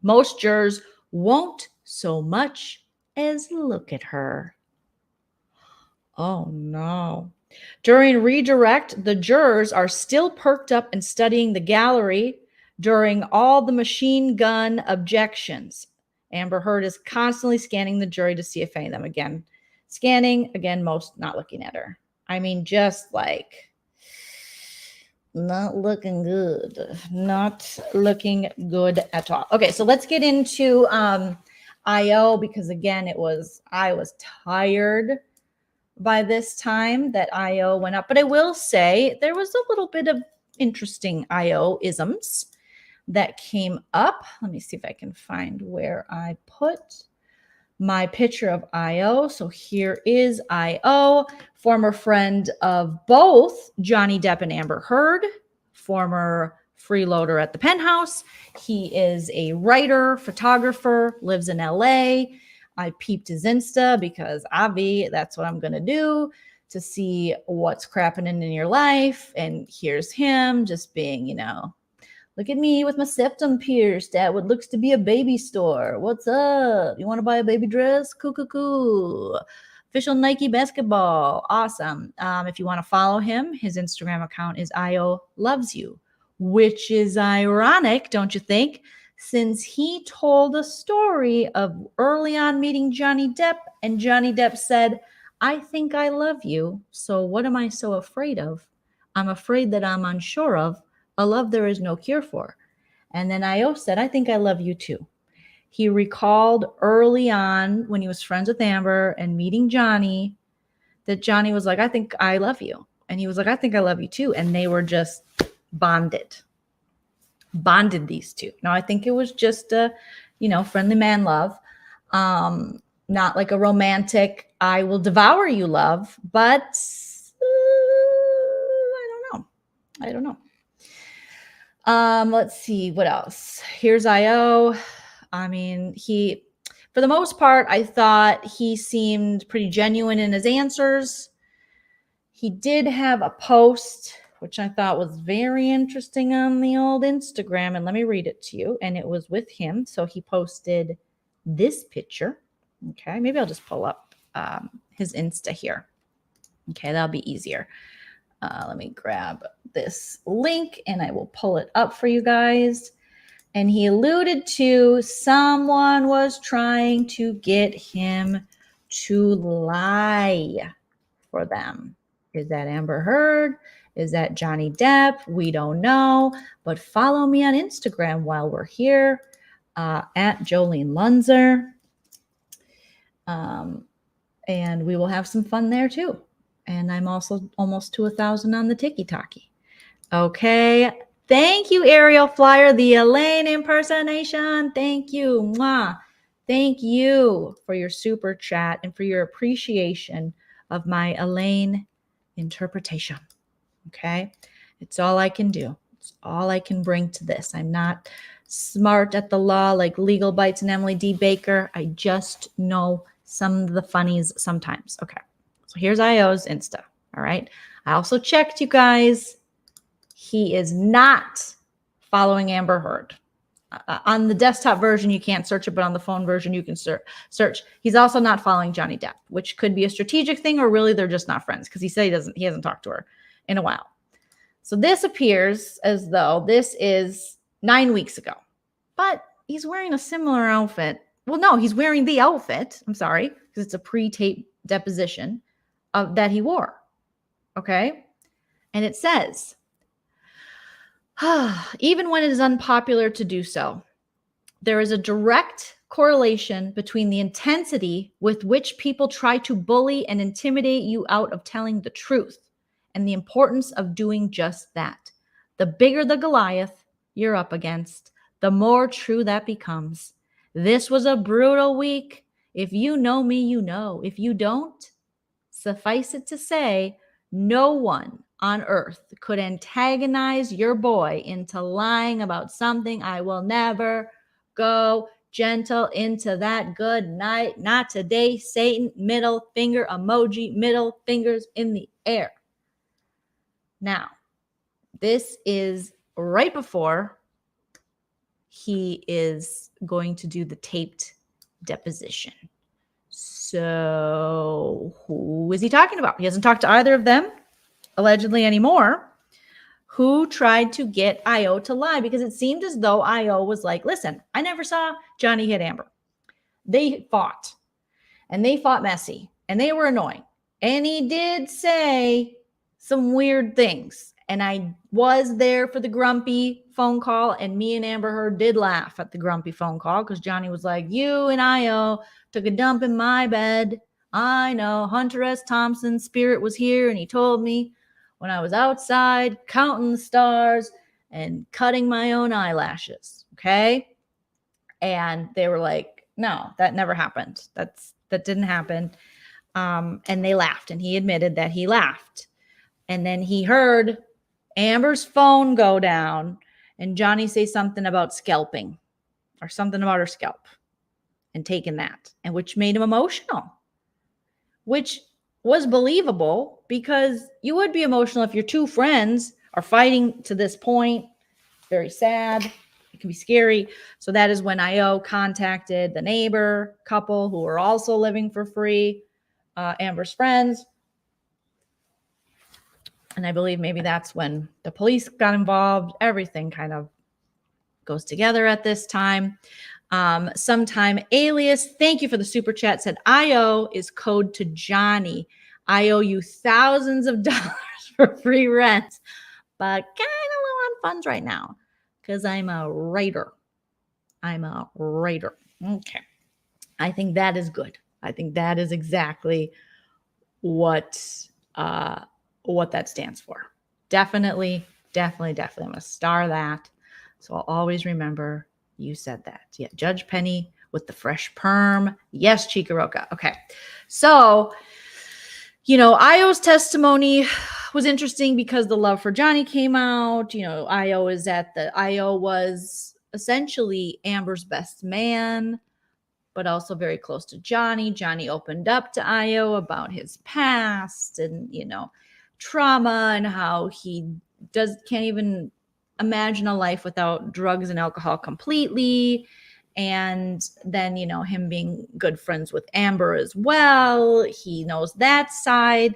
Most jurors won't so much as look at her. Oh no. During redirect, the jurors are still perked up and studying the gallery during all the machine gun objections. Amber Heard is constantly scanning the jury to see if any of them, again, scanning, again, most not looking at her. I mean, just like not looking good. Not looking good at all. Okay, so let's get into I.O. because, again, I was tired by this time that I.O. went up. But I will say there was a little bit of interesting I.O.isms that came up. Let me see if I can find where I put my picture of I.O. So here is I.O., former friend of both Johnny Depp and Amber Heard, former freeloader at the Penthouse. He is a writer, photographer, lives in LA. I peeped his Insta because Avi, that's what I'm going to do to see what's crapping in your life. And here's him just being, you know, look at me with my septum pierced at what looks to be a baby store. What's up? You want to buy a baby dress? Cool. Official Nike basketball. Awesome. If you want to follow him, his Instagram account is I.O. Loves You, which is ironic, don't you think? Since he told a story of early on meeting Johnny Depp, and Johnny Depp said, I think I love you, so what am I so afraid of? I'm afraid that I'm unsure of a love there is no cure for. And then I.O. said, I think I love you too. He recalled early on when he was friends with Amber and meeting Johnny that Johnny was like, I think I love you. And he was like, I think I love you too. And they were just bonded, these two. Now, I think it was just a, you know, friendly man love. Not like a romantic, I will devour you love, but I don't know. Let's see what else. Here's I.O. I mean, for the most part, I thought he seemed pretty genuine in his answers. he did have a post, which I thought was very interesting on the old Instagram. And let me read it to you. And it was with him. So he posted this picture. Okay, maybe I'll just pull up his Insta here. Okay, that'll be easier. Let me grab this link and I will pull it up for you guys. And he alluded to someone was trying to get him to lie for them. Is that Amber Heard? Is that Johnny Depp? We don't know. But follow me on Instagram while we're here at Joleen Lunzer. And we will have some fun there too. And I'm also almost to 1,000 on the Tiki-Taki. Okay. Thank you, Ariel Flyer, the Elaine impersonation. Thank you. Mwah. Thank you for your super chat and for your appreciation of my Elaine interpretation. Okay. It's all I can do. It's all I can bring to this. I'm not smart at the law like Legal Bites and Emily D. Baker. I just know some of the funnies sometimes. Okay. So here's IO's Insta. All right. I also checked, you guys. He is not following Amber Heard. On the desktop version, you can't search it, but on the phone version, you can search. He's also not following Johnny Depp, which could be a strategic thing, or really they're just not friends because he said he hasn't talked to her in a while. So this appears as though this is 9 weeks ago, but he's wearing a similar outfit. Well, no, he's wearing the outfit. I'm sorry, because it's a pre-tape deposition that he wore. Okay. And it says, even when it is unpopular to do so, there is a direct correlation between the intensity with which people try to bully and intimidate you out of telling the truth and the importance of doing just that. The bigger the Goliath you're up against, the more true that becomes. This was a brutal week. If you know me, you know. If you don't, suffice it to say, no one on earth could antagonize your boy into lying about something. I will never go gentle into that good night. Not today, Satan. Middle finger emoji, middle fingers in the air. Now, this is right before he is going to do the taped deposition. So who is he talking about? He hasn't talked to either of them, allegedly, anymore. Who tried to get IO to lie? Because it seemed as though IO was like, listen, I never saw Johnny hit Amber. They fought. And they fought messy. And they were annoying. And he did say some weird things. And I was there for the grumpy phone call. And me and Amber Heard did laugh at the grumpy phone call. Because Johnny was like, you and IO took a dump in my bed. I know. Hunter S. Thompson's spirit was here. And he told me when I was outside counting the stars and cutting my own eyelashes. Okay. And they were like, no, that never happened. That didn't happen. And they laughed, and he admitted that he laughed. And then he heard Amber's phone go down and Johnny say something about scalping or something about her scalp and taking that, and which made him emotional, which was believable because you would be emotional if your two friends are fighting to this point. Very sad. It can be scary. So that is when IO contacted the neighbor couple who were also living for free, Amber's friends. And I believe maybe that's when the police got involved. Everything kind of goes together at this time. Sometime Alias, thank you for the super chat, said IO is code to Johnny. I owe you thousands of dollars for free rent, but kind of low on funds right now because I'm a writer. Okay. I think that is good. I think that is exactly what that stands for. Definitely. I'm going to star that. So I'll always remember you said that. Yeah. Judge Penny with the fresh perm. Yes, Chikaroka. Okay. So, IO's testimony was interesting because the love for Johnny came out. IO was essentially Amber's best man, but also very close to Johnny. Johnny opened up to IO about his past and, trauma and how he can't even imagine a life without drugs and alcohol completely. And then, him being good friends with Amber as well. He knows that side.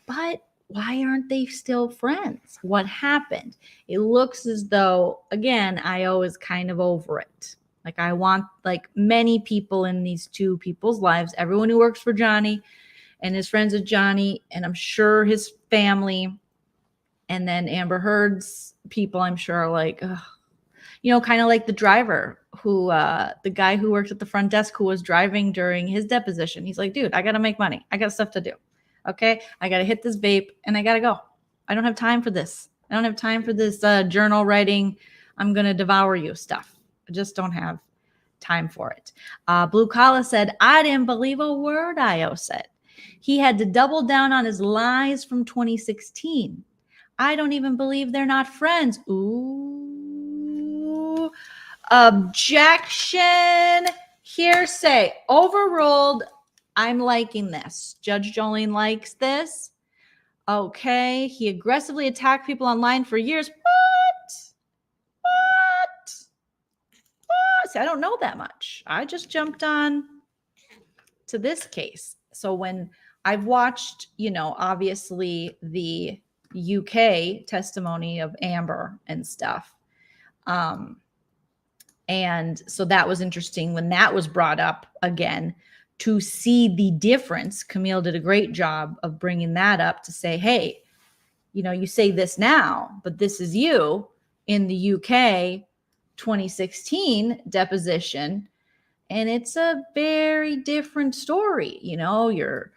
But why aren't they still friends? What happened? It looks as though, again, Io is kind of over it. Like, I want, like many people in these two people's lives, everyone who works for Johnny and his friends with Johnny, and I'm sure his family, and then Amber Heard's people, I'm sure, are like, ugh. Kind of like the driver who, the guy who works at the front desk who was driving during his deposition. He's like, dude, I got to make money. I got stuff to do. Okay. I got to hit this vape and I got to go. I don't have time for this. I don't have time for this journal writing. I'm going to devour you stuff. I just don't have time for it. Blue Collar said, I didn't believe a word Io said. He had to double down on his lies from 2016. I don't even believe they're not friends. Ooh. Objection. Hearsay. Overruled. I'm liking this. Judge Joleen likes this. Okay. He aggressively attacked people online for years. What? See, I don't know that much. I just jumped on to this case. So when I've watched, obviously the UK testimony of Amber and stuff. And so that was interesting when that was brought up again to see the difference. Camille did a great job of bringing that up to say, hey, you say this now, but this is you in the UK 2016 deposition. And it's a very different story. You're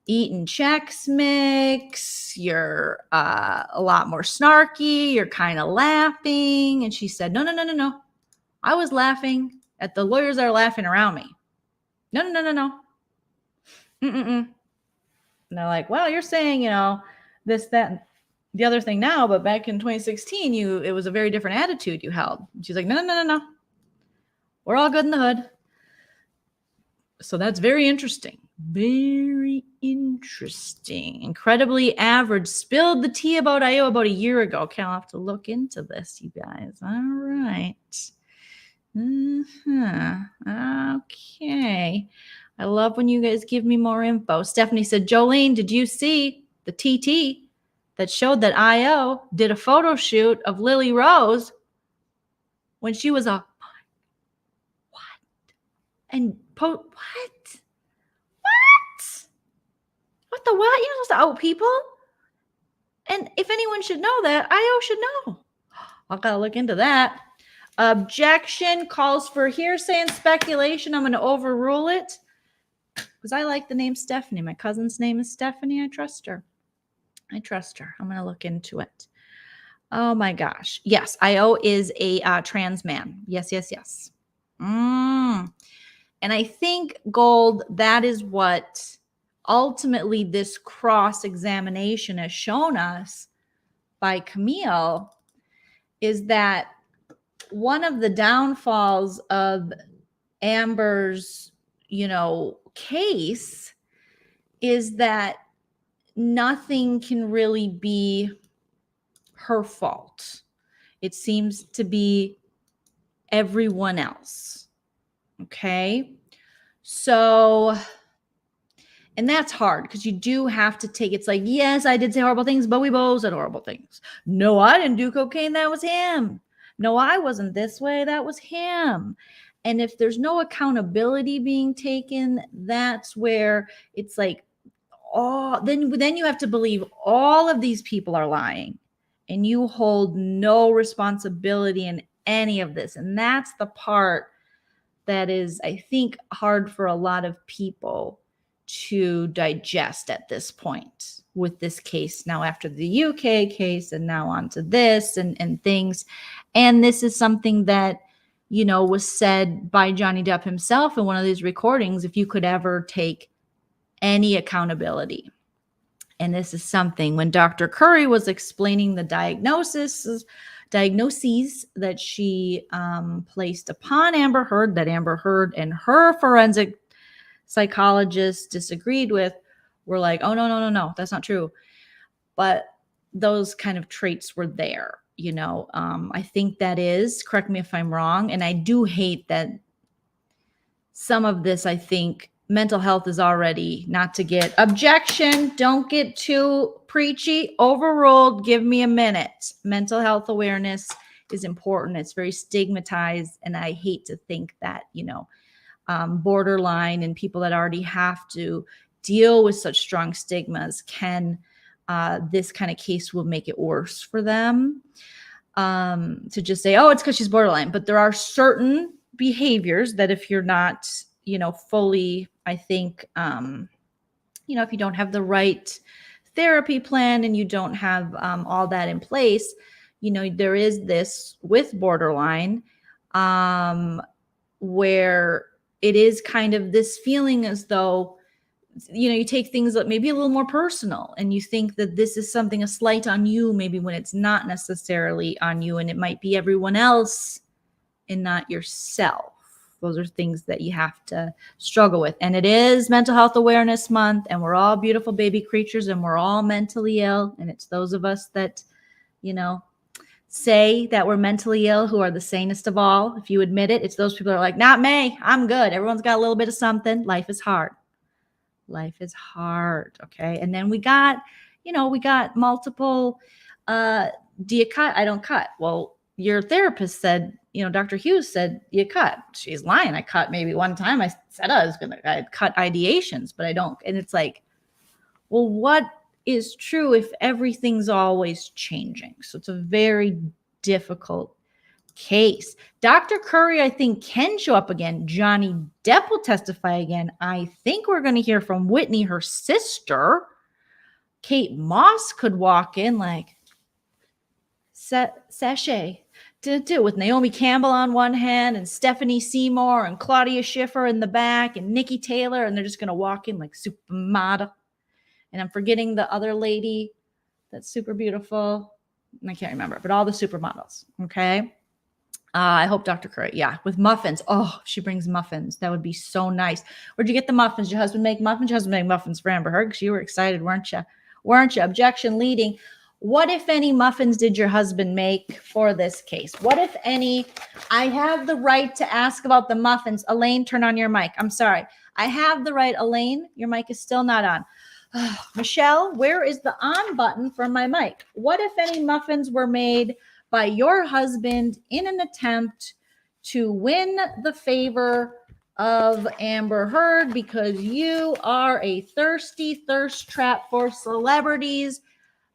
eating Chex Mix, you're a lot more snarky, you're kind of laughing. And she said, no. I was laughing at the lawyers that are laughing around me. No. And they're like, well, you're saying, this, that, and the other thing now, but back in 2016, it was a very different attitude you held. And she's like, no. We're all good in the hood. So that's very interesting. Very interesting. Incredibly average. Spilled the tea about Io about a year ago. Okay, I'll have to look into this, you guys. All right. Okay. I love when you guys give me more info. Stephanie said, Joleen, did you see the TT that showed that Io did a photo shoot of Lily Rose when she was what? And what? What the what? You're not supposed to out people. And if anyone should know that, Io should know. I'll gotta look into that. Objection calls for hearsay and speculation. I'm going to overrule it because I like the name Stephanie. My cousin's name is Stephanie. I trust her. I'm going to look into it. Oh my gosh. Yes, Io is a trans man. Yes. And I think, Gold, that is what ultimately this cross-examination has shown us by Camille, is that one of the downfalls of Amber's, case is that nothing can really be her fault. It seems to be everyone else. Okay. So, and that's hard because you do have to take, it's like, yes, I did say horrible things, but we both said horrible things. No, I didn't do cocaine. That was him. No, I wasn't this way. That was him. And if there's no accountability being taken, that's where it's like, then you have to believe all of these people are lying and you hold no responsibility in any of this. And that's the part that is, I think, hard for a lot of people to digest at this point with this case now after the UK case and now onto this and things. And this is something that, was said by Johnny Depp himself in one of these recordings, if you could ever take any accountability. And this is something when Dr. Curry was explaining the diagnoses that she placed upon Amber Heard, that Amber Heard and her forensic psychologist disagreed with, were like, oh, no, that's not true. but those kind of traits were there, you know. I think that is, correct me if I'm wrong, and I do hate that some of this, I think mental health is already, not to get objection, don't get too preachy, overruled, give me a minute. Mental health awareness is important. It's very stigmatized, and I hate to think that, you know, borderline and people that already have to deal with such strong stigmas can, this kind of case will make it worse for them, to just say, oh, it's because she's borderline. But there are certain behaviors that if you're not, you know, fully, I think, you know, if you don't have the right therapy plan and you don't have all that in place, you know, there is this with borderline, where it is kind of this feeling as though, you know, you take things that maybe a little more personal and you think that this is something, a slight on you, maybe when it's not necessarily on you, and it might be everyone else and not yourself. Those are things that you have to struggle with. And it is Mental Health Awareness Month, and we're all beautiful baby creatures, and we're all mentally ill. And it's those of us that, you know, say that we're mentally ill who are the sanest of all. If you admit it, it's those people that are like, not me, I'm good. Everyone's got a little bit of something. Life is hard. Life is hard. Okay. And then we got, you know, we got multiple, do you cut? I don't cut. Well, your therapist said, you know, Dr. Hughes said, you cut. She's lying. I cut maybe one time. I said I'd cut ideations, but I don't. And it's like, well, what is true if everything's always changing? So it's a very difficult case. Dr. Curry, I think, can show up again. Johnny Depp will testify again. I think we're going to hear from Whitney, her sister. Kate Moss could walk in like sachet with Naomi Campbell on one hand and Stephanie Seymour and Claudia Schiffer in the back and Nikki Taylor, and they're just going to walk in like supermodel. And I'm forgetting the other lady that's super beautiful. I can't remember, but all the supermodels. Okay. I hope Dr. Curry, yeah, with muffins. Oh, she brings muffins. That would be so nice. Where'd you get the muffins? Your husband make muffins? Your husband make muffins for Amber Heard because you were excited, weren't you? Weren't you? Objection leading. What, if any, muffins did your husband make for this case? What, if any? I have the right to ask about the muffins. Elaine, turn on your mic. I'm sorry. I have the right. Elaine, your mic is still not on. Michelle, where is the on button for my mic? What, if any, muffins were made by your husband in an attempt to win the favor of Amber Heard because you are a thirsty thirst trap for celebrities?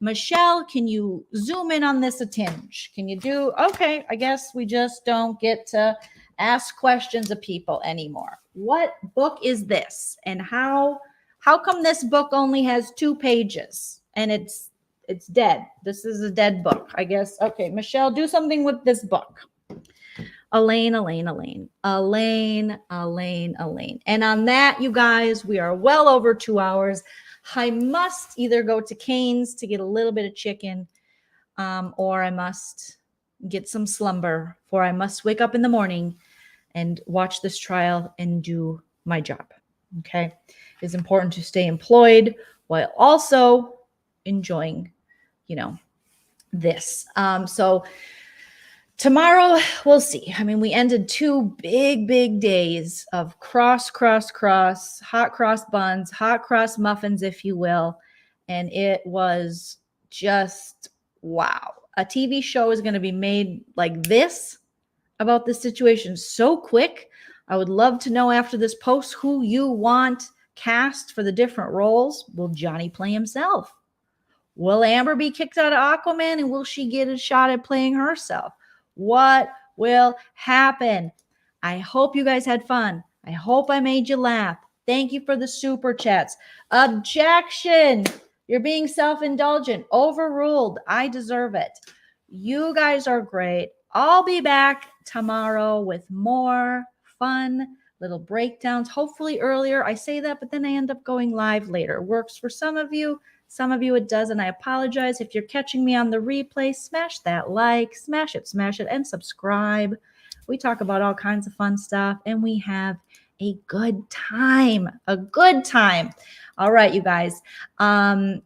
Michelle, can you zoom in on this a tinge? Can you do, okay, I guess we just don't get to ask questions of people anymore. What book is this? And how come this book only has 2 pages and it's dead? This is a dead book, I guess. Okay, Michelle, do something with this book. Elaine. And on that, you guys, we are well over 2 hours. I must either go to Cane's to get a little bit of chicken, or I must get some slumber, for I must wake up in the morning and watch this trial and do my job. Okay. It's important to stay employed while also enjoying, you know, this. So tomorrow we'll see. I mean, we ended 2 big days of cross, hot cross buns, hot cross muffins, if you will. And it was just, wow. A TV show is going to be made like this about this situation so quick. I would love to know after this post who you want cast for the different roles. Will Johnny play himself? Will Amber be kicked out of Aquaman, and will she get a shot at playing herself? What will happen? I hope you guys had fun. I hope I made you laugh. Thank you for the super chats. Objection. You're being self-indulgent. Overruled. I deserve it. You guys are great. I'll be back tomorrow with more fun little breakdowns, hopefully earlier. I say that, but then I end up going live later. Works for some of you it doesn't. I apologize. If you're catching me on the replay, smash that like, smash it, and subscribe. We talk about all kinds of fun stuff, and we have a good time, a good time. All right, you guys.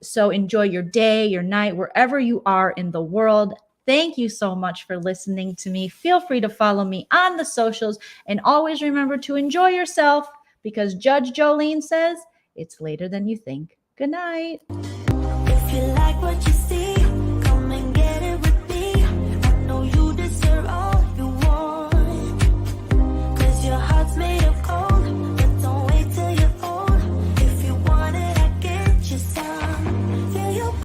So enjoy your day, your night, wherever you are in the world. Thank you so much for listening to me. Feel free to follow me on the socials, and always remember to enjoy yourself, because Judge Joleen says it's later than you think. Good night. If you like what you see.